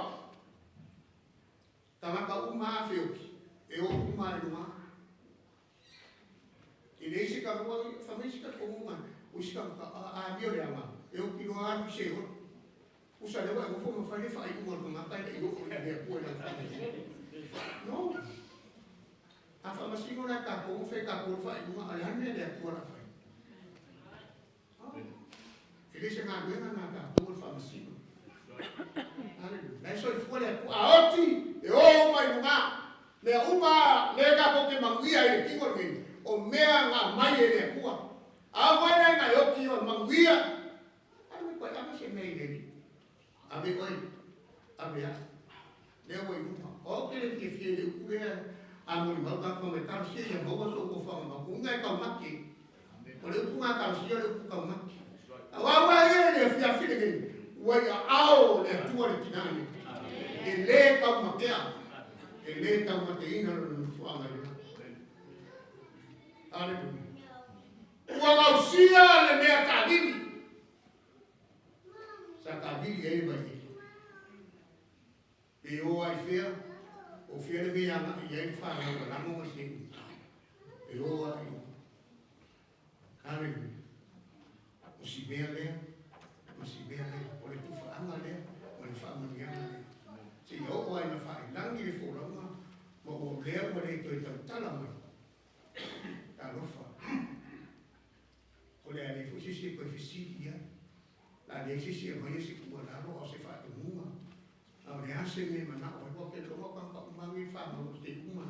Tamaka uma awhioki. E o uma e luma. I le isi ka rua, whamai isi ka kongunga. O isi ka a mio le anga. E o kilo anu se o. Usa lewa e mofo mawhai whai unga ko ngatai le i oko I le apua le anga. No. A whamasingo na ka kongu whai ka kongu whai unga ale hane le atua la whai. le se ngā kuenga ngā tātou whamasino. Nei soi fua lea ku aoti, e o mai runga, lea unga, lea ka poke manguia e le kingo ngeni, o mea ngā mai e lea kua. Awai nai ngā yoki o manguia, ame koe ame se mei leni, ame koe, ame a, lea koe runga, o ke le fie le ukea, ame mau ka kome karusia, ia mau so ko whanga mau, unga e kau maki, o le upunga karusia le upu kau maki. Awawa e le fia file ngeni, wai a ao le atua le tinani, e le kau makea, e le kau mateina le fuanga le. Aleluia. Ua ngausia le mea kadini. Sa kadini e mai. E o ai fea, o fea le mea nga i ai whana o la monga sini. E o ai. Aleluia. O si mea lea, o si mea lea, o le tufa anga lea, o le whaamanianga lea. Se i o ai na whae langi le fōraunga, ma o lea o le toi tau tala mai. Ta rofa. O le ale fu sisi koe fisiri ia. La le sisi e mai si kua laro o se whaate munga. A o le ase me mana o e koke lomo kanga umangi whama o te kuma.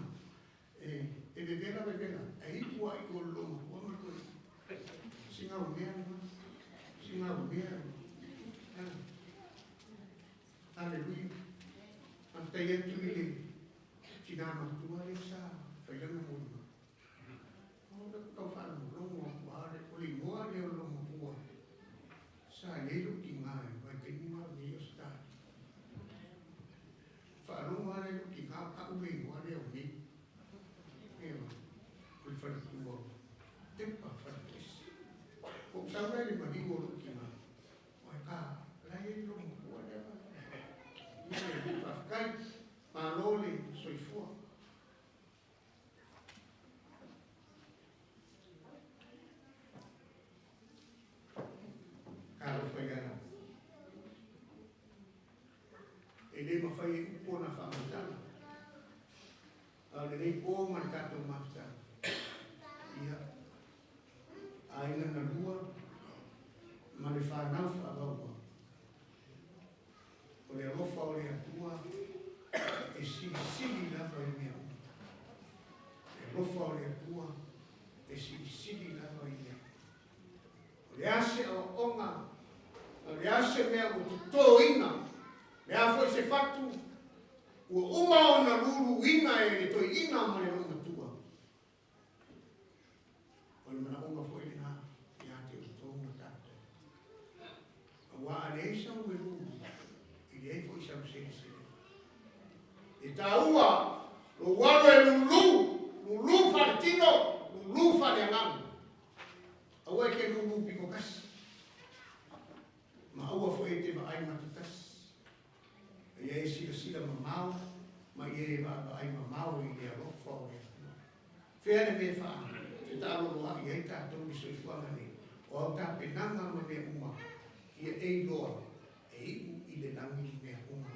E vevela. E hipua i ko lomo. Wama koe. Singa o mea ma. Singa o mea. Aleluia. Anta ia tu ile. Tina matua le sa. Whailanga mulu. Kau whana lomo whaare, o li moa leo lomo ua. Sa lelo ki ngai, vai te nima ni o stari. Whaalomo a lelo ki ngā ka uwe moa leo ni. Ewa, koi whana tua. Tepa whana kesi. Ko taura le mahigo lo ki ngā. Oe ka, lai e lomo ua leo. Ia e whafkai, mā lole soifua. Karo whaiara. E le mawhai upo na whamatana. A le rei pō man kato mafta. Ia. Aina na lua. Ma le whanau whawaua. O le rofa o le atua. E sili lava e mea. E rofa o le atua. E sili lava e mea. O le ase o onga. Le ase mea o tuto ina, mea foi se fatu, o uma o na lulu ina e le toi ina ma le longa tua. O le mana onga foi le na, ia te o tonga tato. A wa aneisa o e lulu, i le ei foi sa usene sene. E ta ua, lo walo e lulu faretino, lulu fare angamu. A ua e ke lulu piko kasi. Ma aua foi te vai matatas. E e sila mamau, ma e vai mamau i le rofa o le. Fea le me fa, te talo loa i e tātou i soi fuanga ne. O au tā penanga ma mea uma, i e loa, e iu i le nangi mea uma.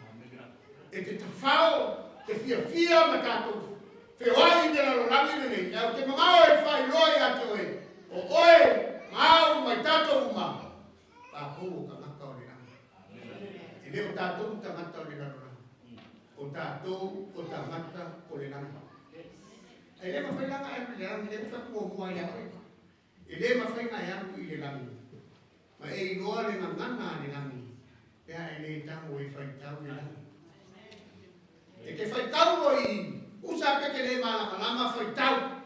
E te tawhao, te fia ma tātou. Wheoi i te lalo langi ne nei, au te mangao e whai loa i ato e. O oe, mau mai tātou uma. Pākou ka e leo tātou tangata o le nana. O tātou o tangata o le nana. E le mawhai langa e le nana, e le whakua mua i awe. E le mawhai nga e aku i le langi. Ma e inoa le ngangana le langi. Pea e le tango e whaitau le langi. E ke whaitau o i, usa peke le malama whaitau.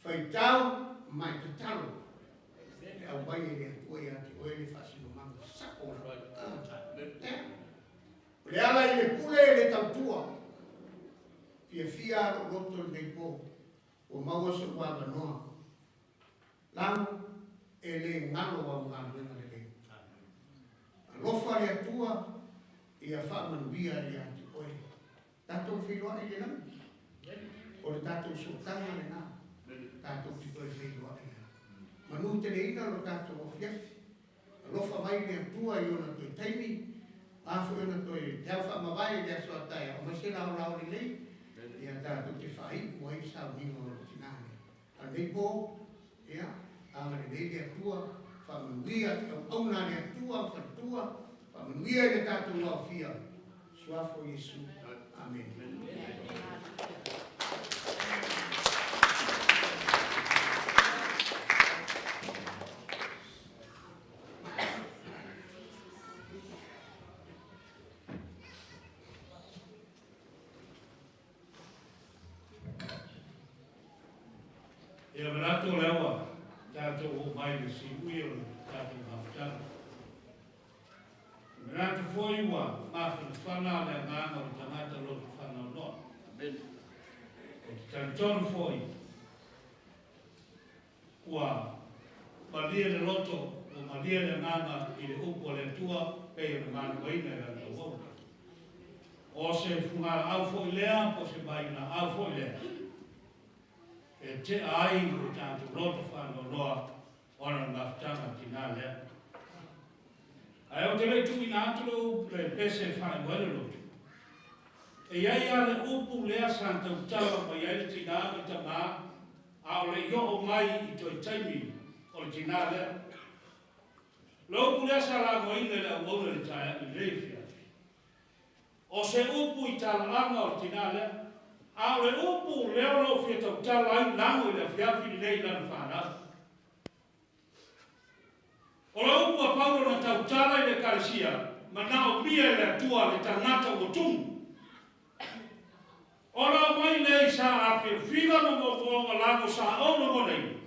Whaitau mai te talo. E au bai e le atua i ate o e le whasino manga. Sako na. Le ala i le pule e le tautua. Fia aro roto nei pō. O maua se wāga noa. Lango e le ngalo au ngā luenga le le. Alofa le atua i a whaamanuia i a te oe. Tātou whiloa i le langi. O le tātou sotanga le nā. Tātou ti toi whiloa i le. Manu te le ina lo tātou o fiafi. Alofa mai le atua i ona toi taimi. Afu ona toi te au whamawai le aso atai. O mai se lau lau li lei. Ia tātou te whai mo i sa wingo o tinane. A nei pō, ia, a mani nei le atua, whamanuia te au auna ne atua, whatua, whamanuia ne tātou au fia. Suafo Yesu. Amen. Ia manato lewa, tātou o mai le si ui o tātou hawhtana. Manato foi ua, mawhana whana le nganga o tangata loto whana o noa. Amen. O te tantonu foi, ua malia le loto, o malia le nganga i le upo le tua, pei o ngana waina e rana wau. O se funga au foi lea, po se mai na au foi lea. E te ai o tātou loto whana o noa, ona ngawhtanga ki nā lea. Ai o te rei tui nā aturu, le pese whai wale lotu. E iai ale upu lea santa utawa pa iai le tina i ta mā, a o le i o mai i toi taimi o le tina lea. Le upu lea sa Lago ina le au le taia i reifia. O se upu i tala anga o le tina lea, a o le upu leo lo fia tau tala ai lango i le fiafi ni nei lana whanau. O le upu a Paula na tau tala i le karesia, ma nao mia le atua le tangata o tumu. O la mai nei sa a pe whiga mo mo Lago sa o mo nei.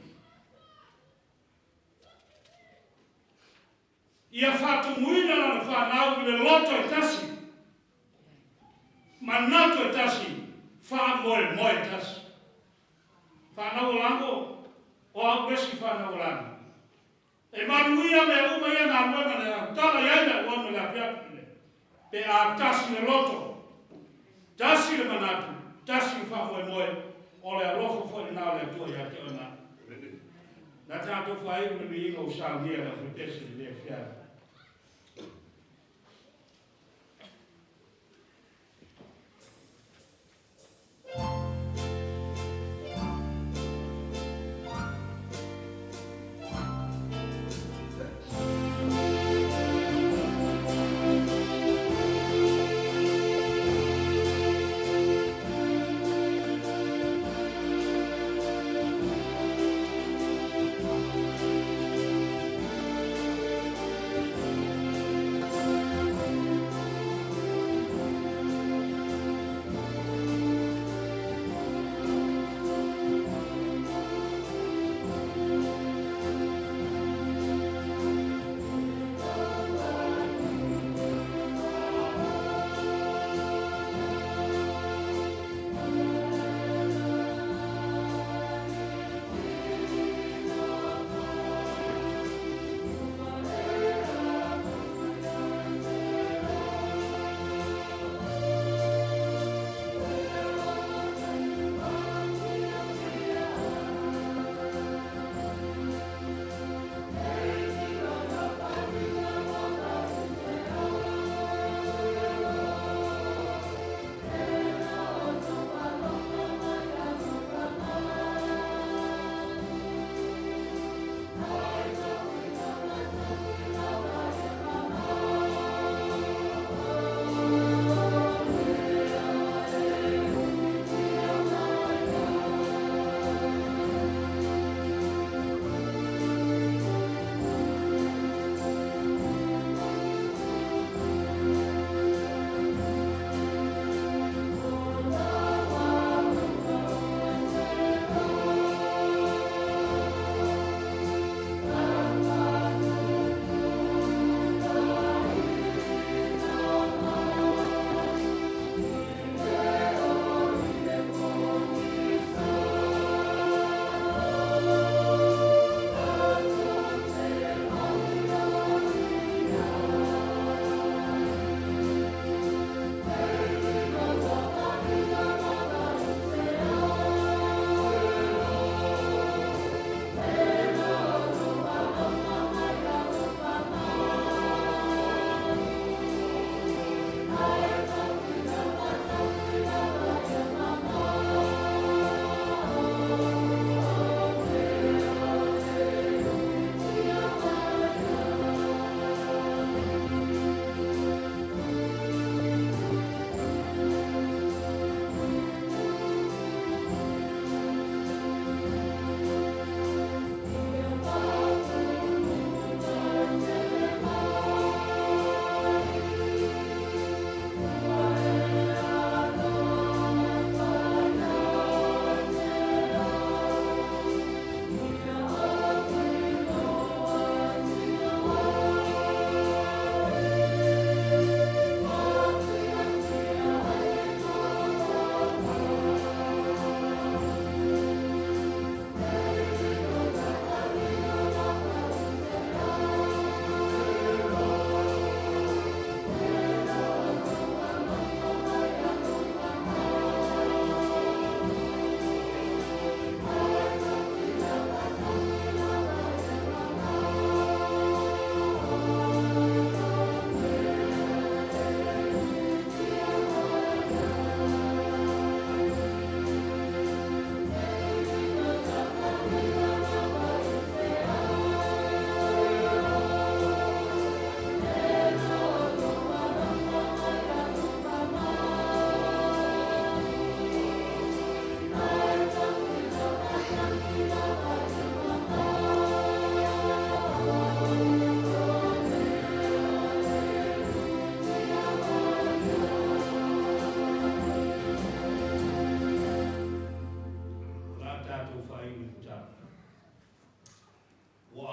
Ia whatu muina na whanau i le loto e tasi. Manato e tasi, wha moe tasi. Whanau o Lago, o au besi whanau o Lago. E manuia me uma ia ngā moena ne tala iaina ua me la piapine. Pe a tasi le loto. Tasi le manatu. Tasi wha moe, o le alofo fo i nao le tua ia te ona. Na tātou whai ule mi ingo usau nia na whetesi le fiara.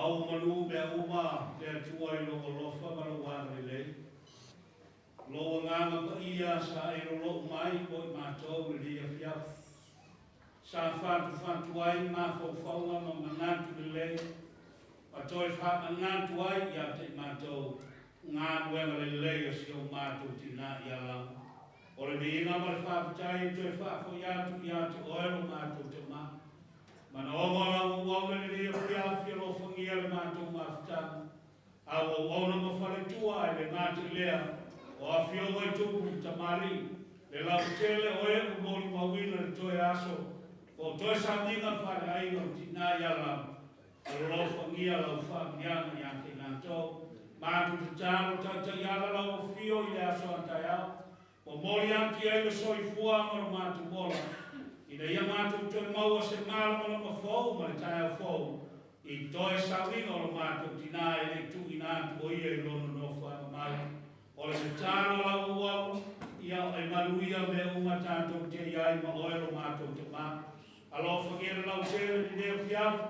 au malu me uma te tuai lo lofa malawa le lo nganga pa ia sa e lo mai ko ma to le ia fia sa fa ai ma fo fa ma manatu le pa toi fa manatu ai ia te ma to ngā wena le si o ma to tina ia la o le vinga ma fa tai toi fa fo ia tu oelo ma to te ma mana ola o le le fia lo fangia le ma to ma fa a o ona ma fa le tua le ma te lea o a fio mai tuku tamari le lau tele o e o mori mawina le toe aso o toe samninga whare ai o tina ia la o lo whangia lau whangiana ia te nanto mātu te tāno tata iala lau o fio i le aso antai au o mori anki ai le soi fua mara mātu mola i le ia mātu toe maua se mara mara ma fau ma le tai au fau i toe samninga o lo mātu tina e le tu i nātu o ia i lono no whanga mai o le tāno lau wau, ia e maluia me uma tātou te iai ma oelo mātou te mā. Alo whakere lau tere ni neo fiafu,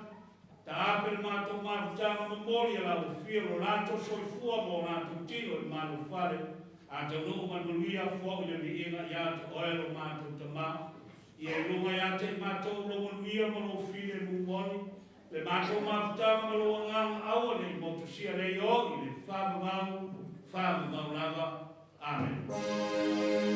ta apere mātou mātou tāma mamori a lau whiro lātou soi fua mō lātou tino i mātou whare, a te nuu maluia fua ule ni inga ia te oelo mātou te mā. Ia e lunga ia te mātou lo maluia ma lo whire mungoni, le mātou mātou tāma ma lo ngāma aua le motu sia rei o i le whāmamau, Fábio Paula, amém.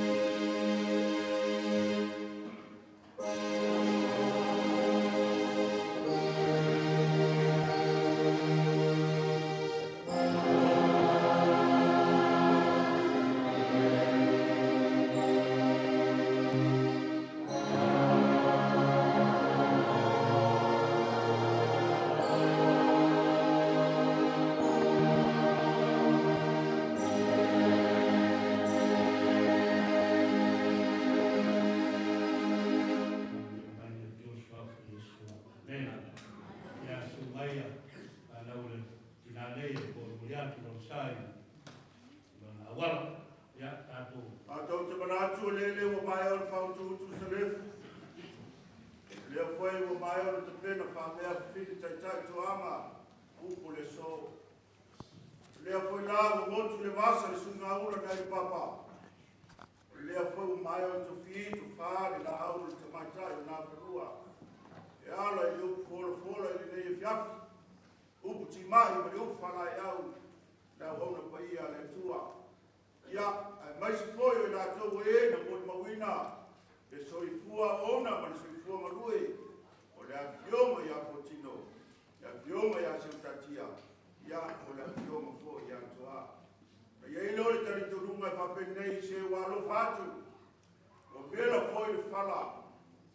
Lea foi Lago, motu le vasa le sunga ura dai papa. Lea foi mai o tu fitu fare la aula te matai na perua. E ala i upu fola i le fiaf. Upu ti mai ma upu fala i au. Na ona pa ia le tua. Ia, mai se foi o la tau e na mo mawina. E soi fua ona ma soi fua marui. O le avioma ia potino. Le avioma ia Tiatia. Ia o le avioma fo ia toa. Ia i lori tari turunga whapenei se walo fatu. O vela foi le fala.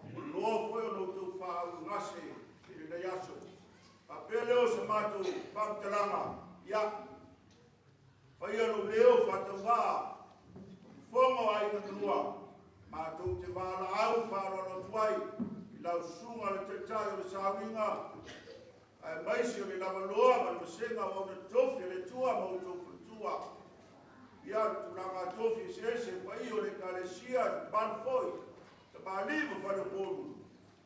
O loa foi o lotu whau ngase i le yaso. A pele o se matu whamtalanga. Ia. Whaia lo leo whatawa. Fongo ai katanua. Mātou te wāla au whāra tuai. I lau sunga le te tai o le sāwinga. Ai maisi o le lava loa ma le masenga o le tofi le tua ma o tofu tua. Ia tulanga tofi se pai o le kalesia ban foi. Te mālimu whare pōru.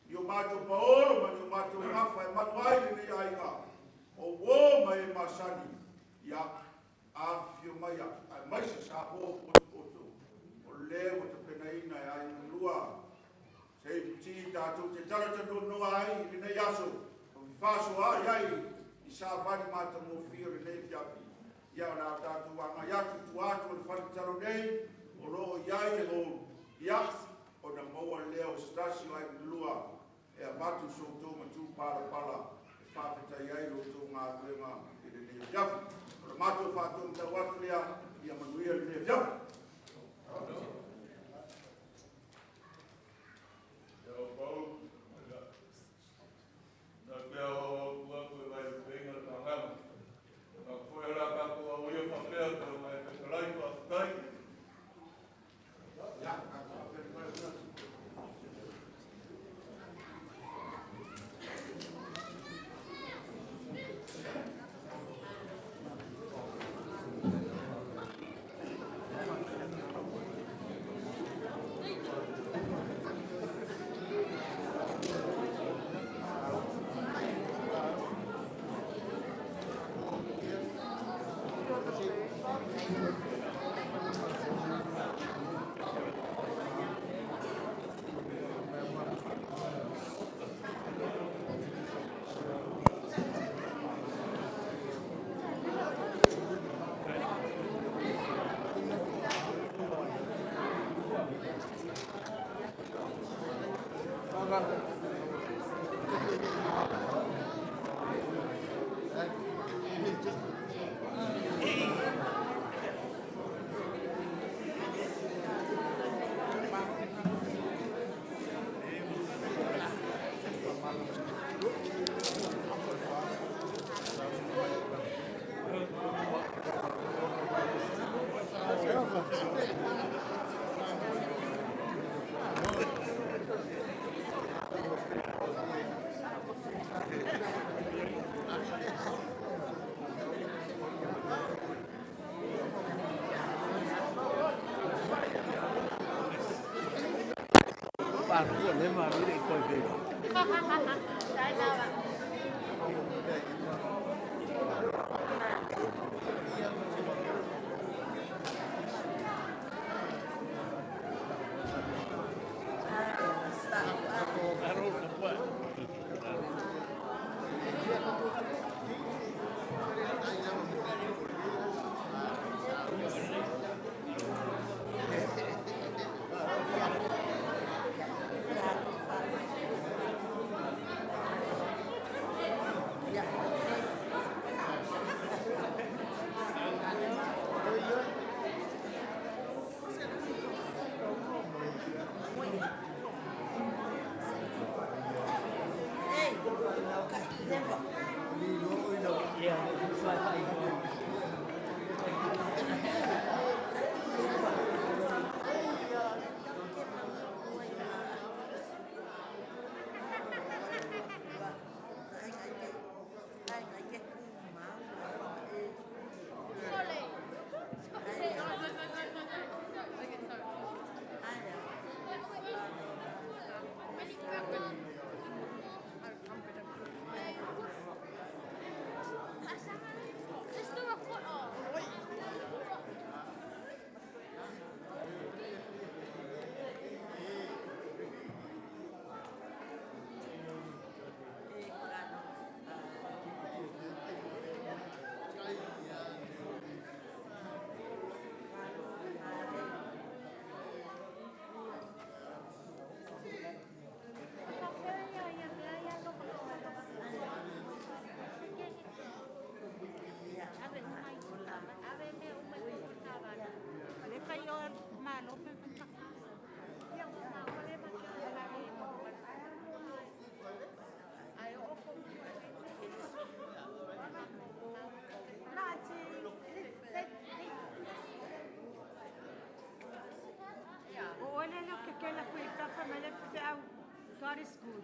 I o mātou paolo ma ni o mātou ngawha e manuai le nei ainga. O wō mai e masani. Ia a fio mai a. Ai maisi sa pō poto. O leo te penaina e ai lua. Se ti tātou te tarata noa ai i nei aso. Faso a iai i sa pati mata mo fio le nei fiapi. Ia na tātou anga iatu tu atu le whanitaro nei. O loo iai e loo. Ia o na maua leo stasio ai lua. E a batu so tō ma tū pala. E whawhita iai lo tō ngā kuenga i le nei fiapi. O na mātou whātou mta watu lea i a manuia le nei fiapi. God is good.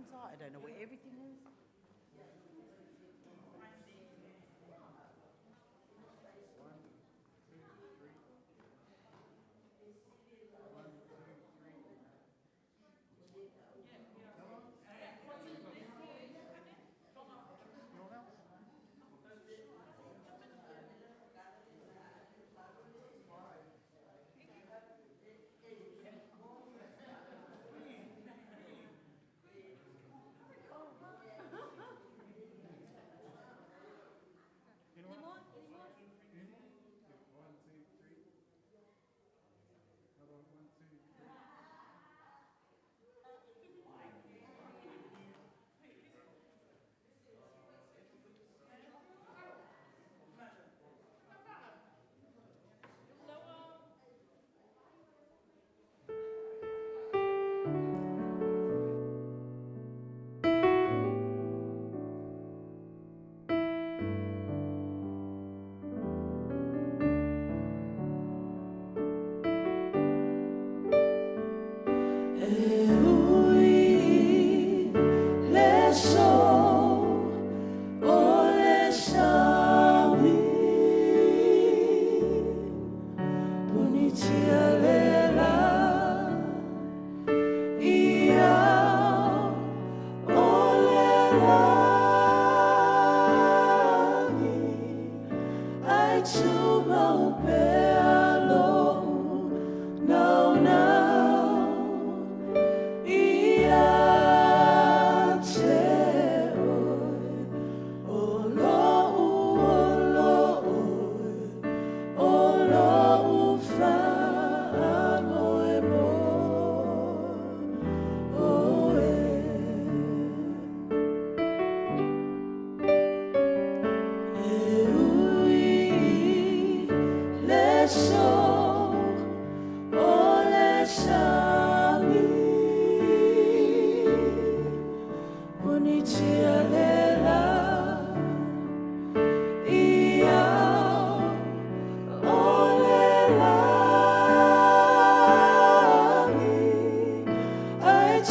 things are. I don't know where everything is.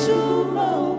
Tomorrow